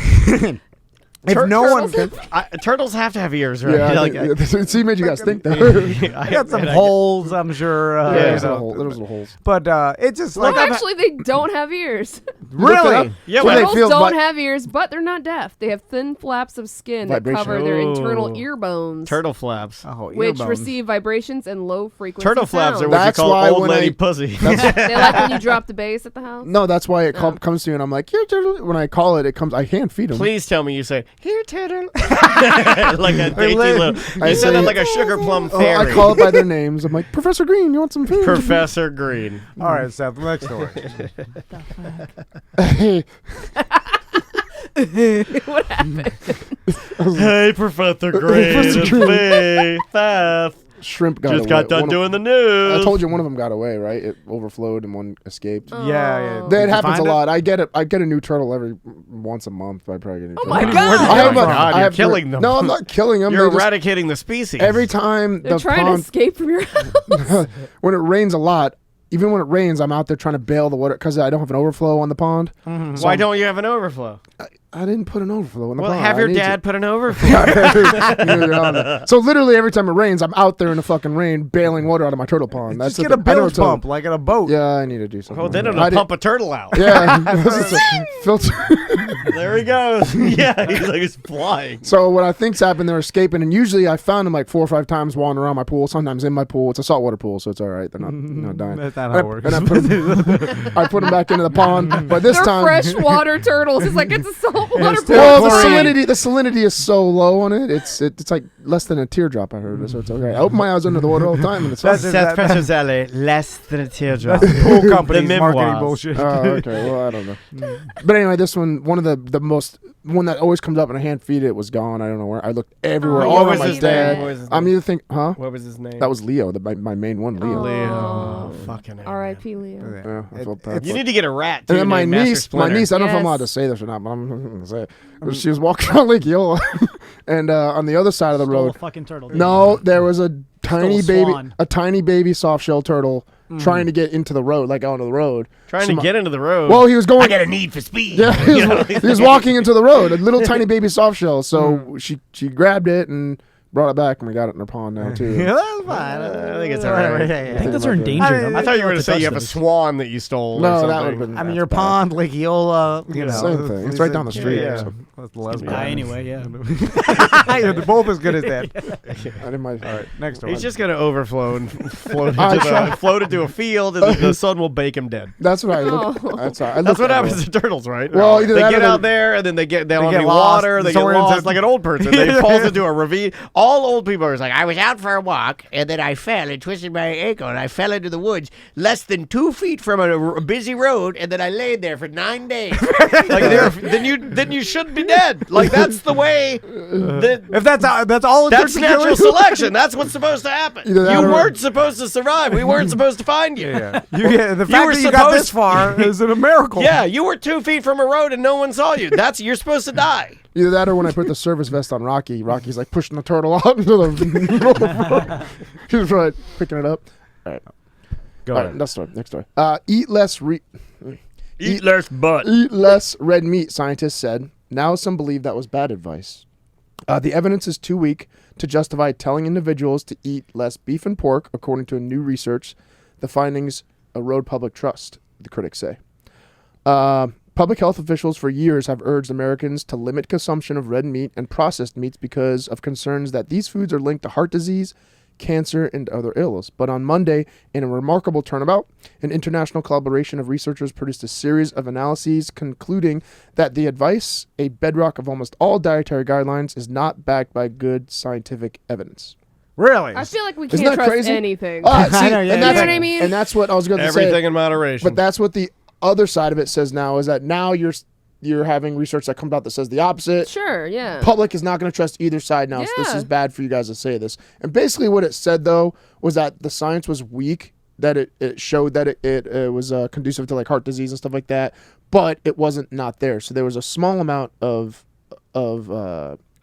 if no one turtles can. Turtles have to have ears, right? Yeah, Like, see, made you guys think that. I got some and I holes, I'm sure. Yeah, you there's know. little holes. But it's just Well, like actually, they don't have ears. really. Yeah, So well, they Turtles feel don't vi- have ears, but they're not deaf. They have thin flaps of skin that Vibration. cover their internal Oh. ear bones, turtle flaps. Oh, which earbones. receive vibrations and low frequency Turtle flaps are sounds. what That's you why call old when lady I- pussy. They like when you drop the bass at the house. No, that's why it comes to you, and I'm like, here, turtle. When I call it, it comes. I can't feed them. Please tell me you say, here, turtle. Like a dainty little. I You say- said that like a sugar plum Oh, fairy. I call it by their names. I'm like, Professor Green, you want some food? Professor Green. All right, Seth. Next story. What happened? Hey, Professor Green. Professor It's Green. me, Seth. Shrimp got Just away. got done One doing the news. I told you one of them got away, right? It overflowed and one escaped. Yeah. Oh. That Did you happens a find it? lot. I get a new turtle every once a month. I probably get a new Oh turtle. my God! I have Oh my a- God, I you're have- killing them. No, I'm not killing them. You're They just- eradicating the species. every time They're the trying to pond, escape from your house. when it rains a lot, even when it rains, I'm out there trying to bail the water because I don't have an overflow on the pond. Why don't you have an overflow? I didn't put an overflow in the Well, pond. have I your need dad to. put an overflow. So literally every time it rains, I'm out there in the fucking rain bailing water out of my turtle pond. That's Just the get a thing. I know bilge it's a- pump like in a boat. Yeah, I need to do something. Oh, then like it'll that. pump a turtle out. Yeah, this is a filter. There he goes. Yeah, he's like he's flying. So what I think's happened, they're escaping, and usually I found them like 4 or 5 times wandering around my pool. Sometimes in my pool. It's a saltwater pool, so it's all right. They're not dying. That's not how it works. And I put them back into the pond. But this They're time, freshwater turtles. It's like it's a saltwater well, pond. the salinity is so low on it. It's like less than a teardrop. I heard, so it's okay. I open my eyes under the water all the time, and it's fine. Seth Petrozelli, less than a teardrop. That's the pool company's The marketing memoirs. bullshit. Oh, okay. Well, I don't know. But anyway, this one of the most one that always comes up and I hand feed it was gone. I don't know where. I looked everywhere. Oh, All what of was my his dad. name? What was his I'm name? either think, huh? What was his name? That was Leo, my main one, Leo. Leo. Fucking A. R.I.P. Leo. Yeah, I felt bad. You need to get a rat. Too, And then my named Master niece, Splinter. I don't know if I'm Yes. allowed to say this or not, but I'm going to say it. She was walking on Lake Eola, and on the other side of the Stole a road, fucking turtle. didn't no, there was a tiny swan. baby soft shell turtle trying to get into the road, like onto the road. Trying to get into the road. Well, he was going. I got a need for speed. Yeah, he was walking into the road, a little tiny baby soft shell. So she grabbed it and brought it back, and we got it in her pond now too. Yeah, that's fine. I think it's all right. I think those are endangered. I thought you were going to say you have a those. swan that you stole. No, or that something. would have been. I mean, your pond, Lake Eola, you know. Same thing. It's right down the street. Yeah. So That's the last Anyway, yeah. They're both as good as that. I didn't mind. All right, Next one. He's just going to overflow and float I into, try- float into a field, and the sun will bake him dead. That's what I look. Oh. That's What happens to turtles, right? Well, either they that get or out they- there, and then they don't have get any lost, water. They get somewhere into- lost like an old person. They falls into a ravine. All old people are like, I was out for a walk, and then I fell and twisted my ankle, and I fell into the woods less than 2 feet from a busy road, and then I laid there for 9 days. Then you shouldn't be dead. Like that's the way. If that's all it That's took to kill natural you. selection. That's what's supposed to happen. Either that You or- weren't supposed to survive. We weren't supposed to find you. The fact that you got this far is a miracle. Yeah, you were 2 feet from a road and no one saw you. You're supposed to die. Either that or when I put the service vest on Rocky, Rocky's like pushing the turtle out into the middle of the road. He was right picking it up. All right. Go All ahead. right, next story. Next story. Eat less less butt. Eat less red meat, scientists said. Now some believe that was bad advice. The evidence is too weak to justify telling individuals to eat less beef and pork, according to a new research. The findings erode public trust, the critics say. Public health officials for years have urged Americans to limit consumption of red meat and processed meats because of concerns that these foods are linked to heart disease, cancer, and other ills. But on Monday, in a remarkable turnabout, an international collaboration of researchers produced a series of analyses concluding that the advice, a bedrock of almost all dietary guidelines, is not backed by good scientific evidence. Really? I feel like we Isn't can't that trust crazy? anything. See, I know, yeah, and yeah. that's, You know what I mean? And that's what I was going to say. Everything in moderation. But that's what the other side of it says now, is that now you're having research that comes out that says the opposite. Sure, yeah. Public is not going to trust either side now, so this Yeah. is bad for you guys to say this. And basically what it said, though, was that the science was weak, that it showed that it was conducive to like heart disease and stuff like that, but it wasn't not there. So there was a small amount of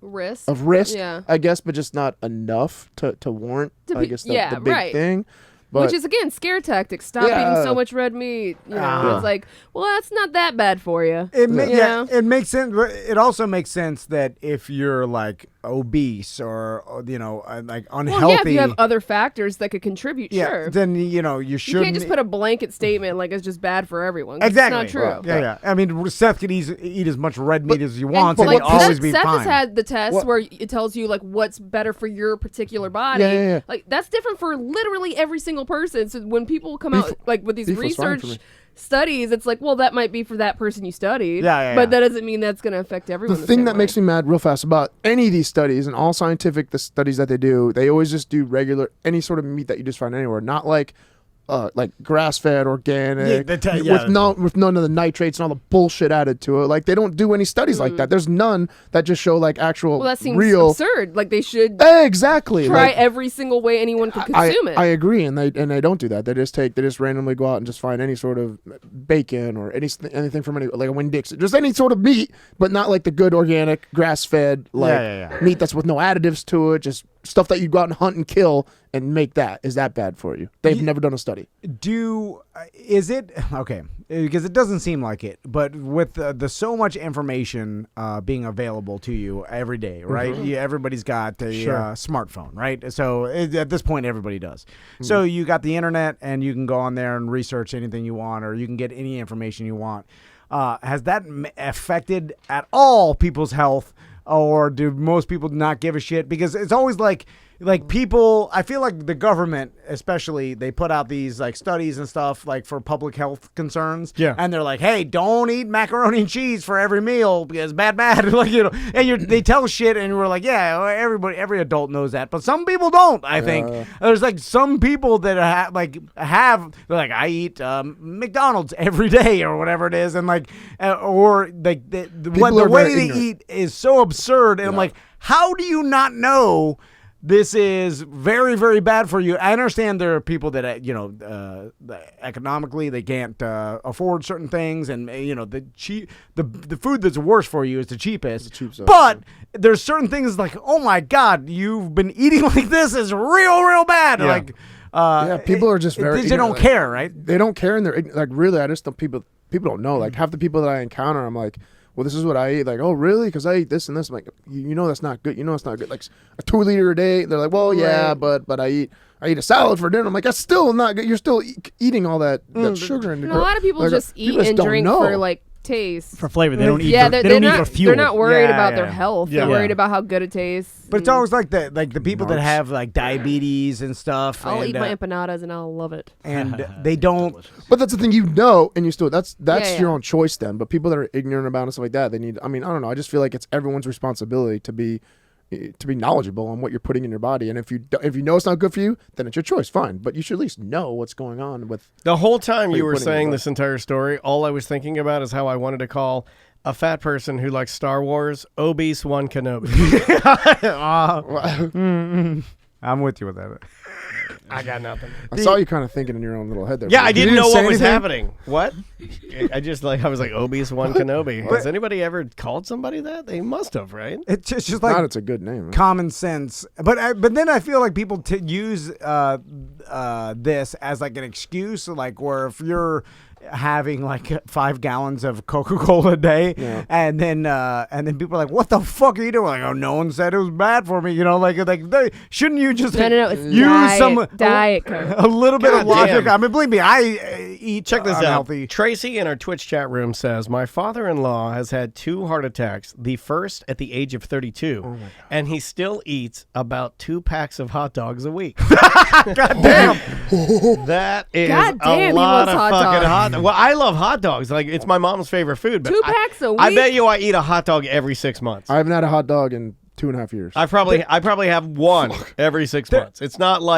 risk, Yeah. I guess, but just not enough to warrant, To I be- guess, yeah, the big right. thing. But Which is, again, scare tactics. Stop Yeah. eating so much red meat. You know, Yeah. it's like, well, that's not that bad for you. It Yeah. it makes sense. But it also makes sense that if you're like obese or like unhealthy, Well, yeah, if you have other factors that could contribute, yeah, sure. then you You shouldn't. can't just put a blanket statement like it's just bad for everyone. 'Cause exactly. It's not true. Yeah. I mean, Seth could eat as much red meat as he wants, And, and like, he'll always Seth, be Seth fine. has had the test What- where it tells you like what's better for your particular body. Yeah. Like that's different for literally every single person. So when people come Beef- out like with these beef was fine for research me. studies, it's like, well, that might be for that person you studied. Yeah. But that doesn't mean that's going to affect everyone. the thing that makes me mad real fast about any of these studies and all scientific the studies that they do, they always just do regular any sort of meat that you just find anywhere, not like grass-fed, organic, with none of the nitrates and all the bullshit added to it. Like they don't do any studies like that. There's none that just show like actual Well, that seems real. absurd. Like they should Exactly. try Like, every single way anyone could consume it. I agree, and they don't do that. They just randomly go out and just find any sort of bacon or anything from like a Winn-Dixie, just any sort of meat, but not like the good organic grass-fed meat that's with no additives to it, just stuff that you go out and hunt and kill and make that. Is that bad for you? They've never done a study. Is it okay? Because it doesn't seem like it, but with the so much information being available to you every day, right? Everybody's got a smartphone, right? So at this point, everybody does. So you got the internet, and you can go on there and research anything you want, or you can get any information you want. Has that affected at all people's health, or do most people not give a shit? Because it's always like like people, I feel like the government, especially, they put out these like studies and stuff like for public health concerns. Yeah. And they're like, hey, don't eat macaroni and cheese for every meal because bad. Like, you know, and they tell shit and we're like, yeah, every adult knows that. But some people don't, I think. There's like some people that they're like, I eat McDonald's every day or whatever it is. And like, or like the way they eat is so absurd. And I'm like, how do you not know this is very, very bad for you? I understand there are people that, you know, economically they can't afford certain things, and you know the food that's worse for you is the cheapest. But there's certain things like, oh my God, you've been eating like this is real bad. Yeah. Like, people are just very. They don't care, right? They don't care, and they're like, really. I just don't. People don't know. Like half the people that I encounter, I'm like, well, this is what I eat. Like, oh, really? Because I eat this and this. I'm like, you know that's not good. You know it's not good. Like a 2 liter a day. They're like, well, yeah, but I eat a salad for dinner. I'm like, that's still not good. You're still eating all that sugar in a lot of people just eat and drink for like taste, for flavor. They don't eat. They're they don't not, eat for fuel. They're not worried about their health. Yeah. They're worried about how good it tastes. But it's always like the people that have like diabetes and stuff. I'll and, eat my empanadas and I'll love it. And they don't. But that's the thing, you know, and you still that's Yeah. your own choice then. But people that are ignorant about it and stuff like that, they need. I mean, I don't know. I just feel like it's everyone's responsibility to be knowledgeable on what you're putting in your body. And if you know it's not good for you, then it's your choice. Fine, but you should at least know what's going on with. The whole time you were putting it saying in. this entire story, all I was thinking about is how I wanted to call a fat person who likes Star Wars Obese-Wan Kanobi. I'm with you with that. I got nothing. I saw you kind of thinking in your own little head there. Yeah, but I you didn't know what was anything? happening. What? I was like Obese-Wan Kanobi. Has anybody ever called somebody that? They must have, right? It's just like It's a good name. Right? common sense. But then I feel like people use this as like an excuse, like where if you're having like 5 gallons of Coca-Cola a day, and then people are like, "What the fuck are you doing?" Like, "Oh, no one said it was bad for me," you know. Like shouldn't you just No, it's use diet Coke. a little bit of logic? damn. I mean, believe me, I eat. Check this unhealthy. out. Tracy in our Twitch chat room says, my father-in-law has had 2 heart attacks, the first at the age of 32, and he still eats about 2 packs of hot dogs a week. God damn. That is God damn, a he lot loves of hot fucking dogs. hot dogs. Well, I love hot dogs. Like, it's my mom's favorite food. But 2 packs a week? I bet you I eat a hot dog every 6 months. I haven't had a hot dog in 2.5 years. I probably have one every 6 months. It's not a.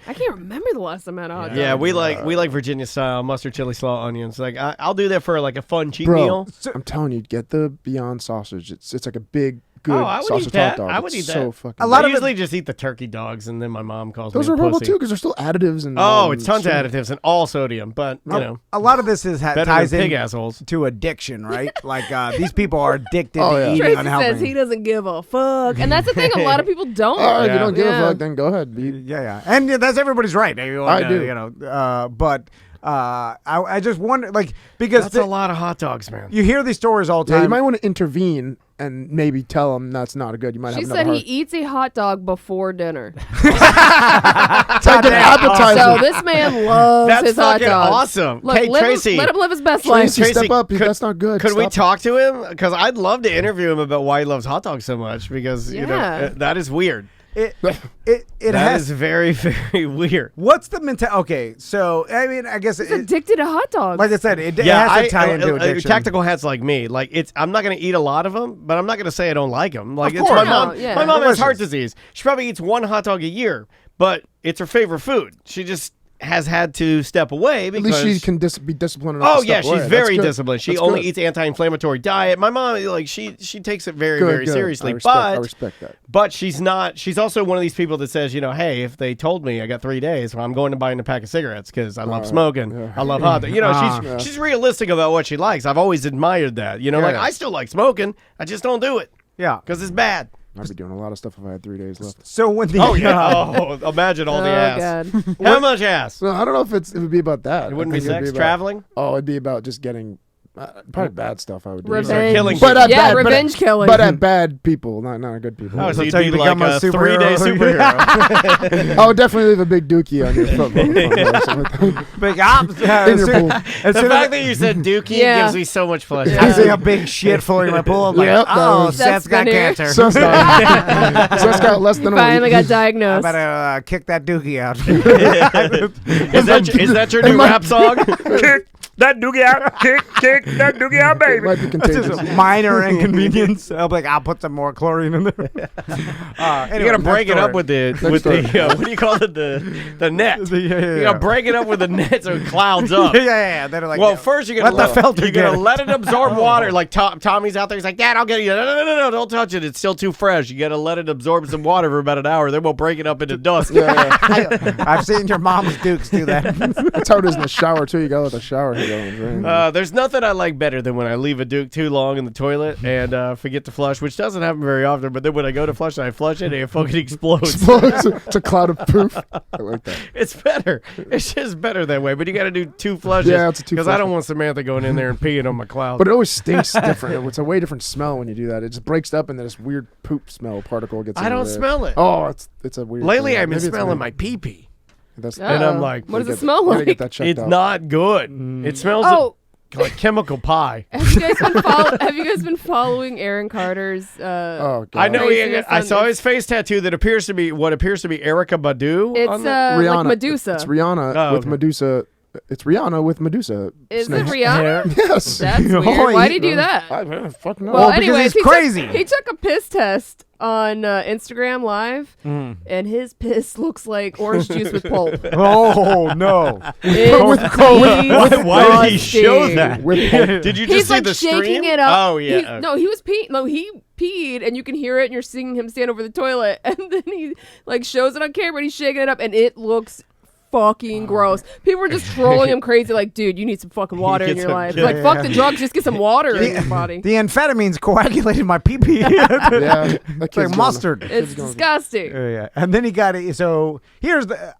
I can't remember the last time I had a hot dog. Yeah, we like Virginia style mustard, chili, slaw, onions. Like I'll do that for like a fun cheat Bro, meal. I'm telling you, get the Beyond sausage. It's like a big, good I would sausage eat that. hot dog. I would It's eat so that. fucking. A lot I of usually just eat the turkey dogs, and then my mom calls Those me are a horrible pussy. too because there's still additives and. Oh, it's tons of sugar. additives and all sodium, but you know, A lot of this is better ties than pig in assholes. to addiction, right? Like these people are addicted Oh, to yeah. eating Tracy unhealthy. says he doesn't give a fuck, and that's the thing. A lot of people don't. All right, if you don't give Yeah. a fuck, then go ahead. Yeah, and that's everybody's right. I do. You know, but I just wonder, like, because That's a lot of hot dogs, man. you hear these stories all the Yeah, time. you might want to intervene and maybe tell them that's not a good. You might She have said another he eats a hot dog before dinner. It's like an appetizer. So this man loves That's his hot fucking dogs. awesome. Look, Hey, let him- Tracy. let him live his best life. Tracy, step up. could- That's not good. Could we Stop it. talk to him? Because I'd love to interview him about why he loves hot dogs so much. Because you know Yeah. that is weird. it That has. is very very weird. What's the mentality? Okay, so I mean, I guess He's addicted to hot dogs. like I said, it has to tie into addiction. Tactical hats like me. Like I'm not gonna eat a lot of them, but I'm not gonna say I don't like them. Like Of it's course. my mom. No, yeah. My mom has heart Delicious. disease. She probably eats 1 hot dog a year, but it's her favorite food. She just has had to step away At because least she can be disciplined enough. Oh to yeah, step away. she's That's very good. disciplined. She That's only good. eats anti-inflammatory diet. My mom, like she takes it very Good, very good. seriously. I respect that. But she's not. She's also one of these people that says, you know, hey, if they told me I got 3 days, well, I'm going to buy a pack of cigarettes because I love smoking. yeah. I love hot. You know, she's realistic about what she likes. I've always admired that. You know, like yeah. I still like smoking. I just don't do it yeah. because it's bad. I'd be doing a lot of stuff if I had 3 days left. So when the Oh yeah. Oh, imagine all the ass. God. How much ass? So I don't know if it would be about that. It wouldn't be I think it'd sex. about- Traveling. Oh, it'd be about just getting Probably bad stuff I would do. Revenge. killing But at yeah, bad, revenge killing. But at bad people, not good people. Oh, so you'd how be you like become a a 3-day superhero. I would definitely leave a big dookie on your football. Or something like that. Big ops. In your pool. The fact that you said dookie gives me so much pleasure. I see a big shit floating in my pool. I'm like, Yep, that oh, was- Seth's got been here. cancer. Seth's got less than a Finally week. got I diagnosed. better kick that dookie out. Is that your new rap song? Kick that dookie out. Kick that dookie out, It baby. might be That's contagious. just a minor inconvenience. I'll be like, I'll put some more chlorine in there. Anyway, You gotta break it up with the story. what do you call it, the net? Yeah. You gotta break it up with the net so it clouds up. yeah. They're like, Well, first you're gonna let the filter you're gonna get it. let it absorb water. Like Tommy's out there, he's like, Dad, I'll get you. No, don't touch it. It's still too fresh. You gotta let it absorb some water for about an hour. Then we'll break it up into dust. I've seen your mom's dukes do that. That's how it is in the shower too. You gotta let the shower heat go and drain. There's nothing I like better than when I leave a Duke too long in the toilet and forget to flush, which doesn't happen very often. But then when I go to flush and I flush it, it fucking explodes. It's a cloud of poof. I like that. It's better. It's just better that way. But you got to do 2 flushes. Yeah, it's a 2 because I don't flushes. want Samantha going in there and peeing on my cloud. But it always stinks different. It's a way different smell when you do that. It just breaks up and then this weird poop smell particle gets. I into don't there. smell it. Oh, it's a weird. Lately, thing. I've been Maybe it's smelling me. my pee pee. That's, And I'm like, what does gotta it smell gotta like? get that checked It's out. not good. It smells like chemical pie. Have you guys been following Aaron Carter's? Oh, God. I know. Craziness I on saw this. his face tattoo that appears to be Erica Badu. It's on the- Rihanna. like Medusa. It's Rihanna Oh, with okay. Medusa. It's Rihanna with Medusa. Is snakes. it Rihanna? Yes. That's weird. Why did he do that? I don't fucking know. Well, because anyways, he's crazy. He took a piss test on Instagram Live, and his piss looks like orange juice with pulp. Oh, no. Why did he show that? With pulp. Did you just He's see like the shaking stream? it up. Oh yeah. No, he was peeing. No, he peed, and you can hear it, and you're seeing him stand over the toilet, and then he like shows it on camera, and he's shaking it up, and it looks fucking gross. People were just trolling him crazy, like, dude, you need some fucking water in Get your some- life. yeah, Like, fuck the drugs, just get some water in your body. The amphetamines coagulated my pee-pee. Yeah, that It's kid's like going- mustard. It's disgusting. Yeah. And then he got it. So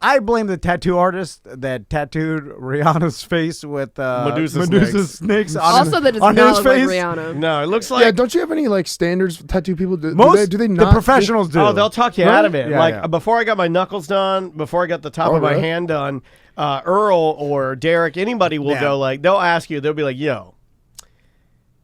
I blame the tattoo artist that tattooed Rihanna's face with Medusa snakes on Also, that does on not his look like face. Rihanna. No, it looks Yeah, like. don't you have any like standards for tattoo people? Do Most they the not professionals do. Oh, they'll talk you Really? out of it. Yeah, like yeah. before I got my knuckles done, before I got the top Oh, of my really? hand done, Earl or Derek, anybody will Yeah. go like, they'll ask you, they'll be like, yo,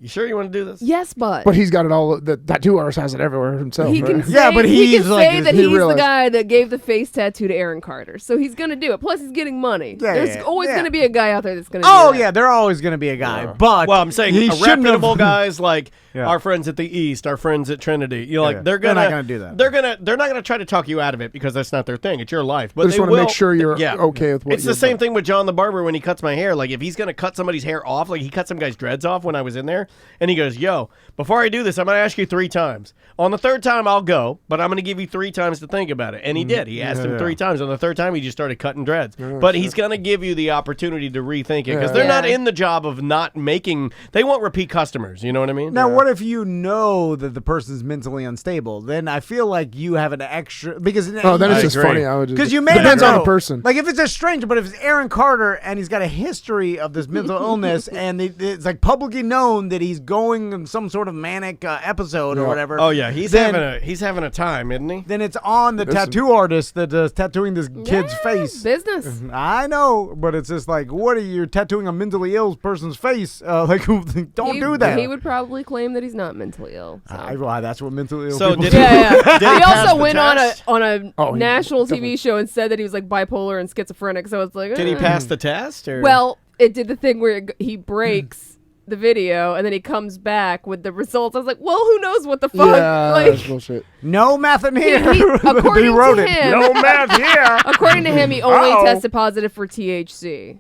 you sure you want to do this? Yes, but But he's got it all. The tattoo artist has it everywhere himself. he can right? say, Yeah, but he he's can like- say that he he's the realized- guy that gave the face tattoo to Aaron Carter, so he's gonna do it. Plus, he's getting money. Yeah, There's yeah, always yeah. gonna be a guy out there that's gonna. Oh do that. yeah, they're always going to be a guy, but Well, I'm saying he shouldn't have- reputable guys like Yeah. our friends at the East, our friends at Trinity. You know, like Yeah. they're They're gonna not gonna do that. They're not gonna try to talk you out of it because that's not their thing. It's your life. But They just want want to make sure you're okay with what. It's the same thing with John the barber when he cuts my hair. Like if he's gonna cut somebody's hair off, like he cut some guy's dreads off when I was in there, and he goes, "Yo, before I do this, I'm gonna ask you 3 times. On the 3rd time, I'll go, but I'm gonna give you 3 times to think about it." And he did. He asked him 3 times. On the 3rd time, he just started cutting dreads. But he's gonna give you the opportunity to rethink it because they're not in the job of not making. They want repeat customers. You know what I mean? Now, what if you know that the person's mentally unstable? Then I feel like you have an extra because Oh, then it's I just agree. funny. I would just because you may depends not on know. the person. Like if it's a stranger, but if it's Aaron Carter and he's got a history of this mental illness and it's like publicly known that he's going in some sort of manic episode or whatever. Oh yeah, he's then- having a time, isn't he? Then it's on the tattoo artist that is tattooing this kid's Yeah, face. business. I know, but it's just like, what are you tattooing a mentally ill person's face? Like, don't do that. He would probably claim that he's not mentally ill. So. Well, that's what mentally ill So people did do. Yeah. Did He pass also the went test? on a Oh, he national definitely- TV show and said that he was like bipolar and schizophrenic. So it's like, Did he pass the test? Or? Well, it did the thing where he breaks the video and then he comes back with the results. I was like, well, who knows what the fuck? Yeah, Like, that's bullshit. No math in here. according he wrote to it. him, No math here. according to him, he only Uh-oh. tested positive for THC.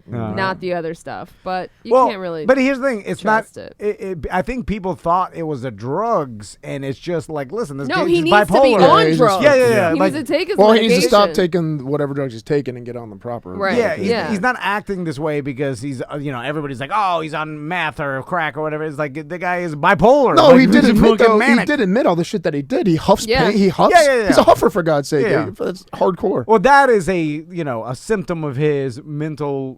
Not the other stuff, but you Well, can't really. but here's the thing: it's not. trust it. I think people thought it was the drugs, and it's just like, listen, this no, kid's he just needs bipolar. to be on he's drugs. just- Yeah. He Like, needs to take his Well, he medication. needs to stop taking whatever drugs he's taking and get on the proper. Right. yeah, he's not acting this way because he's, everybody's like, oh, he's on meth or crack or whatever. It's like the guy is bipolar. No, Like, he did he's admit fucking though. manic. He did admit all the shit that he did. He huffs Yeah. paint. He huffs. Yeah. He's a huffer for God's sake. Yeah. That's hardcore. Well, that is a symptom of his mental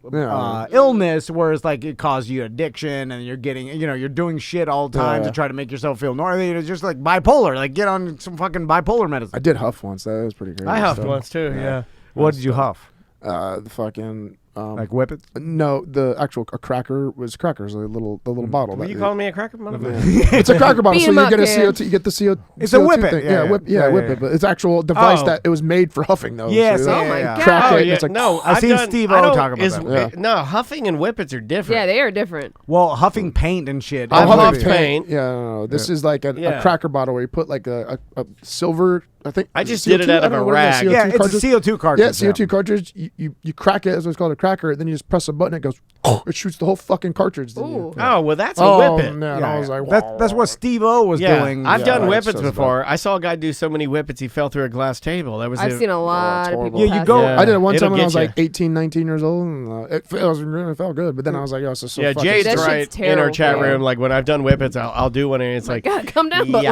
illness, whereas like it caused you addiction, and you're getting, you're doing shit all the time to try to make yourself feel normal. It's just like bipolar. Like get on some fucking bipolar medicine. I did huff once. That was pretty great. I huffed once too. Yeah. What did you huff? The fucking Like whippets? No, the actual a cracker was crackers, the little bottle. Were you calling me a cracker, motherfucker? It's a cracker bottle, Beat so 'em you up, get a kid. CO2. You get the CO. It's a CO2 whippet. thing. Yeah, Yeah, whip it. But it's actual device that it was made for huffing though. Yeah, so so- Oh my Yeah. god. Crack Oh, it. yeah. It's like No, I've seen done- Steve-O I don't- talk about that. No, huffing and whippets are different. Yeah, they are different. Well, huffing paint and shit. I've huffing huffed Obviously. paint. Yeah, no. This is like a Yeah. cracker bottle where you put like a silver. I think I just CO2? did it out I of don't a know what it is, rag. CO2 Yeah, it's a cartridge. CO2 cartridge. Yeah, CO2 cartridge. You crack it as what's called a cracker. Then you just press a button. It goes. It shoots the whole fucking cartridge. Ooh. Oh, well, that's a Oh whippet. man, I was like, That's what Steve-O was doing. I've done Yeah, whippets it's before. I saw a guy do so many whippets he fell through a glass table. That was I've seen a lot of people. Yeah, you pass go- out. I did it one It'll time when I get was you. like 18, 19 years old. And, it felt good, but then I was like, oh, this is so Yeah, fucking Jay's That shit's right in our terrible chat for you. room. Like when I've done whippets, I'll do one, and it's like, God, come down. yeah, Butler.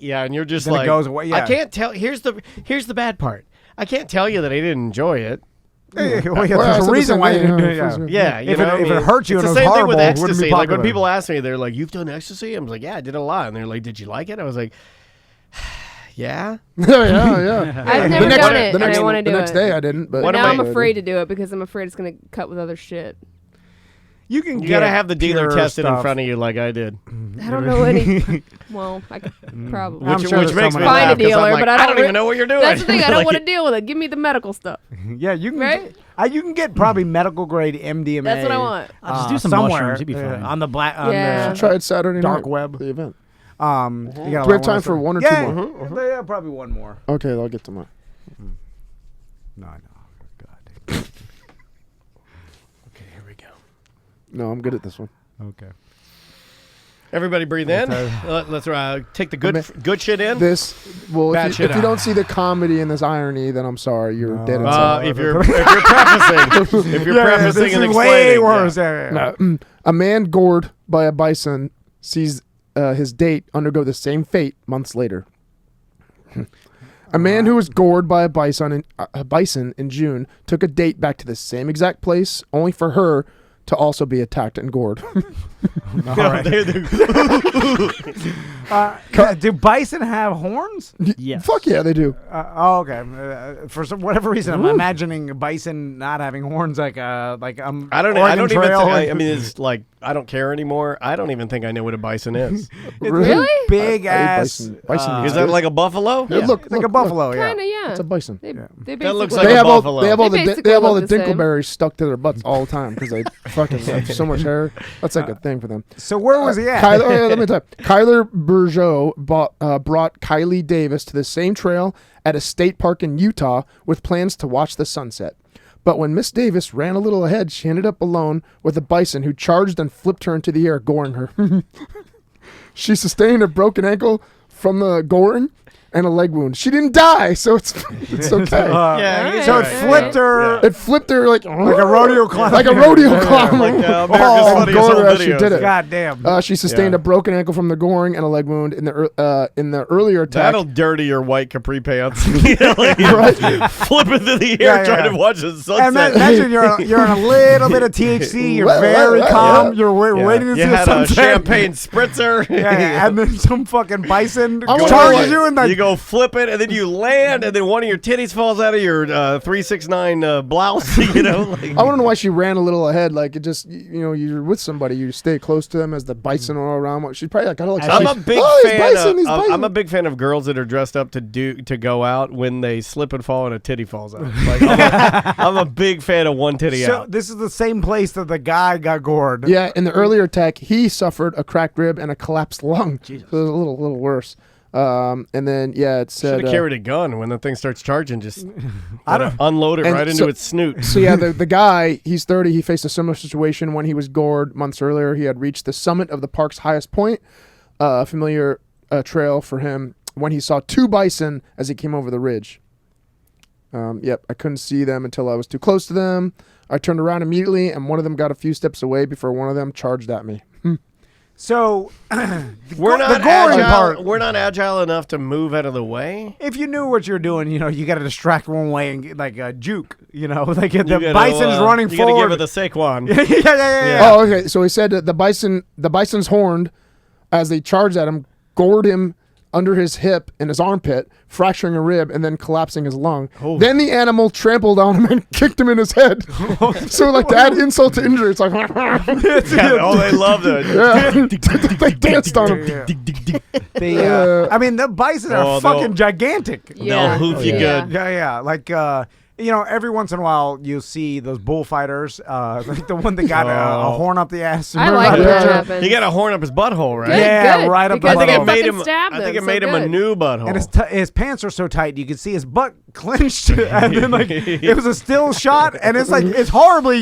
yeah, and you're just Then it like, goes away, yeah. I can't tell. Here's the bad part. I can't tell you that I didn't enjoy it. Well, yeah, Well, I there's said a the reason same why you thing, didn't do yeah. it. Yeah, you If know, it- if it hurt you it's and the it was same thing with horrible, it wouldn't be ecstasy. Like when popular. people ask me, they're like, "You've done ecstasy?" I'm like, "Yeah, I did a lot." And they're like, "Did you like it?" I was like, "Yeah." yeah. I've never next- done it, the and next- I want to do The next it. day I didn't, but But now I I'm did. afraid to do it because I'm afraid it's gonna cut with other shit. You can You gotta get have the dealer pure tested in stuff. front of you, like I did. I don't know any. Well, I could probably I'm Which sure makes there's me someone- find a laugh 'cause I'm dealer, like, but I don't even know what you're doing. That's the thing. I don't Like, want to deal with it. Give me the medical stuff. Yeah, you can. Right? You can get probably medical grade MDMA. That's what I want. I'll just do some somewhere, mushrooms. You'd be fine. on the black. On Yeah. the, tried Saturday Dark night, web. the event. you got Do we have time for one or two yeah, more? Yeah, probably one more. Okay, I'll get to mine. No, I know. God. Okay, here we go. No, I'm good at this one. Okay. Everybody breathe in. Let's take the good shit in. Well, Bad if shit you out. don't see the comedy and this irony, then I'm sorry, you're dead inside. If you're prefacing, prefacing this and is way explaining, worse. yeah. Yeah, yeah. A man gored by a bison sees his date undergo the same fate months later. A man who was gored by a bison in June took a date back to the same exact place, only for her to also be attacked and gored. All right. Do bison have horns? Yes. Fuck yeah, they do. Okay. For whatever reason, I'm imagining bison not having horns like I don't Oregon even Trail. think, I mean, it's like, I don't care anymore. I don't even think I know what a bison is. Really? Big I ate ass. bison. Is that like a buffalo? Yeah, look, It's like a buffalo? Yeah. Kind of, yeah. It's a bison. They That basically looks They like a have all buffalo. they have all They the basically they have all the look the same. dingleberries stuck to their butts all the time because they fucking have so much hair. That's like a thing for them. So where was he at? Kyler, let me tell you. Kyler Bourgeau brought Kylie Davis to the same trail at a state park in Utah with plans to watch the sunset. But when Miss Davis ran a little ahead, she ended up alone with a bison who charged and flipped her into the air, goring her. She sustained a broken ankle from the goring and a leg wound. She didn't die, so it's okay. Yeah, he's So all it right. flipped her It flipped her like like a rodeo clown. like a rodeo clown. Like America's Oh, Funniest gored Home her as she Videos. did it. God damn. She sustained Yeah. a broken ankle from the goring and a leg wound in the earlier attack. That'll dirty your white capri pants. You know, like, flipping through the air Yeah, trying yeah. to watch the And sunset. imagine you're on a little bit of THC. You're Well, very well, calm. yeah. You're waiting to you see the had a sunset. champagne spritzer. Yeah, and then some fucking bison I wonder charges what- you and You go flip it, and then you land, and then one of your titties falls out of your 369 blouse. You know, like, I want to know why she ran a little ahead. Like it just, you're with somebody, you stay close to them as the bison all around. She's probably like, I'm a big fan. I'm a big fan of girls that are dressed up to go out when they slip and fall and a titty falls out. Like, I'm a big fan of one titty So out. this is the same place that the guy got gored. Yeah, in the earlier attack, he suffered a cracked rib and a collapsed lung. Jesus. So it was a little worse. And then it Should said have carried a gun when the thing starts charging. Just don't- unload it And right into its snoot. So yeah, the guy, he's 30. He faced a similar situation when he was gored months earlier. He had reached the summit of the park's highest point, a familiar trail for him, when he saw two bison as he came over the ridge. I couldn't see them until I was too close to them. I turned around immediately, and one of them got a few steps away before one of them charged at me. So We're not the goring agile. part. We're not agile enough to move out of the way. If you knew what you're doing, you got to distract one way and like a juke. Like the You gotta, bison's running you forward. gotta give it the Saquon. yeah. Oh, okay. So he said that the bison's horned as they charged at him, gored him under his hip and his armpit, fracturing a rib and then collapsing his lung. Oh. Then the animal trampled on him and kicked him in his head. So like to add insult to injury, it's like They love that. they danced on him. I mean, the bison are fucking gigantic. Yeah. They'll hoof you good. Yeah. Like, every once in a while you see those bullfighters, like the one that got a horn up the ass. I like when that happens. He got a horn up his butthole, right? Good, Yeah, good, right up because the they butthole. fucking him. stabbed I think them, it made so him a good. new butthole. And his pants are so tight you could see his butt clenched, and then like it was a still shot, and it's like it's horribly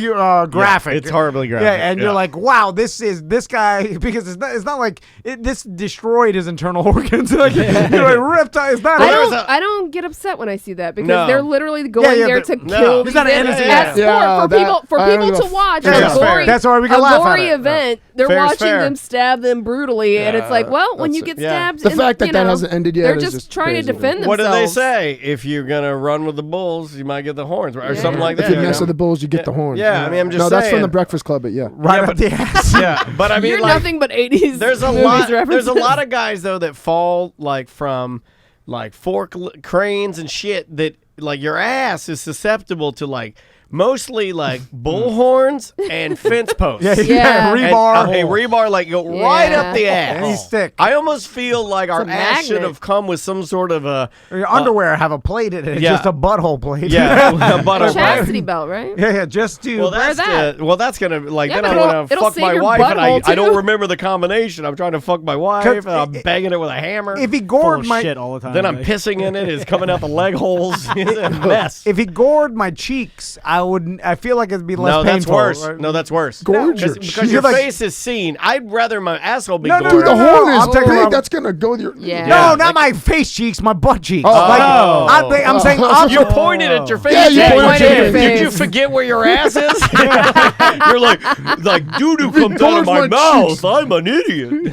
graphic. it's horribly graphic. Yeah, and you're like, wow, this guy because it's not like this destroyed his internal organs. Like, reptile is not. I don't get upset when I see that because No. they're literally going there to kill He's not an these innocent animals. man. As sport for people to watch. Yeah, a gory, that's why we can a laugh at gory it. event. They're Fair's watching fair. them stab them brutally, and it's like, well, when you get stabbed, The and, fact that you that know, hasn't ended yet they're is just just trying crazy. to defend themselves. What do they say? If you're gonna run with the bulls, you might get the horns, or something like that. If you mess with the bulls, you get the horns. Yeah, I mean, I'm just no, that's from saying. the Breakfast Club, but yeah. Right Yeah, up the ass. Yeah, but I mean, You're like, nothing but 80s. there's a movies lot. There's a references. lot of guys though that fall like from like fork cranes and shit that like your ass is susceptible to like mostly like bull horns and fence posts. Yeah. And, rebar. a rebar like go right Yeah. up the ass. And he's thick. I almost feel like our It's a ass should magnet. have come with some sort of a Your underwear have a plate in it. It's yeah. just a butthole plate. yeah, a butthole. chastity belt, right? yeah, just to. Well, that's that. that's gonna like Yeah, then but I want to it'll fuck save my your wife and I butthole, don't too. remember the combination. I'm trying to fuck my wife and I'm banging it with a hammer. if he Full gored of my shit all the time. Then I'm like- pissing in it. It's coming out the leg holes. It's a mess. if he gored my cheeks, I feel like it'd be less No, painful. that's worse. right? No, that's worse. Gorge your Because cheeks. your like- face is seen. I'd rather my asshole be No, no, gored. Dude, the no, horn is I'm talking big. about- That's gonna go with your. Yeah. No, not my face cheeks, my butt cheeks. Oh. I'm saying You pointed at your face. Yeah, you pointed at your Did face. you forget where your ass is? You're like doo-doo comes out of gorged my my mouth. cheeks. I'm an idiot.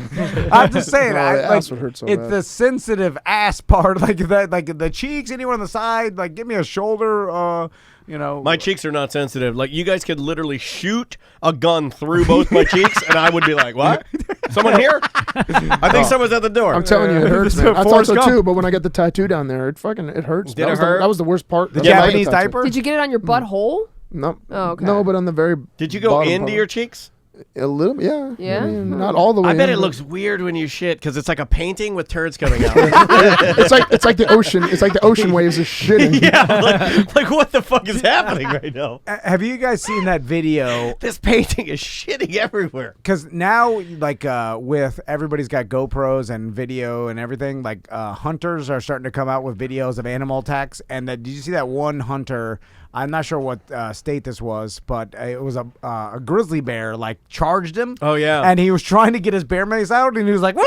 I'm just saying. No, I, the like, ass would hurt so it's bad. the sensitive ass part, like that, like the cheeks. Anyone on the side, like give me a shoulder. My cheeks are not sensitive. Like you guys could literally shoot a gun through both my cheeks, and I would be like, "What? Someone here? I think someone's at the door." I'm telling you, it hurts, This man. is I thought Forrest so Gump. too, but when I got the tattoo down there, it hurts. Did that it was hurt? that was the worst part. The That was my Japanese tattoo. diaper. Did you get it on your butthole? No. Oh, okay. No, but on the very. Did you go bottom into part. your cheeks? A little, yeah. Yeah? I mean, not all the way. I bet in, it but- looks weird when you shit because it's like a painting with turds coming out. It's like the ocean. It's like the ocean waves are shitting. Yeah, like what the fuck is happening right now? Have you guys seen that video? This painting is shitting everywhere. Because now, like, with everybody's got GoPros and video and everything, like, hunters are starting to come out with videos of animal attacks. And did you see that one hunter? I'm not sure what state this was, but it was a grizzly bear, like, charged him. Oh, yeah. And he was trying to get his bear mace out, and he was like, "Wah!"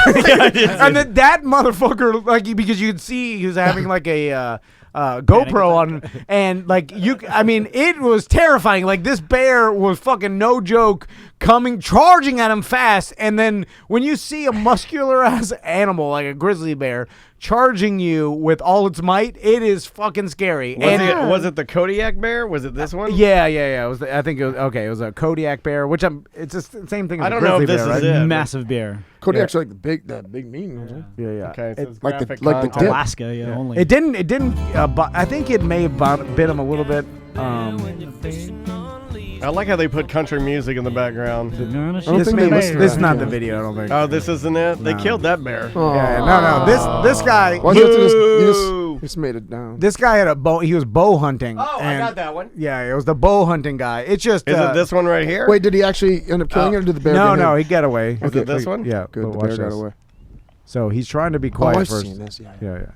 Yeah, I did see and then that motherfucker, like, because you could see he was having, like, a... GoPro on, and like I mean, it was terrifying. Like this bear was fucking no joke, charging at him fast, and then when you see a muscular ass animal like a grizzly bear charging you with all its might, it is fucking scary. Was it the Kodiak bear? Was it this one? Yeah. It was. I think it was okay. It was a Kodiak bear, which it's the same thing as I a don't know grizzly if this bear, is right? it. Massive bear. Kodiak's like that big mean one. Yeah. Okay, so it's like the- graphic like the content. dip. Alaska, yeah, only. It didn't. I think it may have bit him a little bit. I like how they put country music in the background. I don't This think they listen to is that. not the video. I don't think. Oh, this isn't it? They No. killed that bear. Oh. Yeah, no. This guy. Why do you have to Boo! just made it down? This guy had a bow. He was bow hunting. Oh, I and- got that one. Yeah, it was the bow hunting guy. It's just. Is it this one right here? Wait, did he actually end up killing it, or did the bear? No, get no, him? he got away. Was it this one? Yeah, Good. but The watch bear got this. away. So he's trying to be Oh, quiet I've first. seen this. Yeah. Yeah.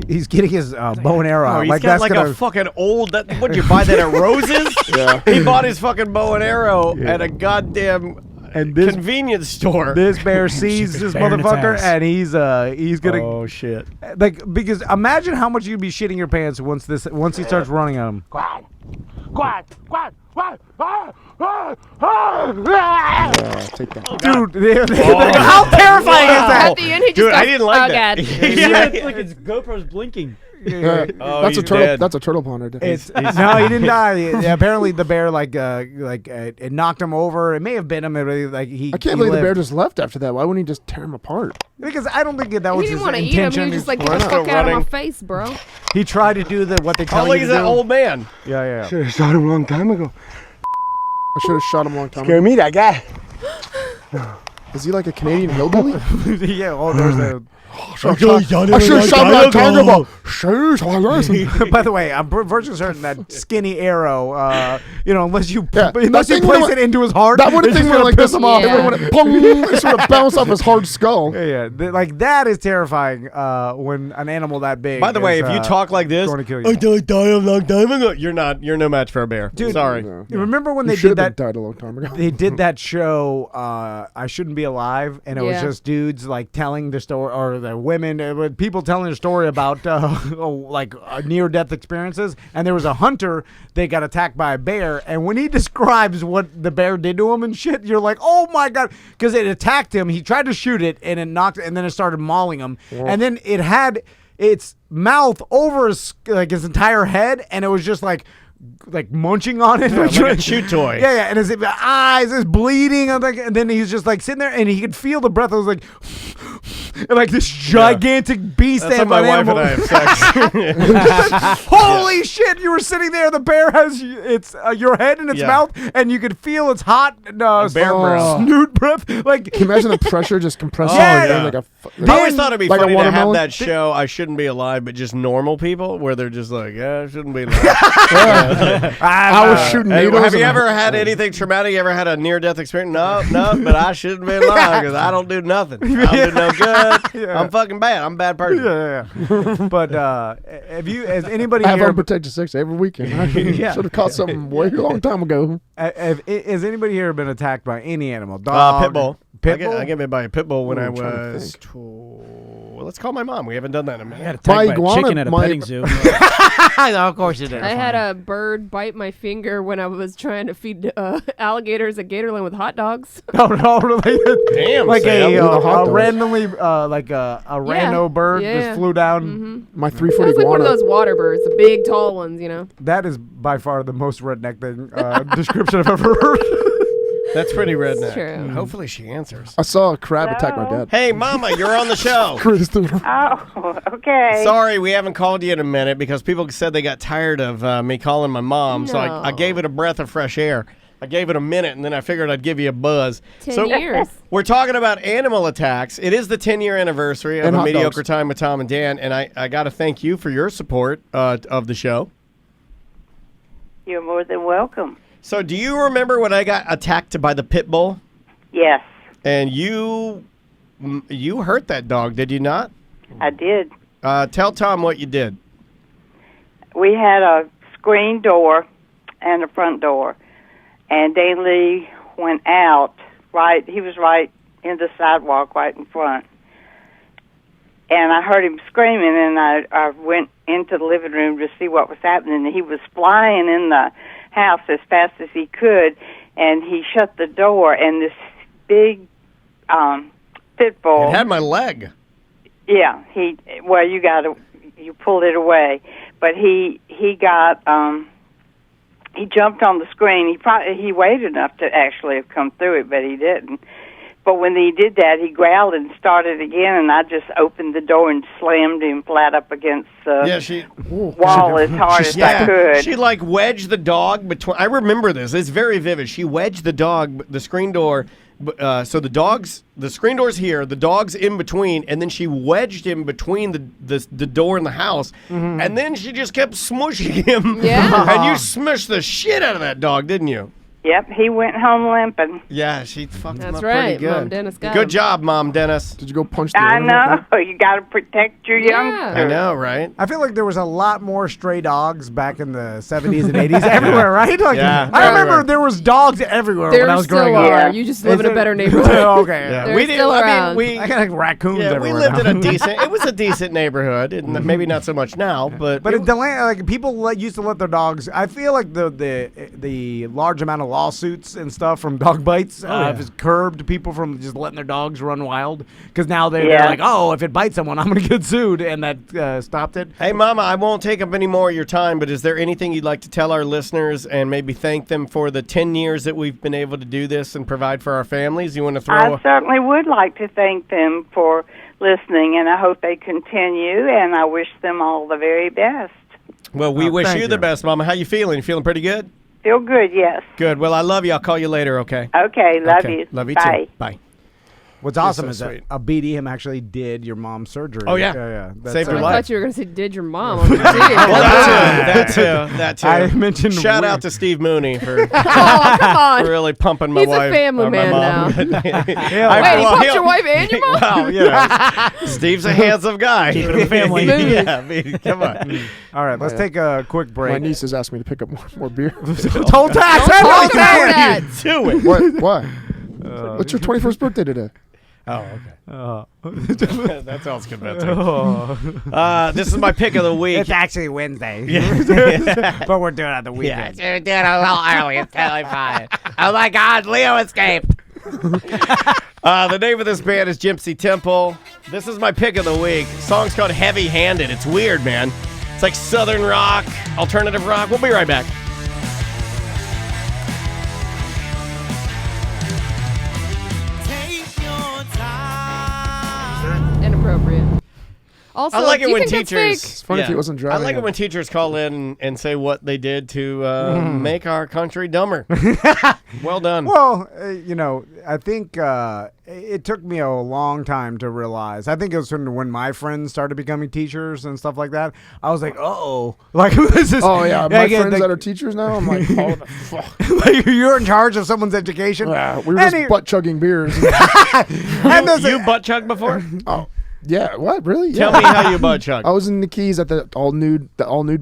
He's getting his bow and arrow Oh, out. he's Like got that's like gonna. a fucking old. What'd you buy that at Rose's? Yeah. He bought his fucking bow and arrow at a goddamn And this convenience store. this bear sees this bear in its motherfucker, ass. and he's gonna Oh shit! like because imagine how much you'd be shitting your pants once he starts running at him. Take that. Dude, how terrifying is that? At the end, he just Dude, goes, I didn't like oh, that. God. Yeah, it's like his GoPro's blinking. Oh, that's a he's turtle. dead. That's a turtle ponder. No, he didn't die. Yeah, apparently, the bear it knocked him over. It may have been him. I can't believe the bear just left after that. Why wouldn't he just tear him apart? Because I don't think that was He his didn't want to eat him. intention. He was just like, get We're the not fuck out of my running. face, bro. He tried to do what they tell How you old to is do. that old man? Yeah. Should have shot him a long time ago. I should have shot him a long time ago. me, that guy. Is he like a Canadian hillbilly? Yeah. Oh, there's the. I should have shot him a long time ago. By the way, I'm virtually certain that skinny arrow, unless you Yeah, place that thing would've it into his heart, That would have it's thing just went gonna like piss this. him off. Yeah. It would have boom. It sort of bounced off his hard skull. Yeah, like that is terrifying. When an animal that big. By the way, is, if you talk like this, going to kill you. died a long time ago. You're no match for a bear. Dude, sorry. No. Remember when You they should did have that? died a long time ago. They did that show, I Shouldn't Be Alive, and it was Yeah. just dudes like telling the story, or the women, people telling their story about near-death experiences. And there was a hunter that got attacked by a bear, and when he describes what the bear did to him and shit, you're like, oh my god, because it attacked him. He tried to shoot it, and it knocked, and then it started mauling him, and then it had its mouth over his entire head, and it was just like munching on it, like a chew toy. Yeah, and his eyes is bleeding, and then he's just like sitting there, and he could feel the breath. It was like, and like this gigantic beast. That's how my wife and I have sex. Holy shit! You were sitting there. The bear has your head in its Yeah. mouth, and you could feel its hot bear breath. snoot breath. Like, Can you imagine the pressure just compressing? Yeah. Like, like a, I always thought it'd be like a funny to have watermelon? that show, I Shouldn't Be Alive, but just normal people, where they're just like, yeah, I shouldn't be alive. I was shooting Hey, needles. have you and- ever had anything traumatic? You ever had a near-death experience? No, but I shouldn't be alive because I don't do nothing. I don't do no good. Yeah. I'm fucking bad. I'm a bad person. yeah. But has anybody I have here? unprotected sex every weekend. I Yeah. should have caught something way long time ago. Has anybody here been attacked by any animal? Dog, Pit bull. Pit bull? I get bit by a pit bull when Ooh, I I'm trying to was. think. Well, let's call my mom. We haven't done that in a minute. My Attacked by a iguana- chicken at a my- petting zoo. Of course you did. I had a bird bite my finger when I was trying to feed alligators at Gatorland with hot dogs. No, related. Damn, like Sam. With a hot dog. randomly, like a rando bird Yeah. just flew down. My It 3-foot was like one iguana. of those water birds, the big, tall ones, you know. That is by far the most redneck thing description I've ever heard. That's pretty redneck. true. Hopefully she answers. I saw a crab attack my dad. Hey, Mama, you're on the show. Chris, Oh, okay. Sorry, we haven't called you in a minute because people said they got tired of me calling my mom. So I No. gave it a breath of fresh air. I gave it a minute, and then I figured I'd give you a buzz. 10 years. We're talking about animal attacks. It is the 10-year anniversary of And A hot Mediocre dogs. Time with Tom and Dan, and I got to thank you for your support of the show. You're more than welcome. So do you remember when I got attacked by the pit bull? Yes, And you hurt that dog, did you not? I did. Tell Tom what you did. We had a screen door and a front door, and Dan Lee went out he was right in the sidewalk right in front. And I heard him screaming, and I went into the living room to see what was happening. And he was flying in the house as fast as he could, and he shut the door, and this big pit bull. It had my leg. Yeah, you pulled it away, but he got he jumped on the screen. He weighed enough to actually have come through it, but he didn't. But when he did that, he growled and started again, and I just opened the door and slammed him flat up against the wall as hard as I could. She like wedged the dog between. I remember this. It's very vivid. She wedged the dog, the screen door. So the screen door's here, the dog's in between, and then she wedged him between the door and the house, and then she just kept smushing him. Yeah. And you smushed the shit out of that dog, didn't you? Yep, he went home limping. Yeah, she fucked him That's up right. pretty good. Mom Dennis got Good him. job, Mom Dennis. Did you go punch the I owner? know. You got to protect your Yeah. youngsters. I know, right? I feel like there was a lot more stray dogs back in the 70s and 80s everywhere, right? Like, Yeah. I remember Everywhere. there was dogs everywhere when I There was still growing are. up. You just live in a Is better it- neighborhood. Okay. Yeah, They're we did. still I around. mean, I got like raccoons we everywhere lived now. in a decent. It was a decent neighborhood, and maybe not so much now, but But people used to let their dogs. I feel like the large amount of lawsuits and stuff from dog bites. If it's curbed people from just letting their dogs run wild. Because now they're like, oh, if it bites someone, I'm going to get sued. And that stopped it. Hey, Mama, I won't take up any more of your time, but is there anything you'd like to tell our listeners and maybe thank them for the 10 years that we've been able to do this and provide for our families? You want to throw I certainly would like to thank them for listening, and I hope they continue, and I wish them all the very best. Well, we wish you the best, Mama. How you feeling? You feeling pretty good? Feel good, yes. Good. Well, I love you. I'll call you later, okay? Okay, love you. Love you Bye. too. Bye. What's awesome so is sweet. that a BDM actually did your mom's surgery. Oh, yeah. That's, Saved her I life. thought you were going to say, did your mom? Well, that too. I mentioned Shout out to Steve Mooney for Oh, come on. really pumping my He's wife. a family or my man mom. now. Wait, Wait, he pumped your wife and your mom? Well, yeah. Steve's a handsome guy. Keep it in the family. Yeah, I mean, come on. All right, let's take a quick break. My niece has asked me to pick up more beer. Told tax. Talk about that. Do it. What? Why? What's your 21st birthday today? Oh, okay. That sounds convincing. This is my pick of the week. It's actually Wednesday. But we're doing it on the weekend. We're doing it a little early. It's totally fine. Oh my God, Leo escaped. The name of this band is Gypsy Temple. This is my pick of the week. The song's called Heavy Handed. It's weird, man. It's like southern rock, alternative rock. We'll be right back. Inappropriate. Also, I like do it you when think that's teachers. fake? It's funny if he wasn't driving. I like it it. when teachers call in and say what they did to make our country dumber. Well done. Well, I think it took me a long time to realize. I think it was when my friends started becoming teachers and stuff like that. I was like, oh, like this is. Oh yeah, my friends like, that are teachers now. I'm like, oh the fuck. like, you're in charge of someone's education. Yeah, we were just butt chugging beers. You butt chugged before? Oh. Yeah, what? Really? Tell Yeah. me how you butt chugged. I was in the Keys at the all nude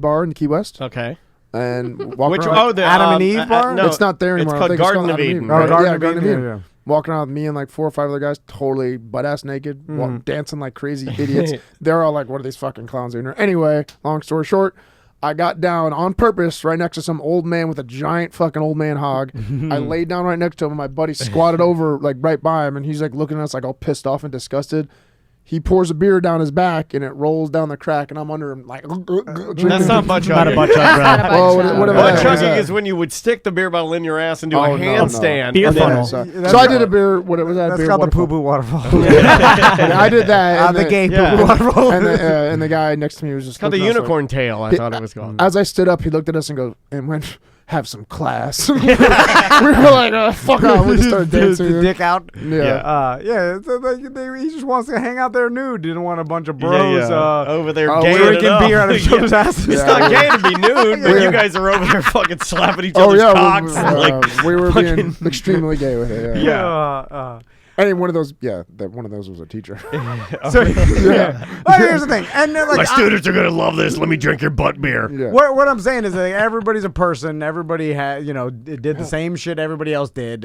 bar in Key West. Okay. And walking Which around. the Adam and Eve bar? No, It's not there anymore. It's called I think Garden of Adam and Eden. Eve. right? Garden of Eden. Yeah. Walking around with me and like 4 or 5 other guys, totally butt ass naked, dancing like crazy idiots. They're all like, "What are these fucking clowns doing here?" Anyway, long story short, I got down on purpose right next to some old man with a giant fucking old man hog. I laid down right next to him, and my buddy squatted over like right by him, and he's like looking at us like all pissed off and disgusted. He pours a beer down his back, and it rolls down the crack, and I'm under him like. That's not butt chugging. Not a butt chug, bro. Oh, whatever Butt that chugging is. is when you would stick the beer bottle in your ass and do Oh, a no, no. handstand. Beer and then- funnel. So I did a beer. What was that? That's beer called the waterfall. poo poo waterfall. Yeah, I did that. The and gay yeah. poo poo waterfall. and the guy next to me was just It's called the looking at us like- unicorn tail, I thought it was called. As I stood up, he looked at us and went, "Have some class." We were like, "Fuck off!" We just started dancing. The dick out. Yeah. He just wants to hang out there nude. Didn't want a bunch of bros over there Oh, gaying drinking it up. beer out of each other's asses. It's not gay to be nude, but you guys are over there fucking slapping each Oh other's yeah, cocks. and, like, we were being extremely gay with it. Yeah. Yeah. And one of those, one of those was a teacher. So, well, here's the thing, and then, like, My students are gonna love this. Let me drink your butt beer. Yeah. What I'm saying is that everybody's a person. Everybody did the same shit everybody else did.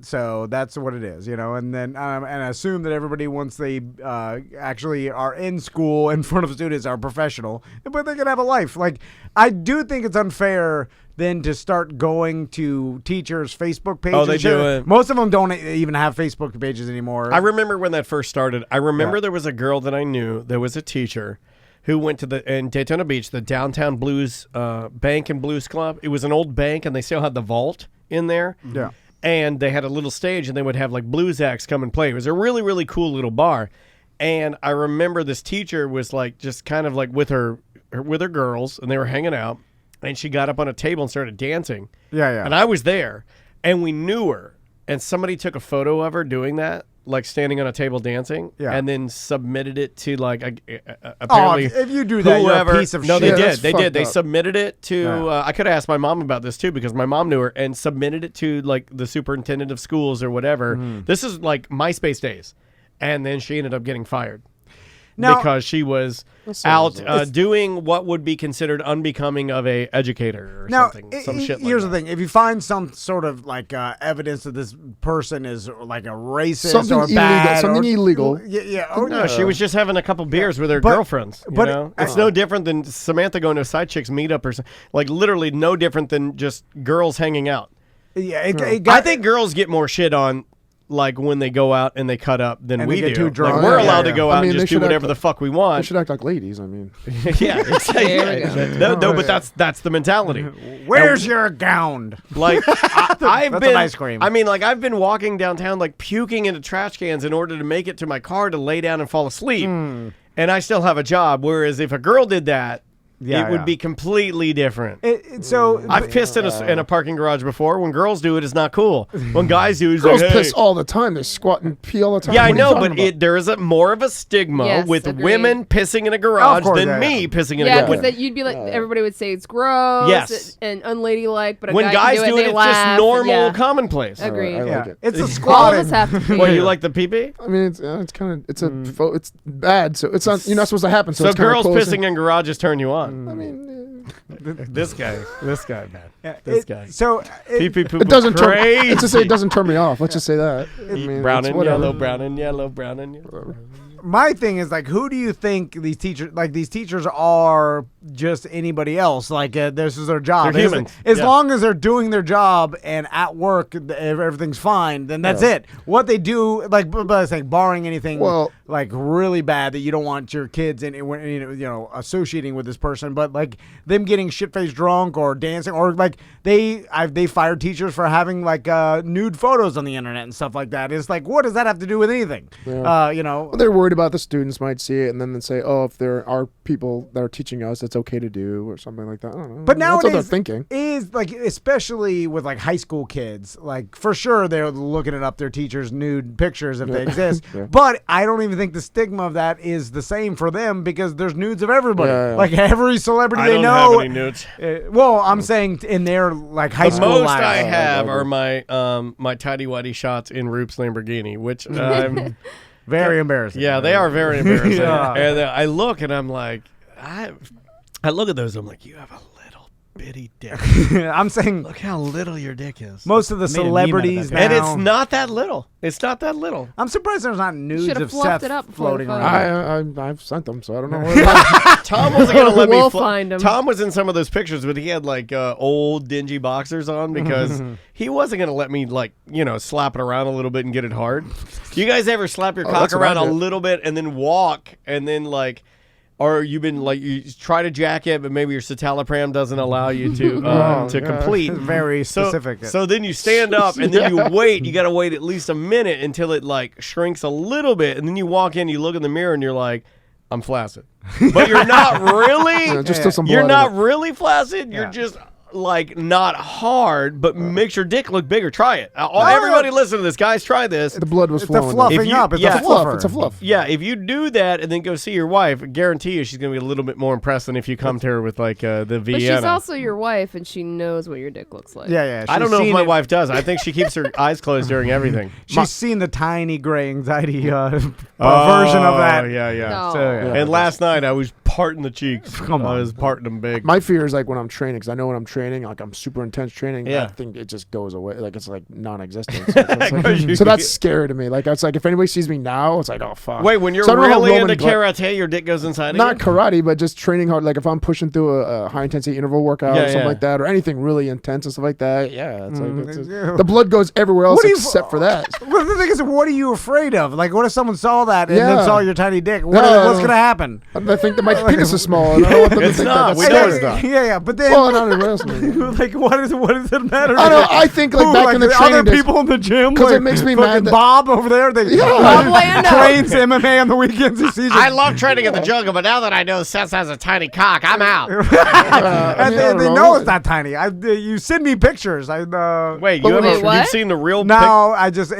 So that's what it is, And then and I assume that everybody, once they actually are in school in front of students, are professional, but they can have a life. Like, I do think it's unfair then to start going to teachers' Facebook pages. Oh, they do it. Most of them don't even have Facebook pages anymore. I remember when that first started. I remember there was a girl that I knew. There was a teacher who went to in Daytona Beach, the Downtown Blues Bank and Blues Club. It was an old bank, and they still had the vault in there. Yeah. And they had a little stage, and they would have like blues acts come and play. It was a really, really cool little bar. And I remember this teacher was like just kind of like with her girls, and they were hanging out. And she got up on a table and started dancing. Yeah. And I was there, and we knew her. And somebody took a photo of her doing that, like standing on a table dancing, and then submitted it to like apparently. If you do that, whoever, you're a piece of no, shit. they did. They up. submitted it to. I could have asked my mom about this too because my mom knew her and submitted it to like the superintendent of schools or whatever. This is like MySpace days, and then she ended up getting fired. Now- because she was out doing what would be considered unbecoming of a educator or something. Some shit like here's that. the thing: if you find some sort of like evidence that this person is like a racist Something or bad, something illegal. No, she was just having a couple beers with her girlfriends. but- It's no different than Samantha going to a side chicks meetup or something. Like literally no different than just girls hanging out. Yeah, I think girls get more shit on like when they go out and they cut up than And we they get do. too drunk. Like, we're Yeah, allowed yeah. to go I out mean, and they just do should whatever act the fuck we want. They should act like ladies. I mean, Yeah, no, but that's the mentality. Where's your gown? Like I've That's been an ice cream. I mean, like I've been walking downtown like puking into trash cans in order to make it to my car to lay down and fall asleep, and I still have a job. Whereas if a girl did that, it would be completely different. So I've pissed in a parking garage before. When girls do it, it's not cool. When guys do it, it's girls like, hey. piss all the time. They squat and pee all the time. Yeah, I What are you know, talking but about? there is more of a stigma Yes, with agreed. women pissing in a garage course, than yeah, me pissing in a Yeah, garage. because you'd be like, everybody would say it's gross Yes. and unladylike, but a When guy guys can do do it, it, it's and they just laugh, normal, yeah. commonplace. Agreed. I like it. It's the All of squatting. us have to be. Well, you like the pee-pee? I mean, it's kind of it's it's bad. So it's not you're not supposed to happen. So, So it's kinda girls close pissing in garages turn you on. I mean, This guy, man. Yeah, This guy. So Pee-pee poop it doesn't turn. crazy. Let's just say it doesn't turn me off. Let's just say that. I mean, brown it's and whatever. yellow, brown and yellow, brown and yellow. my thing is like, who do you think these teachers are just anybody else? Like this is their job. They're humans. As Yeah. long as they're doing their job and at work everything's fine, then that's it. What they do, like, but I was saying, barring anything like really bad that you don't want your kids associating with this person, but like them getting shit-faced drunk or dancing, or like they fired teachers for having like nude photos on the internet and stuff like that. It's like, what does that have to do with anything? Yeah. Well, they're worried about the students might see it and then they say, oh, if there are people that are teaching us, it's okay to do or something like that. I don't know. But that's what they're nowadays, thinking. is like, especially with like high school kids, like for sure they're looking it up their teachers' nude pictures if they exist. Yeah. But I don't even think the stigma of that is the same for them because there's nudes of everybody. Yeah, yeah. Like every celebrity I they don't know. have any nudes. Well, I'm saying in their like high The school most lives. I have are my tidy whitey shots in Roop's Lamborghini, which I'm very embarrassing. Yeah, they are very embarrassing. Yeah. And I look and I'm like, I look at those. I'm like, you have a little bitty dick. I'm saying, look how little your dick is. Most of the Made a meme out of celebrities that now, And it's not that little. It's not that little. I'm surprised there's not nudes Should've of fluffed Seth it up before the floating photo. around. I've sent them, so I don't know what Tom wasn't gonna let We'll me. find him. Tom was in some of those pictures, but he had like old dingy boxers on because he wasn't gonna let me slap it around a little bit and get it hard. You guys ever slap your cock that's what I around a did. little bit and then walk and then like? Or you've been like you try to jack it, but maybe your citalopram doesn't allow you to complete. Very specific. So then you stand up and then you wait. You got to wait at least a minute until it like shrinks a little bit, and then you walk in. You look in the mirror and you're like, "I'm flaccid," but you're not really. Yeah, just still some You're blood in not really flaccid. You're just like not hard, but makes your dick look bigger. Try it. Everybody listen to this, guys. Try this. the blood was It's the flowing. fluffing up. It's yeah, a fluffer. It's a fluff. Yeah, if you do that and then go see your wife, I guarantee you she's gonna be a little bit more impressed than if you come to her with like the Vienna. But she's also your wife, and she knows what your dick looks like. Yeah. I don't know if seen my it. wife does. I think she keeps her eyes closed during everything. She's seen the tiny gray anxiety version of that. Yeah. No. So, yeah. And last night I was parting the cheeks. Come I on. was parting them big. My fear is like when I'm training, because I know when I'm training, like I'm super intense training. Yeah. I think it just goes away. Like it's like non-existent. So, it's like- Because you so that's get- scary to me. Like it's like if anybody sees me now, it's like, oh fuck. Wait, when you're So I don't know how really Roman into gla- karate, your dick goes inside Not of you? karate, but just training hard. Like if I'm pushing through a high intensity interval workout Yeah, or something yeah. like that, or anything really intense and stuff like that. Yeah, it's like it's yeah. the blood goes everywhere else What do you- except for that. Well, the thing is, what are you afraid of? Like, what if someone saw that and Yeah. then saw your tiny dick? No, What's gonna happen? I think that my penis is small, and I don't want them to It's think not. that. We That's know scary. it's not. Yeah, but then, Well, not everybody else. like, what does it matter? I don't know. I think like Who, back in the other training days, people in the gym, 'cause it like, makes me fucking mad that- Bob over there, they Bob Lando. trains MMA on the weekends. He sees I love training in the jungle, but now that I know Seth has a tiny cock, I'm out. and I they don't know it's not tiny. You send me pictures. Wait, Wait, what? you've seen the real No, I just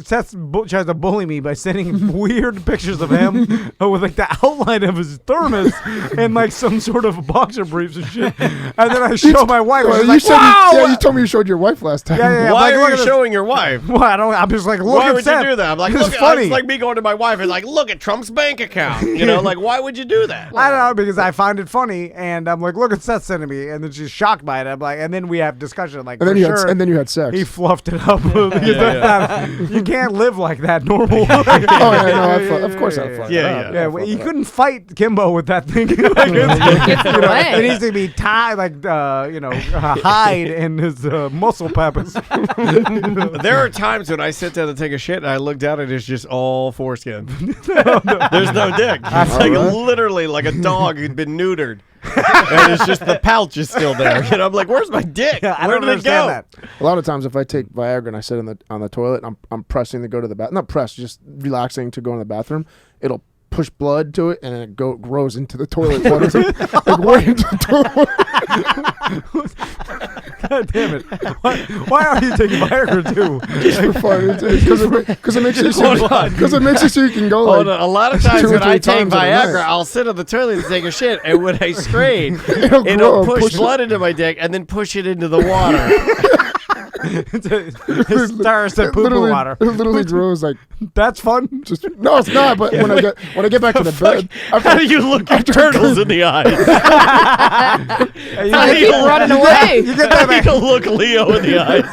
Seth tries to bully me by sending weird pictures of him with like the outline of his thermos and like some sort of boxer briefs and shit. And then I show my wife. Well, She's you like, said wow! you told me you showed your wife last time. Yeah. Why like, are look you at this. showing your wife? Well, I'm just like, look Why at would Seth. you do that? I'm like, It's look, funny. it's like me going to my wife and like, look at Trump's bank account. You know, like, why would you do that? I don't know, because I find it funny, and I'm like, look at Seth sending me, and then she's shocked by it. I'm like, and then we have discussion, like, And then for you sure, had you had sex. he fluffed it up. You can't live like that normal. Oh yeah, no, of course I fluffed Yeah, it up. yeah. Yeah, you couldn't fight Kimbo with that thing. Like, Gets in the way. it needs to be tied, like hide in his muscle peppers. There are times when I sit down to take a shit and I look down and it's just all foreskin. There's no dick. It's like literally like a dog who'd been neutered. And it's just the pouch is still there. And I'm like, where's my dick? Where did it go? That. A lot of times, if I take Viagra and I sit on the toilet, and I'm pressing to go to the bathroom. Not press, just relaxing to go in the bathroom. It'll push blood to it, and then it grows into the toilet water. Like way into the toilet. God damn it! Why are you taking Viagra too? Just for fun. Because it makes it so you can go like. A lot of times 2 or when 3 I take times in a Viagra, night. I'll sit on the toilet and take a shit, and when I strain, It'll it'll grow, push it. blood into my dick and then push it into the water. It starts to poop literally, water. It literally grows like. That's fun. No, it's not. But when I get back to the bed, How do you look your turtles in the eyes? How do you keep running away? You get that How do you look Leo in the eyes?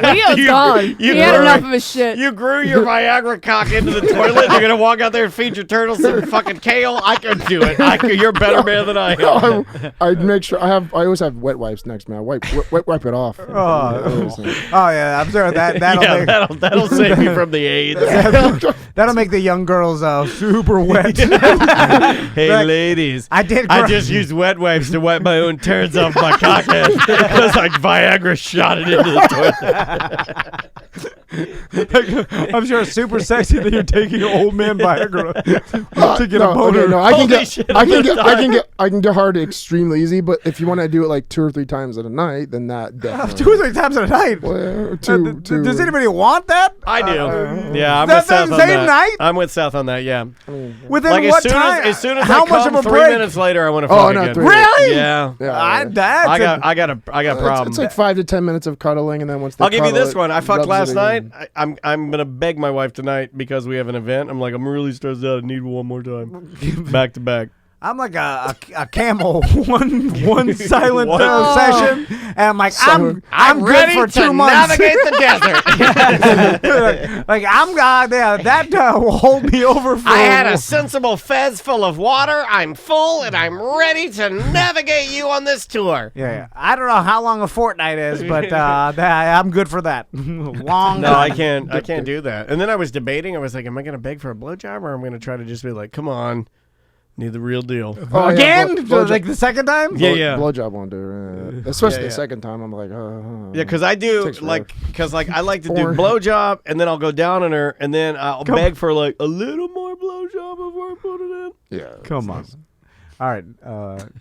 Leo's gone. He had enough of his shit. You grew your Viagra cock into the toilet. You're gonna walk out there and feed your turtles some fucking kale. I could do it. You're a better man than I am. I make sure I always have wet wipes next, man. Wipe it off. Oh yeah, I'm sure that'll save you from the AIDS. That'll make the young girls super wet. Hey, ladies. I just used wet wipes to wipe my own turds off my cockhead because like Viagra shot it into the toilet. I'm sure it's super sexy that you're taking old man Viagra to get a boner. Okay, no, I can get hard extremely easy, but if you want to do it like 2 or 3 times at a night, then that definitely. 2 or 3 times a night. Well, two. Does anybody want that? I do. Yeah, I'm That with Seth on same that. night? I'm with Seth on that. Yeah. Within Like what as soon time? as soon as How I much come, of a 3 break? minutes later, I want to Oh, fuck not again. 3. Really? Yeah. Yeah. I got a problem. It's like 5 to 10 minutes of cuddling, and then once they I'll give you cuddle, this one. I it fucked rubs last it night. again. I'm gonna beg my wife tonight because we have an event. I'm like, I'm really stressed out. I need one more time, back to back. I'm like a camel, one silent session, and I'm like, I'm good ready for to 2 months. navigate the desert. like I'm that will hold me over for. I had a sensible fez full of water. I'm full and I'm ready to navigate you on this tour. Yeah. I don't know how long a fortnight is, but I'm good for that. Long. No, I can't do that. And then I was debating. I was like, am I gonna beg for a blowjob or am I gonna try to just be like, come on, need the real deal. Oh, Again? blow like the second time? Yeah. Blowjob won't do. Especially the second time. I'm like, Yeah, because I do Takes because I like to do Four. blowjob and then I'll go down on her and then I'll beg for like a little more blowjob before I put it in. yeah. Come on. All right.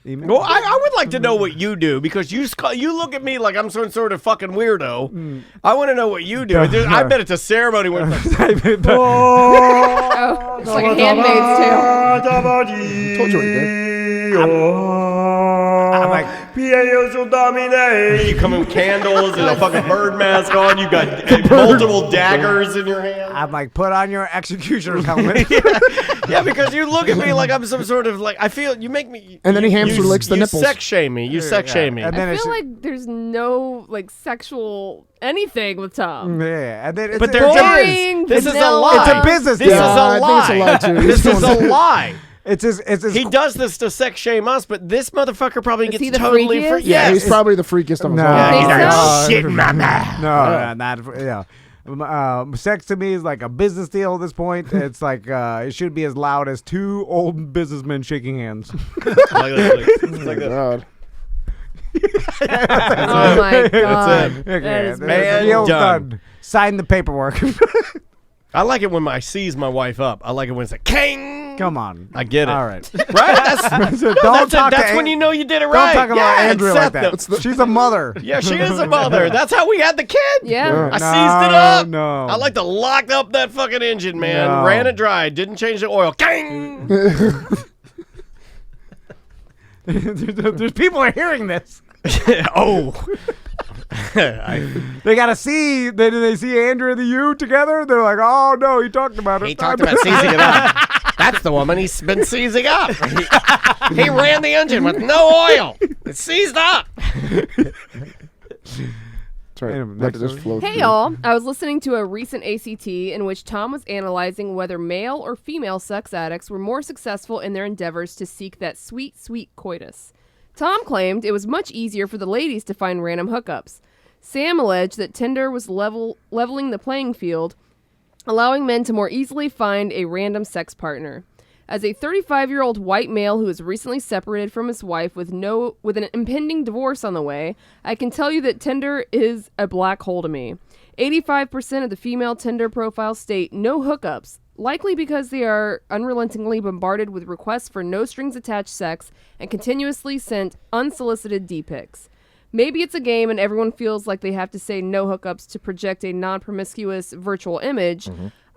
Email? Well, I would like to know what you do because you look at me like I'm some sort of fucking weirdo. I want to know what you do. I bet it's a ceremony where it's like, Oh, it's like a Handmaid's Tale. Told you what you did. I'm like, you come in with candles and a fucking bird mask on. You got multiple daggers in your hand. I'm like, put on your executioner's helmet. Yeah, because you look at me like I'm some sort of like I feel you make me. And then he hamster licks the you nipples. Sex shame me. You sex shame me. And then I it's feel like there's no like sexual anything with Tom. yeah, and then it's But there Boring. is. This is a vanilla. lie. It's a business This is deal. a I think it's a lie. lie, too. This is a lie. It's his He does this to sex shame us, but this motherfucker probably Is he gets the totally freakiest? free. Yeah, he's probably the freakiest of us No. all. Think so? Shit, mama. No, not yeah. Sex to me is like a business deal at this point. It's like it should be as loud as 2 old businessmen shaking hands. like this. God. Oh my god. Okay, That is Man deal's done. Sign the paperwork. I like it when I seize my wife up. I like it when it's like king. Come on. I get it. All right. Right? That's when you know you did it right. Don't talk about yeah, Andrea it's like Seth, that. She's a mother. Yeah, she is a mother. That's how we had the kid. Yeah. I seized it up. No. I like to lock up that fucking engine, man. No. Ran it dry. Didn't change the oil. King. There's people are hearing this. Oh. They gotta see. They see Andrea and you together. They're like, oh no, he talked about it. He talked about seizing it up. That's the woman he's been seizing up. He ran the engine with no oil. It's seized up. That's right. Anyway, Let next it just one. flow Hey through. y'all, I was listening to a recent ACT in which Tom was analyzing whether male or female sex addicts were more successful in their endeavors to seek that sweet, sweet coitus. Tom claimed it was much easier for the ladies to find random hookups. Sam alleged that Tinder was leveling the playing field, allowing men to more easily find a random sex partner. As a 35-year-old white male who is recently separated from his wife with an impending divorce on the way, I can tell you that Tinder is a black hole to me. 85% of the female Tinder profiles state no hookups, likely because they are unrelentingly bombarded with requests for no-strings-attached sex and continuously sent unsolicited D-pics. Maybe it's a game and everyone feels like they have to say no hookups to project a non-promiscuous virtual image.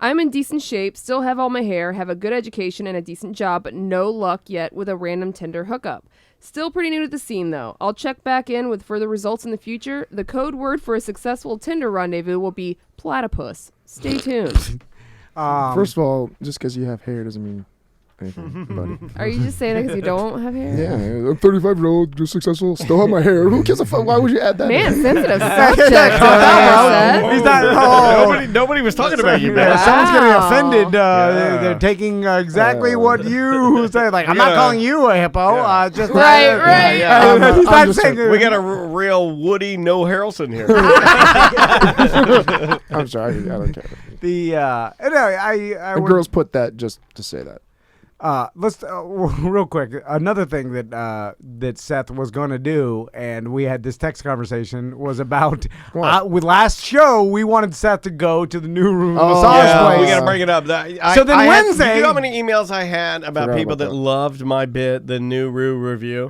I'm in decent shape, still have all my hair, have a good education and a decent job, but no luck yet with a random Tinder hookup. Still pretty new to the scene, though. I'll check back in with further results in the future. The code word for a successful Tinder rendezvous will be platypus. Stay tuned. First of all, just because you have hair doesn't mean anything, buddy. Are you just saying that because you don't have hair? Yeah, I'm 35-year-old, just successful, still have my hair. Who gives a fuck? Why would you add that? Man, in? sensitive subject. He's not. Nobody was talking about you, man. Yeah, someone's getting offended. Yeah. They're taking exactly what you said. Like, I'm not calling you a hippo. Just Right. Yeah. He's not saying We got a real Woody No-hairellson here. I'm sorry, I don't care. The girls put that just to say that. Let's real quick. Another thing that Seth was going to do, and we had this text conversation, was about with last show. We wanted Seth to go to the Nuru massage place. We got to bring it up. So then Wednesday, do you know how many emails I had about people about that that. loved my bit, the Nuru review?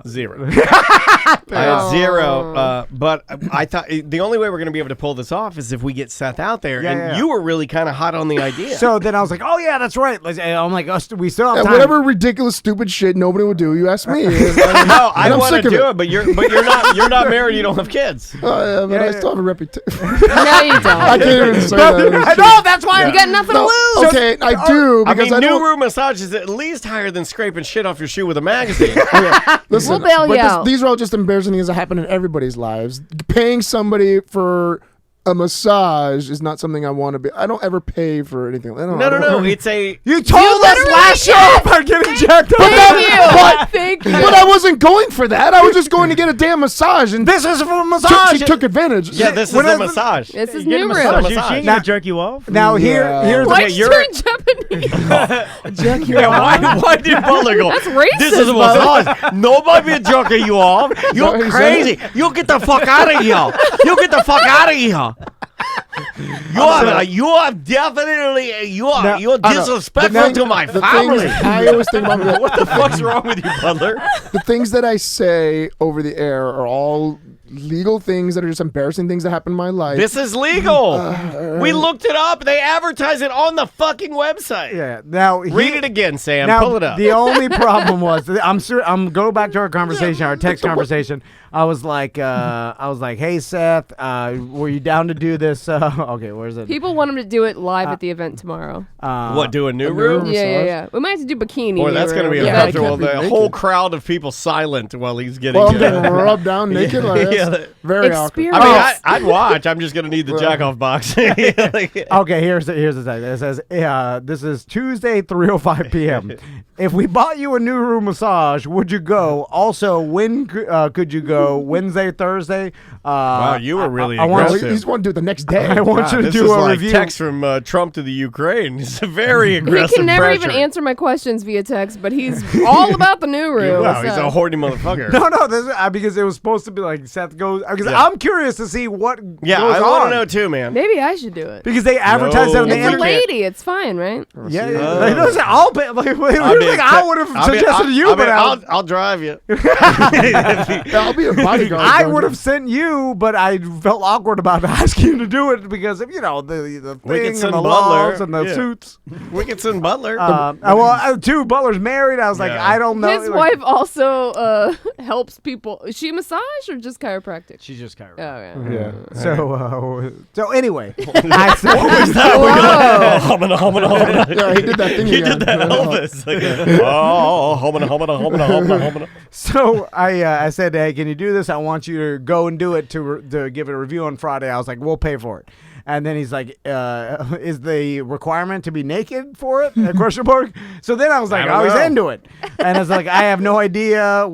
Zero. I I had zero. But I thought the only way we're going to be able to pull this off is if we get Seth out there. And you were really kind of hot on the idea. So then I was like, oh yeah, that's right. I'm like, we still have time. Whatever ridiculous, stupid shit nobody would do, you ask me. No, I want to do it, but you're not married. You don't have kids. But I still have a reputation. No, you don't. I can't even say that. No, that's why you got nothing to lose. Okay, I do because I don't. Nuru massage is at least higher than scraping shit off your shoe with a magazine. Listen, We'll bail you out. These are all just embarrassing things that happen in everybody's lives. Paying somebody for a massage is not something I want to be. I don't ever pay for anything. No. It's a. You told us last show about getting jacked up. Thank you. But I wasn't going for that. I was just going to get a damn massage, and This is for a massage. she took advantage. Yeah, this is a massage. This is You get a Nuru. massage. Massage. She ain't gonna jerk you off. Now here's Why Okay, you you're- turn Japanese? Jack, Why did Butler go? That's racist. This is a massage. Nobody be jerking you off. You're what he crazy. You get the fuck out of here. You get the fuck out of here. You're definitely you're disrespectful to my family. I always think about What the fuck's wrong with you, Butler? the things that I say over the air are all legal things that are just embarrassing things that happen in my life. This is legal. We looked it up. They advertise it on the fucking website. Yeah. Now Read it again, Sam. Now, Pull it up. The only problem was I'm go back to our conversation, our text conversation. I was like, hey Seth, were you down to do this? Okay, where's it? People want him to do it live at the event tomorrow. What, do a Nuru? Yeah. We might have to do bikini. Boy, that's going to be Yeah. uncomfortable. can't be The naked. whole crowd of people silent while he's getting. Well, I'm getting rubbed down naked. Like, that's very awkward. Experience. I mean, I'd watch. I'm just going to need the jack off box. Okay, here's the thing. It says, this is Tuesday, 3:05 p.m. If we bought you a Nuru massage, would you go? Also, when could you go? Wednesday, Thursday? Wow, you were really I want aggressive. You just want to do it the next day. I want you to this do is a like review. text from Trump to the Ukraine. It's a very aggressive He can never pressure. even answer my questions via text, but he's all about the Nuru. Wow, he's so. a horny motherfucker. No, this is, because it was supposed to be like Seth goes. Because I'm curious to see what Yeah, goes I on. want to know too, man. Maybe I should do it. Because they advertise it on the It's a internet. lady. It's fine, right? Yeah, like, listen, I'll pay. Like, I would have I'll be- suggested to you, but I'll drive you. I'll be a bodyguard. I would have sent you, but I felt awkward about asking you to do it because of the We thing could and send the Butler. laws and the Yeah. suits. We could send Butler. Two Butler's married. I was like, Yeah. I don't know. His wife also helps people. Is she a massage or just chiropractic? chiropractic? She's just chiropractic. Oh, okay. Yeah. So anyway, I said, What was that? Whoa. Yeah, he did that thing He again. did that Elvis. Like, homina. So I said, hey, can you do this? I want you to go and do it to give it a review on Friday. I was like, we'll pay for it. And then he's like, is the requirement to be naked for it? Question mark. So then I was like, I don't he's know. into it. And I was like, I have no idea.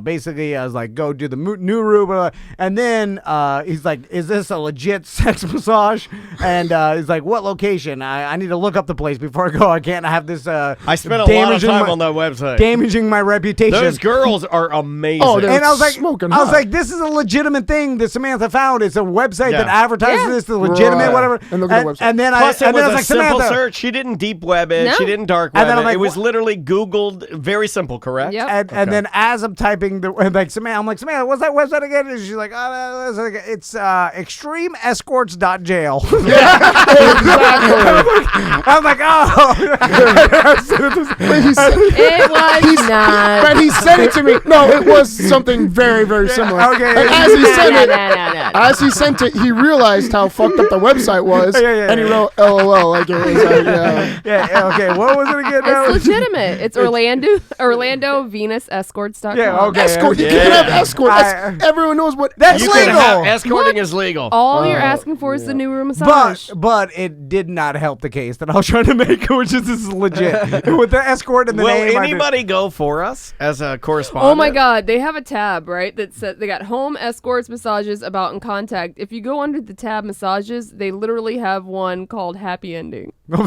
Basically, I was like, go do the Nuru. Blah, blah. And then he's like, is this a legit sex massage? And he's like, what location? I need to look up the place before I go. I can't have this. I spent a lot of time on that website. Damaging my reputation. Those girls are amazing. Oh, they're And I was like, smoking I was hot. like, this is a legitimate thing that Samantha found. It's a website Yeah. that advertises Yeah. this, the legitimate, Right. whatever. And look at the website. And then Plus, I it was was a like, simple Samantha. search. She didn't deep web it. No. She didn't dark And web then it. I'm like, It was wha- literally Googled. Very simple, correct? Yep. And then as I'm typing, like Samantha, I'm like, Samantha, what's that website again? And she's like, it's extremeescorts.jail. I'm like, oh. Wait, he said, It was not. but he said it to me. No, it was something very, very similar. okay. And as he sent it, No. as he sent it, he realized how fucked up the website was, Yeah. and he wrote LOL like it was. Yeah. Yeah, okay. What was it again? It's legitimate. It's Orlando Venus Escorts.com. Yeah, okay. Escort. You Yeah. can have escort. Everyone knows what. That's You legal. can have escorting is legal. All you're asking for is the Nuru massage. But it did not help the case that I was trying to make, which is this is legit. With the escort and the Will name. anybody go for us as a correspondent? Oh my God, they have a tab, right? That said they got home escorts, massages, about and contact. If you go under the tab massages, they literally have one called happy ending. How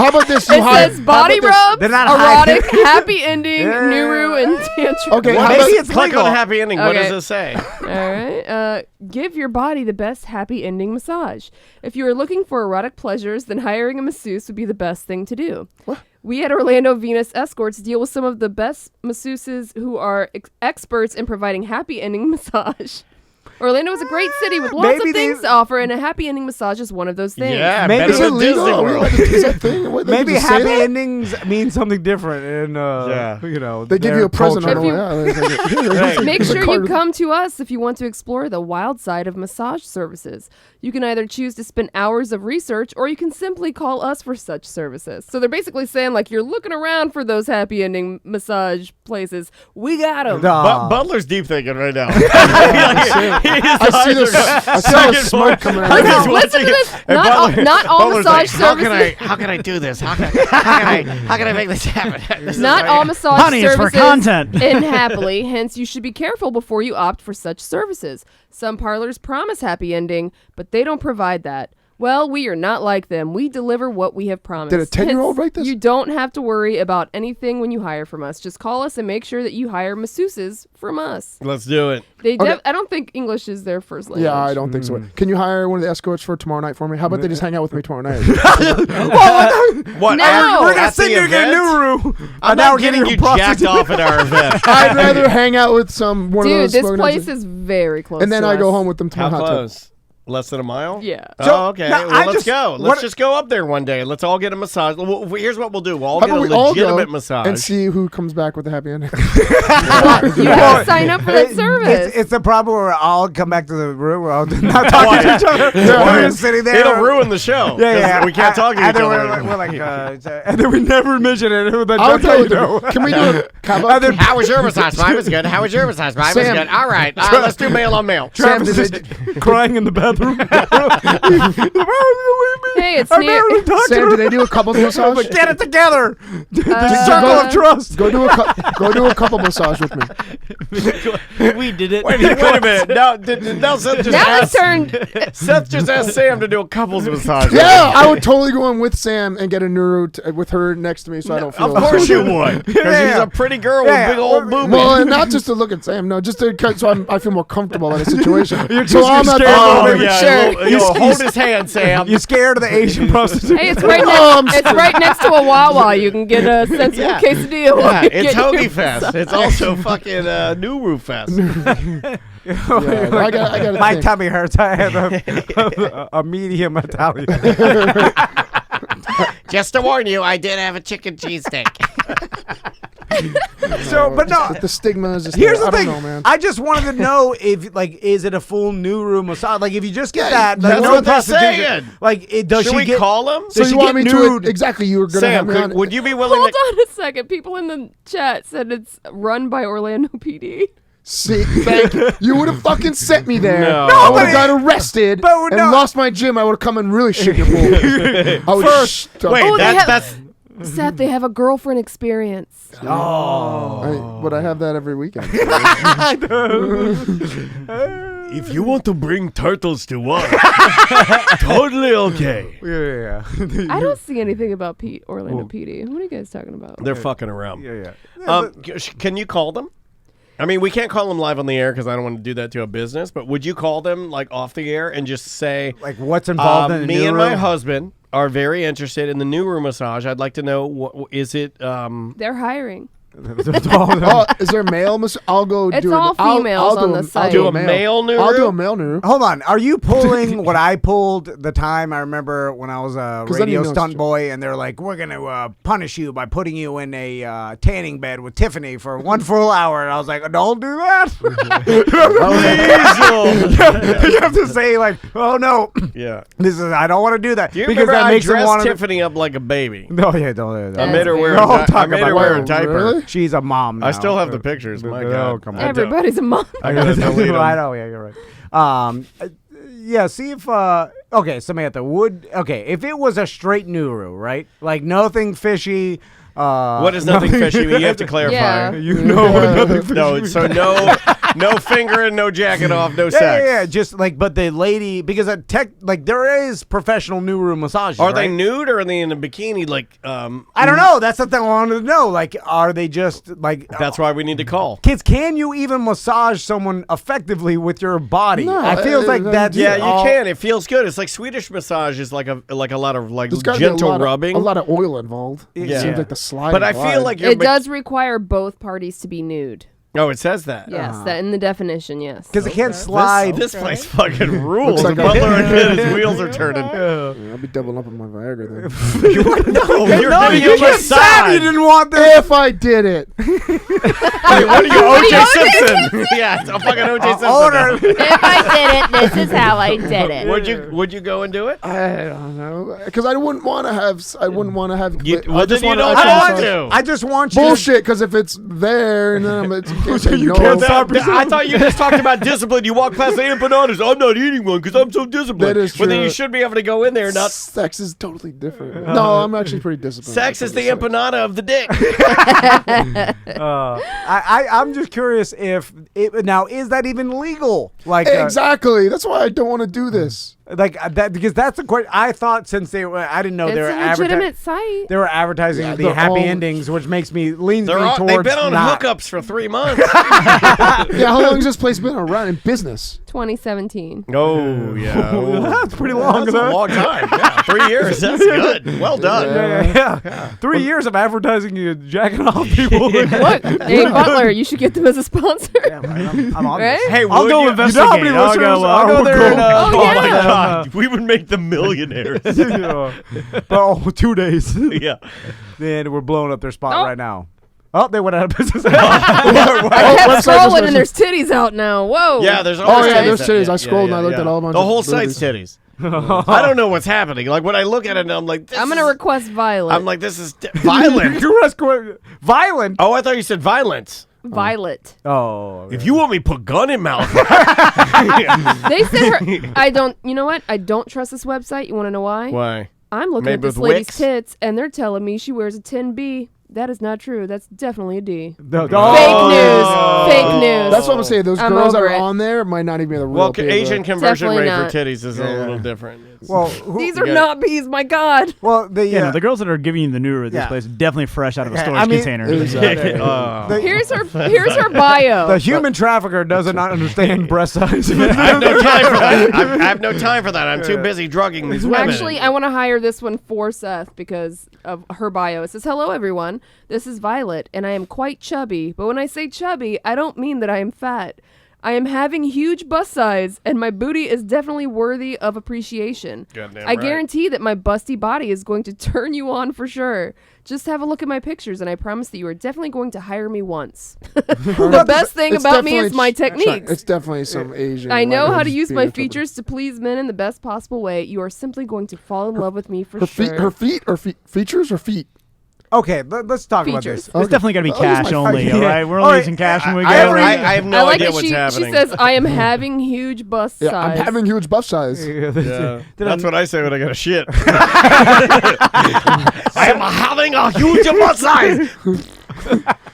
about this? It says body rub, They're not erotic, hiding. happy ending, Yeah. Nuru, and Dietary. Okay, Well, how maybe about it's click on happy ending. What Okay. does it say? All right. Give your body the best happy ending massage. If you are looking for erotic pleasures, then hiring a masseuse would be the best thing to do. What? We at Orlando Venus Escorts deal with some of the best masseuses who are experts in providing happy ending massage. Orlando is a great city with lots Maybe of things to offer, and a happy ending massage is one of those things. Yeah, Maybe better is it's it than legal? Disney Are we World. allowed to- Is that thing? What, they Maybe just say happy that? endings mean something different in They give you a present on If the you- way out. Make It's a sure you card. come to us if you want to explore the wild side of massage services. You can either choose to spend hours of research or you can simply call us for such services. So they're basically saying, like, you're looking around for those happy ending massage places. We got them. Butler's deep thinking right now. I see this. I see the smoke coming out. Listen, listen to this. Not all massage services. How can I do this? How can I make this happen? Not all massage Honey, it's for services content. end happily. Hence, you should be careful before you opt for such services. Some parlors promise happy ending, but they don't provide that. Well, we are not like them. We deliver what we have promised. Did a 10-year-old Hence, write this? You don't have to worry about anything when you hire from us. Just call us and make sure that you hire masseuses from us. Let's do it. I don't think English is their first language. Yeah, I don't think so. Can you hire one of the escorts for tomorrow night for me? How about they just hang out with me tomorrow night? What? No. We're gonna At the send you to get event? Nuru. I'm now not we're getting you prostitute. jacked off at our event. I'd rather hang out with one of Dude, those. this smoking place houses. is very close And then to I go us. home with them to How my hot tub. close? Less than a mile? Yeah. Oh, okay. now, Well, let's just- go. what- Let's just go up there one day. Let's all get a massage. Well, here's what we'll do. We'll all How get a about we all go legitimate massage. and see who comes back with the happy ending? You have to sign up for that service. It's a problem where I'll come back to the room where I'll not talking to each other. We're just sitting there. It'll ruin the show. Yeah. We can't talk to each and then other. we're like, and then we never mention it. Then I'll that's how tell you you. know. Can we do it? How was your massage? Mine was good. How was your massage? Mine was Sam. good. All right. Let's do male on male. Travis is crying in the bathroom. Hey, it's I near. barely talked to Sam, her. do they do a couples massage? But get it together. The Uh, circle of trust. Go do a couple massage with me. We did it. Wait a minute. Now Seth just Now it's asked. turned. Seth just asked Sam to do a couples massage. Yeah, I would totally go in with Sam and get a Nuru with her next to me, so I don't feel. Of course you would. Because Yeah. she's a pretty girl Yeah. with big old boobies. Well, and not just to look at Sam, no, just to so I feel more comfortable in a situation. You're so just I'm not scared oh, of baby, yeah, check. hold his hand, Sam. You scared of the Asian prostitute? Hey, it's right Oh, next. It's right next to a Wawa. You can get a sensible Yeah. quesadilla. while Yeah, you it's get your Hoagie Fest. It's also fucking Nuru Fest. Yeah, I got. My tummy hurts. I have a medium Italian. Just to warn you, I did have a chicken cheesesteak. So, but no. The stigma is just Here's there. the I thing. don't know, man. I just wanted to know if, like, is it a full Nuru massage? Like, if you just get that, like, that's no what they're prostitution. saying. Like, does Should she we get, call him? So does you she want get me nude? to exactly? You were gonna have Sam, me on. would you be willing Hold to? on a second. People in the chat said it's run by Orlando PD. See, thank you. You would have fucking sent me there. No. I would but have got arrested but and no. lost my gym. I would have come and really shit your balls. I would First- Wait, Oh, they have- that's Seth, they have a girlfriend experience. but I have that every weekend. if you want to bring turtles to us, totally okay. Yeah. I don't see anything about Orlando PD. What are you guys talking about? They're fucking around. Yeah. Can you call them? I mean, we can't call them live on the air because I don't want to do that to a business. But would you call them like off the air and just say, Like, what's involved in the me and Nuru? my husband are very interested in the Nuru massage. I'd like to know is it? They're hiring. Oh, is there male? I'll go. It's do all females on the site. Do a male Nuru? I'll do a male Nuru. Hold on. Are you pulling what I pulled the time I remember when I was a 'Cause then you radio know it's stunt true. boy and they're like, we're going to punish you by putting you in a tanning bed with Tiffany for 1 full hour. And I was like, don't do that. You have to say like, oh no, Yeah. I don't want to do that. Do you because remember that I makes them dressed want to. Tiffany up like a baby? No, yeah, don't do I that. made her wear. Don't I talk made about her wear a that. diaper. Really? She's a mom now. I still have the pictures. My God. Come on. Everybody's a mom. I gotta delete 'em. I know. Yeah, you're right. Yeah. See if. Okay, Samantha. If it was a straight Nuru, right? Like nothing fishy. What is nothing fishy? You have to clarify. Yeah. You know what nothing fishy. No, so no fingering, no jacket off, no Yeah, sex. yeah, just like, but the lady, because there is professional Nuru massages. Are they right? nude or are they in a bikini? Like, I don't know. That's something I wanted to know. Like, are they just like? That's why we need to call. Kids, can you even massage someone effectively with your body? No, I feel like that's Yeah, you all- can. It feels good. It's like Swedish massage is like a lot of like There's gotta be gentle a rubbing. lot of oil involved. It Yeah. seems like the slide. But I feel like you're It does require both parties to be nude. Oh, it says that. Yes, that in the definition, yes. because it can't slide. This place fucking rules. Looks like The Butler and his wheels are turning. Yeah, I'll be doubling up on my Viagra then. No, you're No, getting you a just said massage. you didn't want this. If I did it, Hey, what are you, O.J. Simpson? Yeah, it's a fucking O.J. Simpson. Order. If I did it, this is how I did it. Would you go and do it? I don't know, because I wouldn't want to have. I wouldn't want to have. You- I well, just then you wanna- don't I have just- to. I just want you to Bullshit, because if it's there and then it's, you can't say You no. can't stop I thought you just talked about discipline. You walk past the empanadas. I'm not eating one because I'm so disciplined. That is But then true. you should be able to go in there and not. Sex is totally different. No, I'm actually pretty disciplined. Sex is the empanada of the dick. I'm just curious if now is that even legal? Like Exactly. That's why I don't want to do this. like that because that's the question. I thought since I didn't know It's they were a legitimate site. they were advertising the they're happy all- endings, which makes me leans me They've towards been on not. hookups for 3 months. Yeah, how long has this place been around in business? 2017. Oh, yeah. That's pretty long. That's a long time. Yeah, 3 years. That's good. Well done. Yeah. 3 years of advertising you jacking off people. Look, hey Butler, you should get them as a sponsor. I'm on Right? this. Hey, I'll would go you- investigate. You know how many I'll listeners go, I'll go there and, Oh, oh my yeah. God, we would make them millionaires. Oh, 2 days. Yeah. Then we're blowing up their spot Oh. right now. Oh, they went out of business. I kept website scrolling just- and there's titties out now. Whoa. Yeah, there's Oh always yeah, titties. there's titties. Yeah, I scrolled and I looked yeah. at all a bunch The of whole site's movies. titties. I don't know what's happening. Like when I look at it, and I'm like, I'm going to request Violet. I'm like, this is violent. Violent. Oh, I thought you said violence. Violet. Oh. If you want me to put gun in mouth, They said her. I don't. You know what? I don't trust this website. You want to know why? why? I'm looking Made at this with lady's wicks? tits, and they're telling me she wears a 10B. That is not true. That's definitely a D. No, Fake news. Fake news. That's what I'm saying. Those I'm girls that over are it. on there might not even be the real Well, people. Asian conversion Definitely rate not. for titties is a little different. It's- Well, These are not bees. My God. well, the Yeah, no, the girls that are giving you the Nuru at this Yeah. place are definitely fresh out of a Yeah, storage I mean- container. Exactly. the- Here's her bio. the human trafficker doesn't understand breast size. I have no time for that. I have no time for that. I'm too busy drugging these women. Actually, I want to hire this one for Seth because of her bio. It says, "Hello, everyone. This is Violet, and I am quite chubby. But when I say chubby, I don't mean that I am fat. I am having huge bust size, and my booty is definitely worthy of appreciation. Goddamn I right. guarantee that my busty body is going to turn you on for sure. Just have a look at my pictures, and I promise that you are definitely going to hire me once. The best thing It's about me is definitely my techniques. It's definitely some Asian. I know how to language use my being interpreted. features to please men in the best possible way. You are simply going to fall in love with me for Her sure. feet, her feet, or features, or feet. Okay, let's talk about this. It's definitely going to be cash only, all right? We're All only right, using cash when we go. I have no I like idea that what's she happening. says, I am having huge bust Yeah, size. I'm having huge buff size. Yeah, that's what I say when I got a shit. I am having a huge butt size.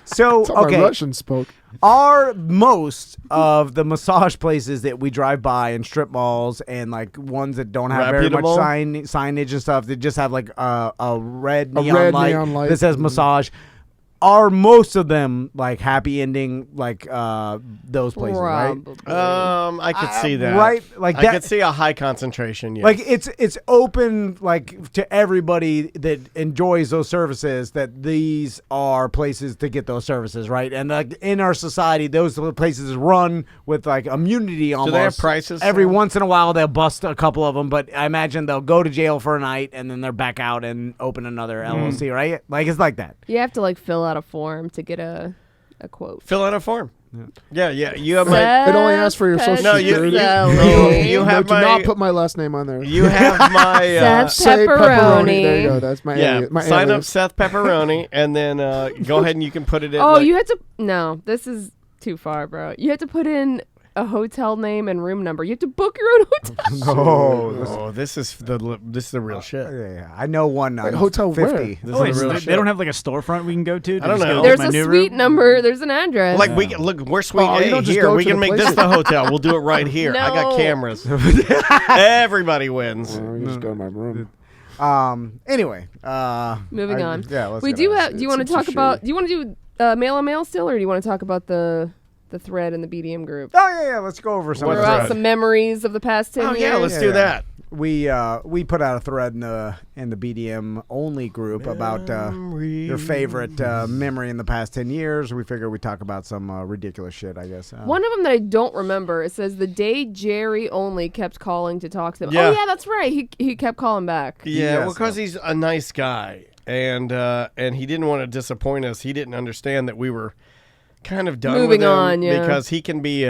So, That's how my okay. Russian spoke. Are most of the massage places that we drive by in strip malls and like ones that don't have Reputable? very much signage and stuff, that just have like a red A neon red light neon light. that says massage, are most of them like happy ending like those places, right? I could see that. Right, like I that- could see a high concentration. Yes. Like it's open like to everybody that enjoys those services, that these are places to get those services, right? And like in our society, those places run with like immunity almost. Do they have prices? Every once in a while they'll bust a couple of them, but I imagine they'll go to jail for a night and then they're back out and open another LLC, right? Like it's like that. You have to like fill out a form to get a quote. Fill out a form. Yeah. You have It only asks for your social No, security. you have do my. not put my last name on there. You have my. Seth Say Pepperoni. There you go. That's my alias. My Sign up alias. Seth Pepperoni, and then go ahead and you can put it in. Oh, like- you had to. No, this is too far, bro. You had to put in a hotel name and room number. You have to book your own hotel. Oh, this is the real shit. Yeah, I know one. Like hotel 50. where? This Oh, is the real they shit. don't have like a storefront we can go to? I don't know. There's My a Nuru? suite number. There's an address. Like we can, look, we're suite Oh, you A don't just here. go We to can the make place. this the hotel. We'll do it right here. I got No. cameras. Everybody wins. Well, you just go to my room. Anyway, Moving on. Yeah, let's We get do on. have. Do you want to It's a talk about? shame. Do you want to do male on male still, or do you want to talk about the thread in the BDM group? Oh yeah, let's go over some. What of Throw the out some memories of the past 10 Oh years. yeah, let's do that. We put out a thread in the BDM only group about your favorite memory in the past 10 years. We figured we'd talk about some ridiculous shit, I guess. One of them that I don't remember, it says the day Jerry only kept calling to talk to them. Yeah. Oh yeah, that's right. He kept calling back. Yeah, Yes. well, because he's a nice guy, and he didn't want to disappoint us. He didn't understand that we were kind of done Moving with him on, yeah. because he can be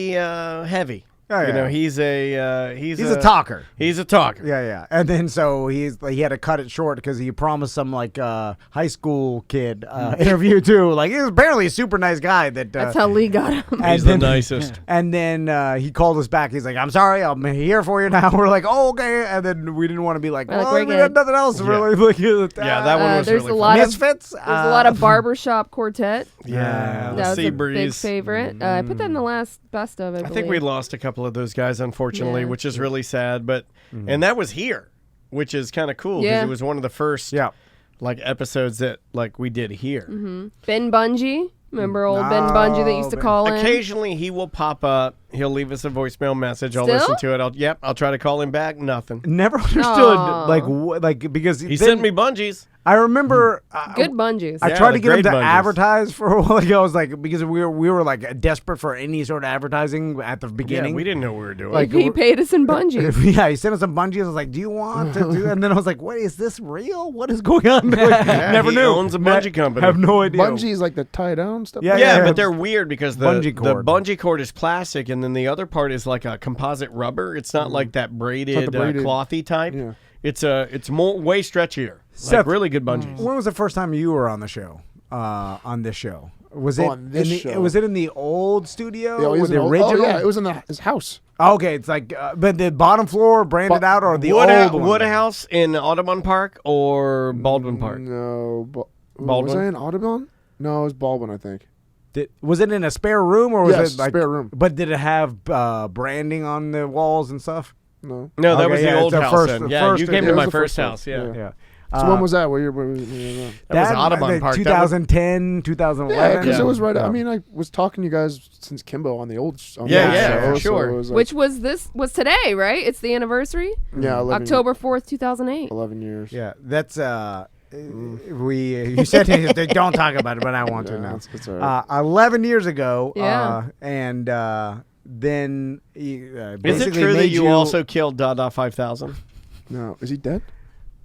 heavy. Oh, You yeah. know, he's a talker. He's a talker. Yeah. And then so he had to cut it short because he promised some like high school kid interview too. Like he was apparently a super nice guy. That's how Lee got him. He's the nicest. And then he called us back. He's like, "I'm sorry, I'm here for you now." We're like, "Oh, okay." And then we didn't want to be like, We're like, "Well, we're we got good." nothing else." Yeah. Really, like, Yeah, that one was there's really a fun. lot of Misfits. There's a lot of barbershop quartet. Yeah, the That was sea a big breeze. favorite. I put that in the last best of. I I think we lost a couple of those guys, unfortunately, Yeah. which is really sad. But and that was here, which is kind of cool because Yeah. it was one of the first like episodes that like we did here. Ben Bungie. Remember old Ben Bungie that used to call in? Occasionally he will pop up. He'll leave us a voicemail message. I'll Still? listen to it. I'll try to call him back. Nothing. Never understood Aw. like because He then- sent me bungees. I remember Good bungees. I Yeah, tried the to get him great to bungees. advertise for a while ago. I was like, because we were like desperate for any sort of advertising at the Yeah, beginning. we didn't know what we were doing. Like, he paid us in bungees. Yeah, he sent us some bungees. I was like, "Do you want to do?" And then I was like, "Wait, is this real? What is going on?" Like, never he knew. owns a bungee company. Have no idea. Bungees like the tie down stuff. Yeah, yeah, yeah. but they're weird because the Bungee bungee cord. cord is plastic, and then the other part is like a composite rubber. It's not like that braided, braided- clothy type. Yeah. It's more way stretchier. Seth, like really good bungees. When was the first time you were on the show? On this show, was it? On this in the, show. Was it in the old studio? Yeah, it or was the an old- original? Oh yeah, it was in his house. Okay, it's like, but the bottom floor branded out, or the old one? Woodhouse in Audubon Park or Baldwin Park? No, was Baldwin? I in Audubon? No, it was Baldwin, I think. Was it in a spare room, or was Yes, it like spare room. But did it have branding on the walls and stuff? No. No, that Okay, was the yeah, old it's the house. first- then. the Yeah, first- you came yeah, to it my was the first first house. one. Yeah. Yeah. So when was that? What year? That was Audubon Park. 2010, 2011. Yeah, because Yeah. it was right. Yeah. I mean, I was talking to you guys since Kimbo on the old. On Yeah, the yeah, show, for so sure. it was like, Which was today, right? It's the anniversary. yeah, 11, October 4th, 2008. 11 years. Yeah, that's You said they don't talk about it, but I want to now. It's all right. 11 years ago, Yeah. and then Is basically it true made that you also killed Dada 5000? No, is he dead?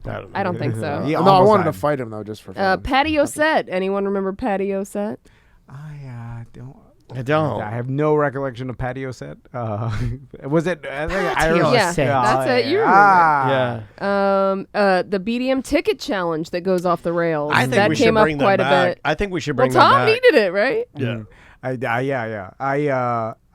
I don't think so. He No, I almost wanted died. to fight him though, just for fun. Patio set. Anyone remember patio set? I don't. I don't. I have no recollection of patio set. Was it? I think Patio Irish. set. That's it. You remember. The BDM ticket challenge that goes off the rails. I think that we came should up bring quite that a back. bit. I think we should Well, bring that Tom back. needed it, right? Yeah.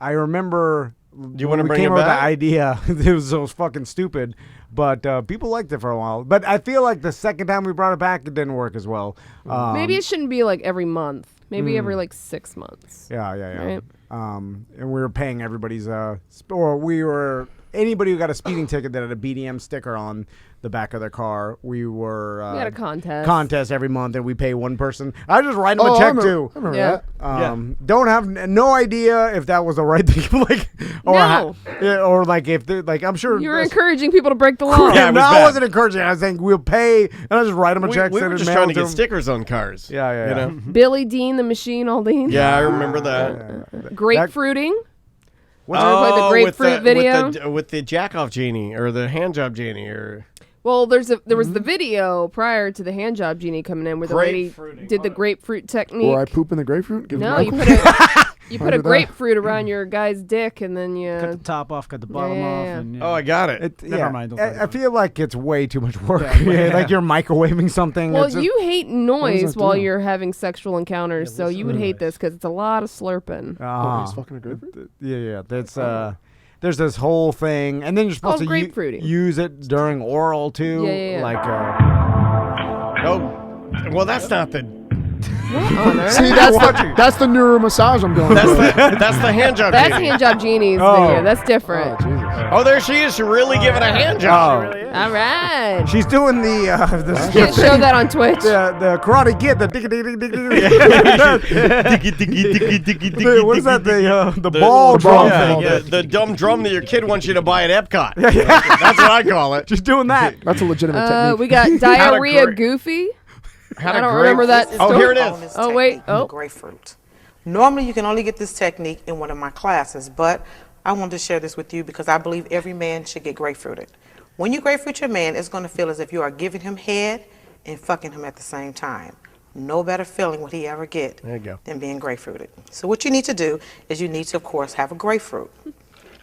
I remember. Do you want to we bring came it up with back? the idea. It was so fucking stupid, but people liked it for a while. But I feel like the second time we brought it back, it didn't work as well. Maybe it shouldn't be like every month. Maybe every like 6 months. Yeah. Right? And we were paying everybody's anybody who got a speeding ticket that had a BDM sticker on the back of their car. We had a contest every month, and we pay one person. I just write them a I check remember, too. I remember Yeah. that. Don't have no idea if that was the right thing, No. or like if like I'm sure You were encouraging people to break the law. Yeah, it was I bad. wasn't encouraging. I was saying we'll pay, and I just write them a check. We send were it, just mail trying it to get them. stickers on cars. Yeah. You know? Billy Dean, the machine, Aldine. Yeah, I remember that. Grapefruiting. What's Ever played the grapefruit video? with the jack off genie or the hand job genie or Well, there was the video prior to the hand job genie coming in where the lady Grapefruiting. did the grapefruit technique. Or I poop in the grapefruit? Give No, him you a- put a you Why put a do that? grapefruit around your guy's dick and then Cut the you. top off, cut the bottom Yeah, off. yeah. And, Oh, I got it. Never mind, don't talk I about feel like it's way too much work. Yeah. Like you're microwaving something. Well, It's just- you hate noise that while do? you're having sexual encounters, so you would hate this because it's a lot of slurping. Oh, he's fucking a grapefruit? Yeah. That's there's this whole thing, and then you're supposed to grapefruiting. use it during oral too. Yeah. Like Oh, well, that's not the See, that's the Nuru massage I'm going through. that's the hand job That's genie. hand job genie's Oh. video. That's Oh, different. Jesus. Oh, there she is. She's really giving a hand job. Oh. She really is. All right. she's doing the Can't show that on Twitch. the Karate Kid, the what is that? The ball drum thing. Yeah, the dumb drum that your kid wants you to buy at Epcot. That's what I call it. She's doing that. That's a legitimate technique. We got diarrhea gra- Goofy. Had I a don't great- remember that. Oh, story. here it is. Oh, wait. Oh. Grapefruit. Normally, you can only get this technique in one of my classes, but I wanted to share this with you because I believe every man should get grapefruited. When you grapefruit your man, it's going to feel as if you are giving him head and fucking him at the same time. No better feeling would he ever get There you go. than being grapefruited. So what you need to do is you need to, of course, have a grapefruit.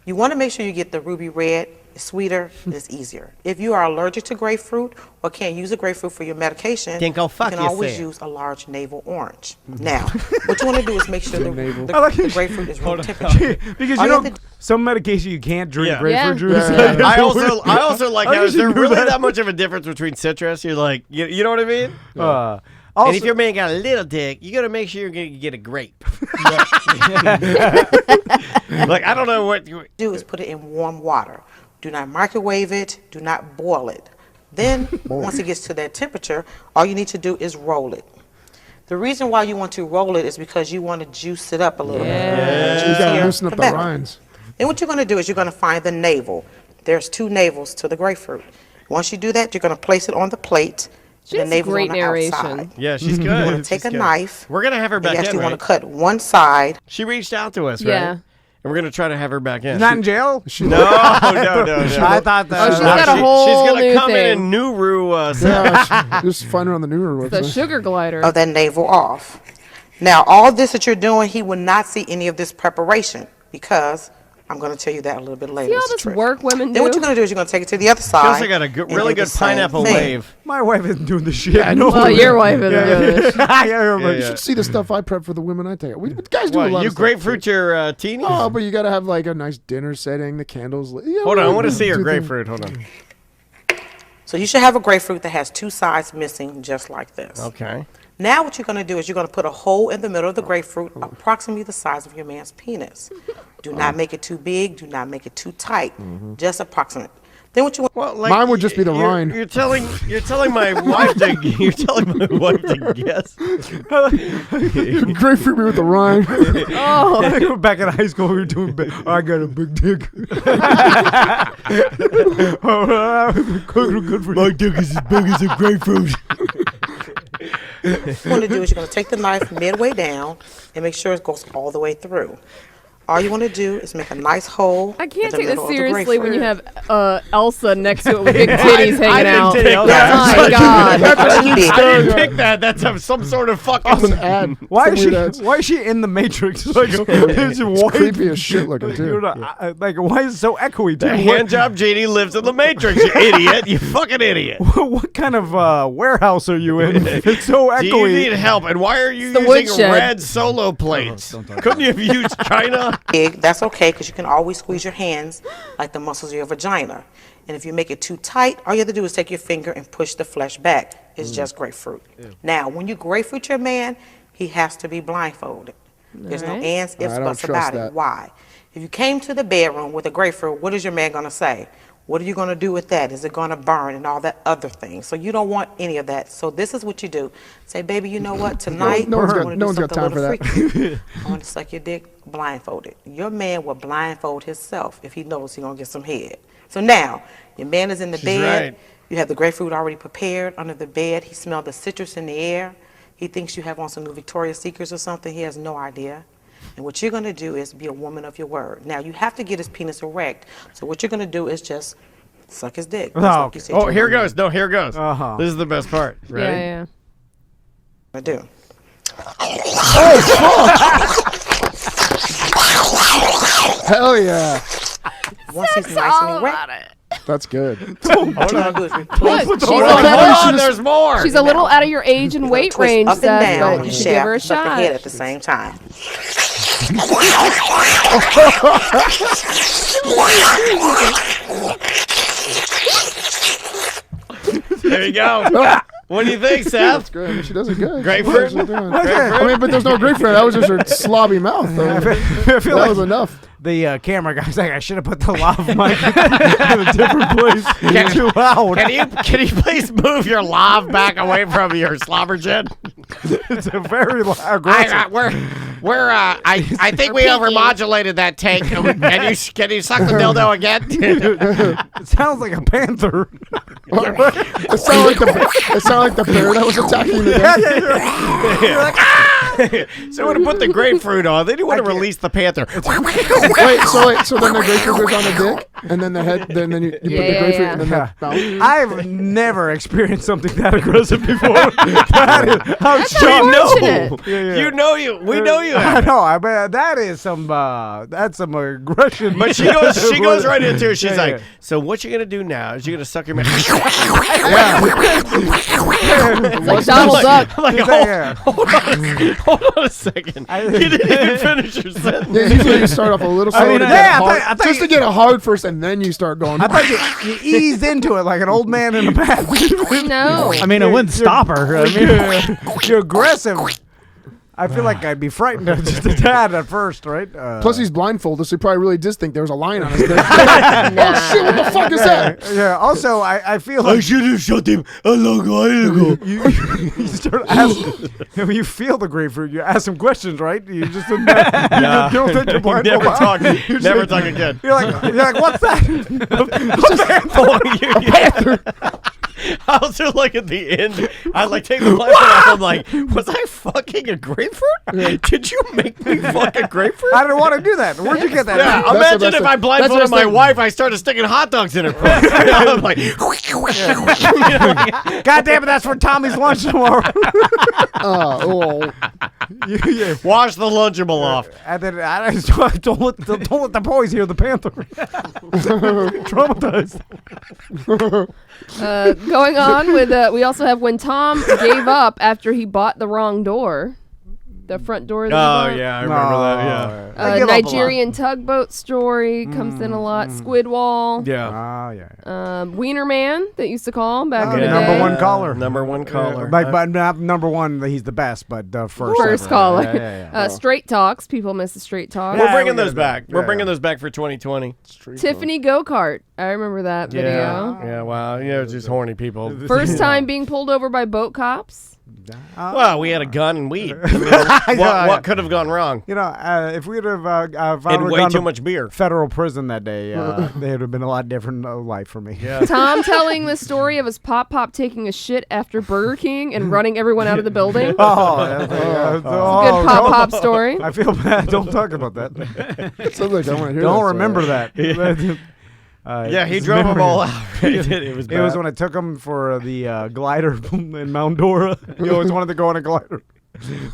You want to make sure you get the ruby red. It's sweeter, it's easier. If you are allergic to grapefruit or can't use a grapefruit for your medication, Then go fuck you can always yourself. use a large navel orange. Now, what you want to do is make sure the grapefruit is room temperature. Because All you you know, have to- some medication you can't drink Yeah. grapefruit Yeah. juice. Yeah. I also like I how guess is there you knew really that. that much of a difference between citrus? You're like, you know what I mean? Also, And if your man got a little dick, you gotta make sure you're gonna get a grape. Like I don't know what. do is put it in warm water. Do not microwave it. Do not boil it. Then, once it gets to that temperature, all you need to do is roll it. The reason why you want to roll it is because you want to juice it up a little bit. You gotta loosen up the rinds. Then what you're going to do is you're going to find the navel. There's 2 navels to the grapefruit. Once you do that, you're going to place it on the plate. She the has navel's great on the narration. outside. Yeah, she's good. You want to take She's a good. knife. We're gonna have her and you back in, actually right? want to cut one side. She reached out to us, Yeah. right? And we're gonna try to have her back in. not in jail? No, no. I thought that. Oh, she's got a whole She's gonna new come thing. in and Nuru. Yeah, just find her on the Nuru The website. sugar glider. Of that navel off. Now, all this that you're doing, he will not see any of this preparation because I'm going to tell you that a little bit later. See all It's a this trick. work women do? Then what you're going to do is you're going to take it to the other side. Feels like I got a good, and really do the good same pineapple thing. wave. My wife isn't doing the shit. I know. Well, your wife isn't doing this. You should see the stuff I prep for the women I take. We guys do a What, lot you of stuff. grapefruit your teenies? Oh, but you gotta have like a nice dinner setting, the candles. Yeah, Hold on, I we want to do see your things. grapefruit. Hold on. So you should have a grapefruit that has 2 sides missing just like this. Okay. Now what you're going to do is you're going to put a hole in the middle of the grapefruit approximately the size of your man's penis. Do not make it too big. Do not make it too tight. Just approximate. Then what you want? Well, like, Mine would just be the you're- rind. You're telling my wife to guess. Grapefruit me with the rind. Oh, Back in high school, we were doing. I got a big dick. Good for My dick is as big as a grapefruit. What you want to do is you're going to take the knife midway down and make sure it goes all the way through. All you want to do is make a nice hole. I can't in the take this middle of the seriously when you grapefruit. have Elsa next to it with big titties hanging out. Oh my God. I didn't pick that. That's some sort of fucking ad. Why is Some weird she in the Matrix? Like, It's white. creepy as shit looking too. Like, why is it so echoey? The too? hand job genie lives in the Matrix, you idiot. You fucking idiot. What kind of warehouse are you in? It's so echoey. Do you need help? And why are you the using woodshed. red solo plates? Couldn't you have used China? Big, that's okay, because you can always squeeze your hands like the muscles of your vagina. And if you make it too tight, all you have to do is take your finger and push the flesh back. It's just grapefruit. Now, when you grapefruit your man, he has to be blindfolded. There's no ands, ifs, I don't buts trust about that. it. Why? If you came to the bedroom with a grapefruit, what is your man going to say? What are you going to do with that? Is it going to burn and all that other thing? So you don't want any of that. So this is what you do. Say, baby, you know what? Tonight, No one's I got- want to no do one's got something a time little for that. freaky. I want to suck your dick blindfolded. Your man will blindfold himself if he knows he's going to get some head. So now, your man is in the bed. right. You have the grapefruit already prepared under the bed. He smelled the citrus in the air. He thinks you have on some new Victoria's Secrets or something. He has no idea. And what you're going to do is be a woman of your word. Now, you have to get his penis erect. So what you're going to do is just suck his dick. Just like you said Oh, you here would. goes. No, here goes. Uh-huh. This is the best part. Ready? Yeah. I do. Hell yeah. Once he's nice and erect, That's good. what you're going to do is replace Look, she's Hold a on, little, hold on, there's more. she's a little out of your age and weight twist range, up and Seth, down but you the should give her a shaft, suck her head shot. at the same time. There you go. What do you think, That's Seth? great. I mean, she does it good. Grapefruit? She's doing it. I mean, but there's no grapefruit. That was just her slobby mouth. I feel that was enough. The camera guy's like, I should have put the lav mic in a different place. It's too loud. Can you please move your lav back away from your slobber jet? It's a very aggressive. I think we overmodulated that take. Can you suck the dildo again? It sounds like a panther. It sounded like the bear that was attacking the guy. So you want to put the grapefruit on, then you want to release the panther. So then the grapefruit goes on the dick, and then the head, then you put the grapefruit, and then the mouth. I've never experienced something that aggressive before. How unfortunate. You know you. We know you. I have. know. I bet that is some. That's some aggression. But she goes right into it. She's Yeah, like, yeah. so what you gonna do now is you're gonna suck your man. It's like Donald Duck. Like, hold on a second. You didn't even finish your sentence. Yeah, usually you start off a little slow mean, to yeah, get I hard, thought just to get it hard first, and then you start going. I thought you eased into it like an old man in a bath. No. I mean, it wouldn't stop her. I mean, You're aggressive. I feel like I'd be frightened just a tad at first, right? Plus, he's blindfolded, so he probably really did think there was a lion on his dick. Oh shit! What the fuck is that? Yeah. Also, I feel like should have shot him a long while ago. you start asking. When you feel the grapefruit, you ask some questions, right? You just don't take your blindfold Never off. talk. You Never just- talk again. You're like, what's that? I also like at the end, I like take the blindfold off. I'm like, was I fucking a grapefruit? Did you make me fuck a grapefruit? I didn't want to do that. Where'd you get that? Yeah, That's imagine the best if I thing. blindfolded That's the my best wife, I started sticking hot dogs in her puss. I'm like, God damn it, that's for Tommy's lunch tomorrow. wash the Lunchable off. And then don't let the boys hear the panther. Traumatized. Going on with, we also have when Tom gave up after he bought the wrong door. The front door. That he bought. Yeah, I remember that. I give up a lot. Nigerian tugboat story comes in a lot. Squid Wall. Yeah. Ah, yeah. Wiener Man, that used to call him back in the Number day. one caller. Number one caller. But not number one. He's the best, but the first. First ever. caller. Yeah. Straight Talks. People miss the Straight Talk. We're Yeah, bringing we'll those get it back. back. We're Yeah. bringing those back for 2020. Tiffany Go-Kart. I remember that video. Yeah, wow. Yeah, it's just horny people. First time being pulled over by boat cops. Well, we had a gun and weed. I mean, what could have gone wrong? You know, if we'd have and way too much beer. Federal prison that day, they would have been a lot different life for me. Yeah. Tom telling the story of his pop taking a shit after Burger King and running everyone out of the building. It's a good pop story. I feel bad. Don't talk about that. Sounds like I want to hear. Don't remember that. Yeah, he drove them all out. It was bad. It was when I took him for the glider in Mount Dora. He always wanted to go on a glider.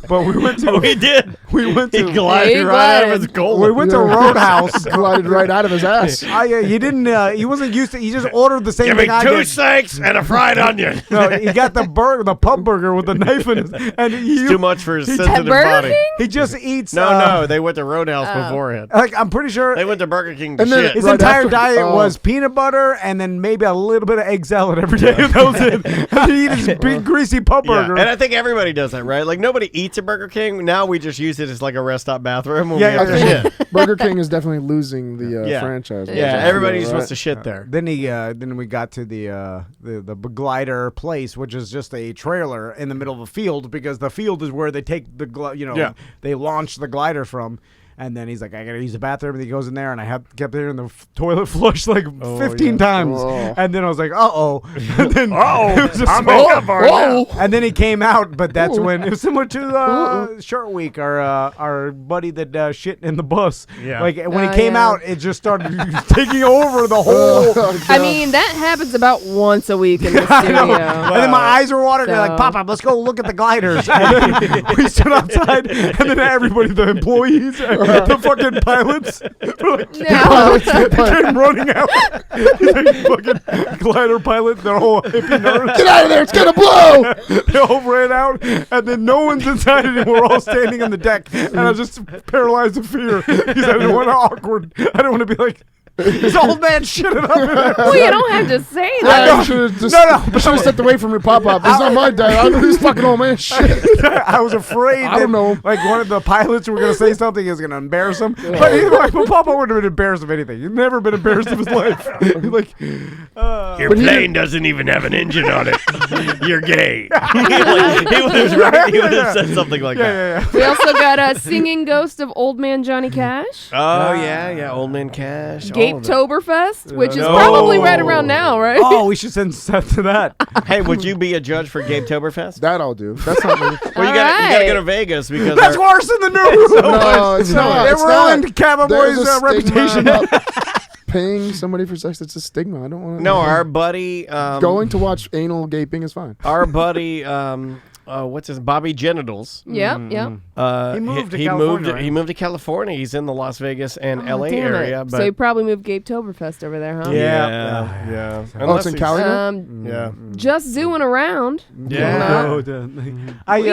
But we went to. He did. We went to. He glided right out of his goal. We went to Roadhouse. Glided right out of his ass. He didn't. He wasn't used to. He just ordered the same Give thing me I 2 did. steaks and a fried onion. No, he got the pub burger with the knife in his. And It's too much for his sensitive Burger body. King? He just eats. No, they went to Roadhouse beforehand. Like I'm pretty sure. They went to Burger King to And then shit. His Right entire after- diet oh. was peanut butter and then maybe a little bit of egg salad every day. That was it. And he'd eat his big greasy pub Yeah, burger. and I think everybody does that, right? Like nobody eats at Burger King. Now we just use it as like a rest stop bathroom when we have to shit. Burger King is definitely losing the Yeah. franchise. Yeah, everybody just wants to shit there. Then then we got to the glider place, which is just a trailer in the middle of a field because the field is where they take the they launch the glider from. And then he's like, I gotta use the bathroom. And he goes in there, and I kept there in the toilet flushed like 15 times. Oh. And then I was like, and then I'm And then he came out, but that's when it was similar to Short Week, our buddy that shit in the bus. Yeah. Like when he came out, it just started taking over the whole. I mean, that happens about once a week in the studio. And then my eyes were watering. They're like, Pop, let's go look at the gliders. And then we stood outside, and then everybody, the employees, the fucking pilots, were like, came running out. Like, fucking glider pilot, they're all hippie nerds. Get out of there! It's gonna blow! They all ran out, and then no one's inside it, and we're all standing on the deck. And I was just paralyzed with fear because I didn't want to awkward. I didn't want to be like, this old man shitted up in there. Well, you don't have to say I that. should have just, No. should have stepped away from your pop-up. It's not my dad. I know this fucking old man shit. I was afraid I don't know. like one of the pilots were going to say something is going to embarrass him. But either way, Papa wouldn't have been embarrassed of anything. He's never been embarrassed of his life. Like, Your plane doesn't even have an engine on it. You're gay. he would have said something like that. We also got a singing ghost of Old Man Johnny Cash. Oh yeah, Old Man Cash. Gapetoberfest, which is No. probably right around now, right? oh, we should send Seth to that. Hey, would you be a judge for Gapetoberfest? That I'll do. That's not me. Well, you All gotta right. go to Vegas because That's worse than the Nuru. No, it's not. They It's ruined not. Cabo There's Boy's a stigma reputation. about paying somebody for sex. It's a stigma. I don't want to. no, our buddy Going to watch anal gaping is fine. our buddy what's his Bobby Genitals. Yeah. He moved to California, right? He moved to California. He's in the Las Vegas and LA Damn area. it. But So you probably moved Gapetoberfest over there, huh? yeah. Oh, it's in Cali now? Yeah. Just zooing around. Yeah.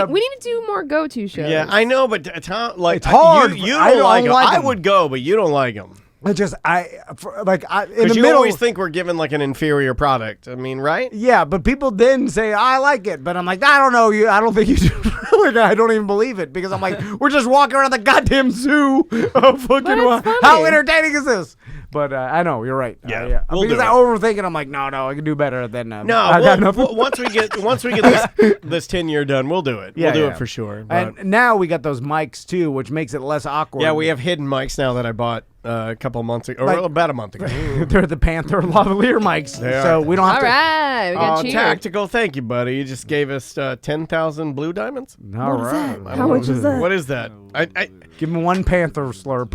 We need to do more go-to shows. Yeah, I know, but Tom, like, It's hard. You I don't don't like him. like I him. would go, but you don't like him. I just in the Because you middle. always think we're giving like an inferior product. I mean, right? Yeah, but people then say I like it, but I'm like I don't know you. I don't think you do. Like, I don't even believe it because I'm like we're just walking around the goddamn zoo. Fucking But it's how funny. entertaining is this? But I know you're right. Yeah, we'll because do I it. overthink it. I'm like no, I can do better than No, I got nothing. once we get this 10-year done, we'll do it. We'll do it for sure. But And now we got those mics too, which makes it less awkward. yeah, we have hidden mics now that I bought a couple months ago, or Like- about a month ago. They're the Panther lavalier mics, They are. so we don't have All to. right. We got cheated. Tactical, thank you, buddy. You just gave us 10,000 blue diamonds. All right. How much is that? What is that? I Give me one Panther slurp.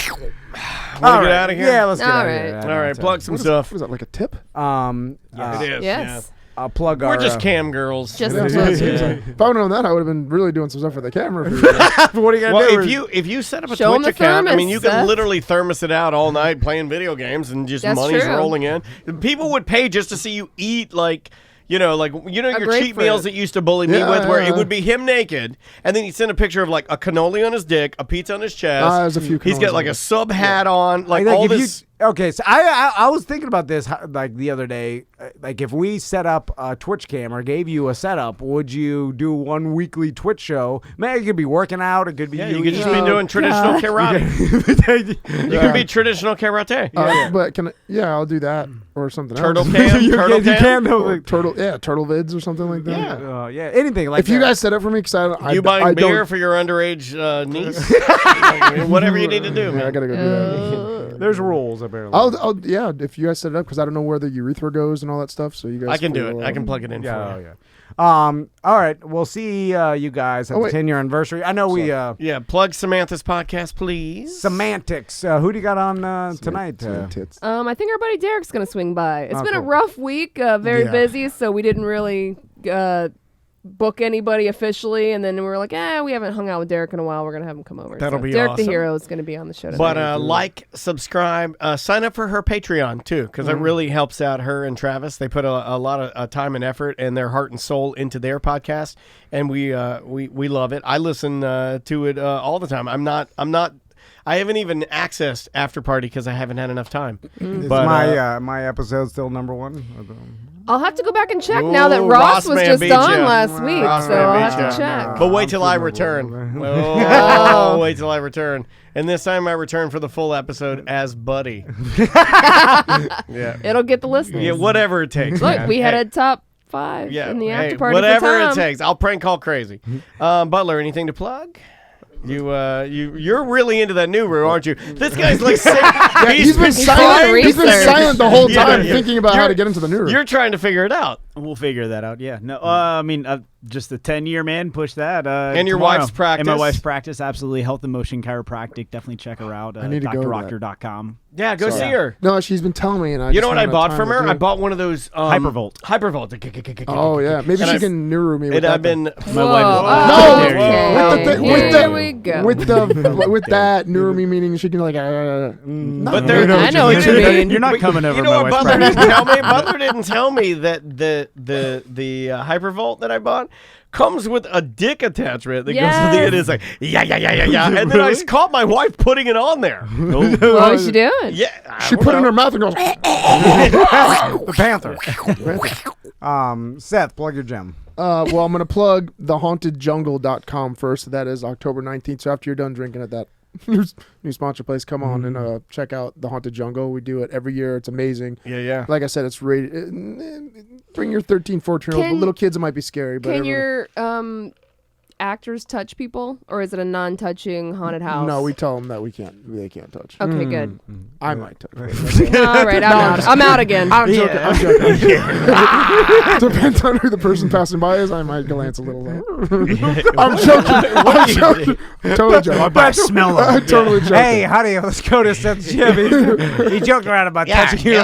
want to get out of here. Yeah, let's get All out right. of here. All right, plug some stuff. What is that, like a tip? It is. Yes. I'll plug Yeah. our. We're just cam girls. Just That's what it seems like. If I would have known that, I would have been really doing some stuff for the camera. For you guys. what are you gonna Well, do? if you set up a Show 'em Twitch the account, I thermos, mean, you can Seth. literally thermos it out all night playing video games and just That's money's true. rolling in. People would pay just to see you eat like. Your cheat grapefruit. meals that you used to bully me Yeah, with, where yeah. it would be him naked, and then he'd send a picture of like a cannoli on his dick, a pizza on his chest. There's a few He's got cannolis like on a it. sub hat on, like Like, all if this. Okay, so I was thinking about this like the other day. Like if we set up a Twitch cam or gave you a setup, would you do one weekly Twitch show? Man, it could be working out. It could be you could just be doing traditional karate. You could be traditional karate. But I'll do that or something Turtle else. cam. You Turtle can cam. turtle vids or something like that. Yeah, anything like if that. you guys set up for me, because you buying beer for your underage niece? Whatever you need to do, man. I gotta go do that. There's rules apparently. If you guys set it up, because I don't know where the urethra goes and all that stuff. So you guys, I can do it. I can plug it in for you. All right, we'll see you guys at the 10-year anniversary. I know plug Samantha's podcast, please. Semantics. Who do you got on tonight? I think our buddy Derek's gonna swing by. It's been a rough week, very busy, so we didn't really book anybody officially, and then we were like, we haven't hung out with Derek in a while. We're gonna have him come over. That'll be Derek awesome. the Hero is gonna be on the show tonight. But like, subscribe, sign up for her Patreon too, because it really helps out her and Travis. They put a lot of time and effort and their heart and soul into their podcast, and we love it. I listen to it all the time. I haven't even accessed After Party because I haven't had enough time. Is But my episode still number one? I'll have to go back and check now that Ross was just on last week, so I'll have to check. But wait till I return. Wait till I return. And this time I return for the full episode as Buddy. It'll get the listeners. Yeah, whatever it takes. Look, man. we had a top 5 in the after party. Whatever it takes. I'll prank call crazy. Butler, anything to plug? You're really into that Nuru, aren't you? This guy's like he's been silent. He's been silent the whole time, thinking about how to get into the Nuru. You're trying to figure it out. We'll figure that out. Yeah. No. I mean, just the 10-year man. Push that. And your tomorrow. wife's practice. And my wife's practice. Absolutely. Health and Motion Chiropractic. Definitely check her out. I need to go to drrocker.com. Yeah, go see her. No, she's been telling me, and I. You know what I bought from her? I bought one of those Hypervolt. Hypervolt. Oh yeah, maybe she can Nuru me with that. I've been. My wife. With that Nuru me meaning she can like. But I know what you mean. You're not coming over. You know what Butler didn't tell me? Butler didn't tell me that the Hypervolt that I bought comes with a dick attachment that goes to the end. It's like, yeah. And then I caught my wife putting it on there. What was she doing? Yeah. She put it in her mouth and goes, The Panther. Seth, plug your gem. Well, I'm going to plug thehauntedjungle.com first. That is October 19th. So after you're done drinking at that new sponsor place, come on and check out The Haunted Jungle. We do it every year. It's amazing. Yeah. Like I said, it's rated. Bring your 13, 14-year-old. Little kids, it might be scary. But can your actors touch people, or is it a non-touching haunted house? No, we tell them that they can't touch. Okay, good. I might touch. All right, I'm out again. I'm joking. Depends on who the person passing by is. I might glance a little. I'm joking. Totally joking. I smell them. I'm totally joking. Hey, honey, let's go to Seth's gym. He joked around about touching you.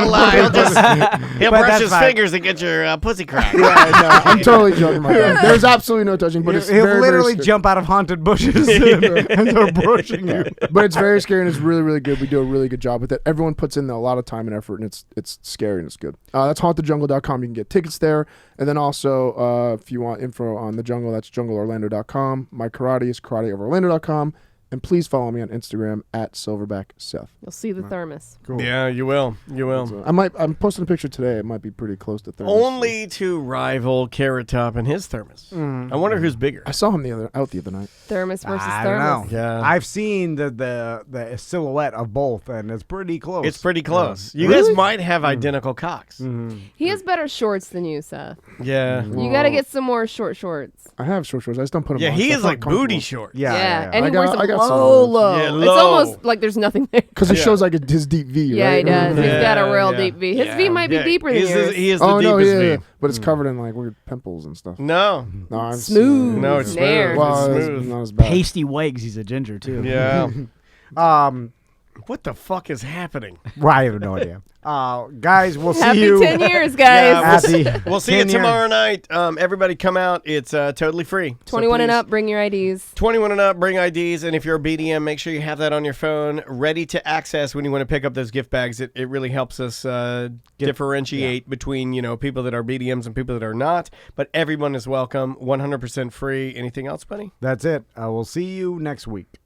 He'll brush his fingers and get your pussy cracked. I'm totally joking about that. There's absolutely no touching, but it's He'll literally jump out of haunted bushes and start brushing you. But it's very scary and it's really, really good. We do a really good job with it. Everyone puts in a lot of time and effort, and it's scary and it's good. That's hauntedjungle.com. You can get tickets there. And then also, if you want info on the jungle, that's jungleorlando.com. My karate is karateoforlando.com. And please follow me on Instagram at SilverbackSeth. You'll see the thermos. Cool. Yeah, you will. I'm posting a picture today. It might be pretty close to thermos. Only to rival Carrot Top and his thermos. I wonder who's bigger. I saw him the other night. Thermos versus I thermos. don't know. Yeah. I've seen the silhouette of both, and it's pretty close. It's pretty close. Yeah. You guys might have identical cocks. He has better shorts than you, Seth. Yeah. You got to get some more short shorts. I have short shorts. I just don't put them Yeah, on. he It's is not like comfortable. booty short. Yeah. And he wears them I got low. Yeah, It's low. almost like there's nothing there. Because it shows like his deep V, right? Yeah, he does. He's got a real Yeah. deep V. His V might be deeper than yours. He is the Oh, no, deepest yeah. V. But it's covered in like weird pimples and stuff. No. No, I'm Smooth. No, it's Snare. smooth. Well, It's it's smooth. not as bad. Pasty Wags. He's a ginger too. Yeah. Um, What the fuck is happening? I have no idea. Guys, we'll see Happy you. 10 years, guys. We'll see you tomorrow night. Everybody come out. It's totally free. 21 and up, bring your IDs. 21 and up, bring IDs. And if you're a BDM, make sure you have that on your phone, ready to access when you want to pick up those gift bags. It really helps us differentiate between, people that are BDMs and people that are not. But everyone is welcome, 100% free. Anything else, buddy? That's it. We'll see you next week.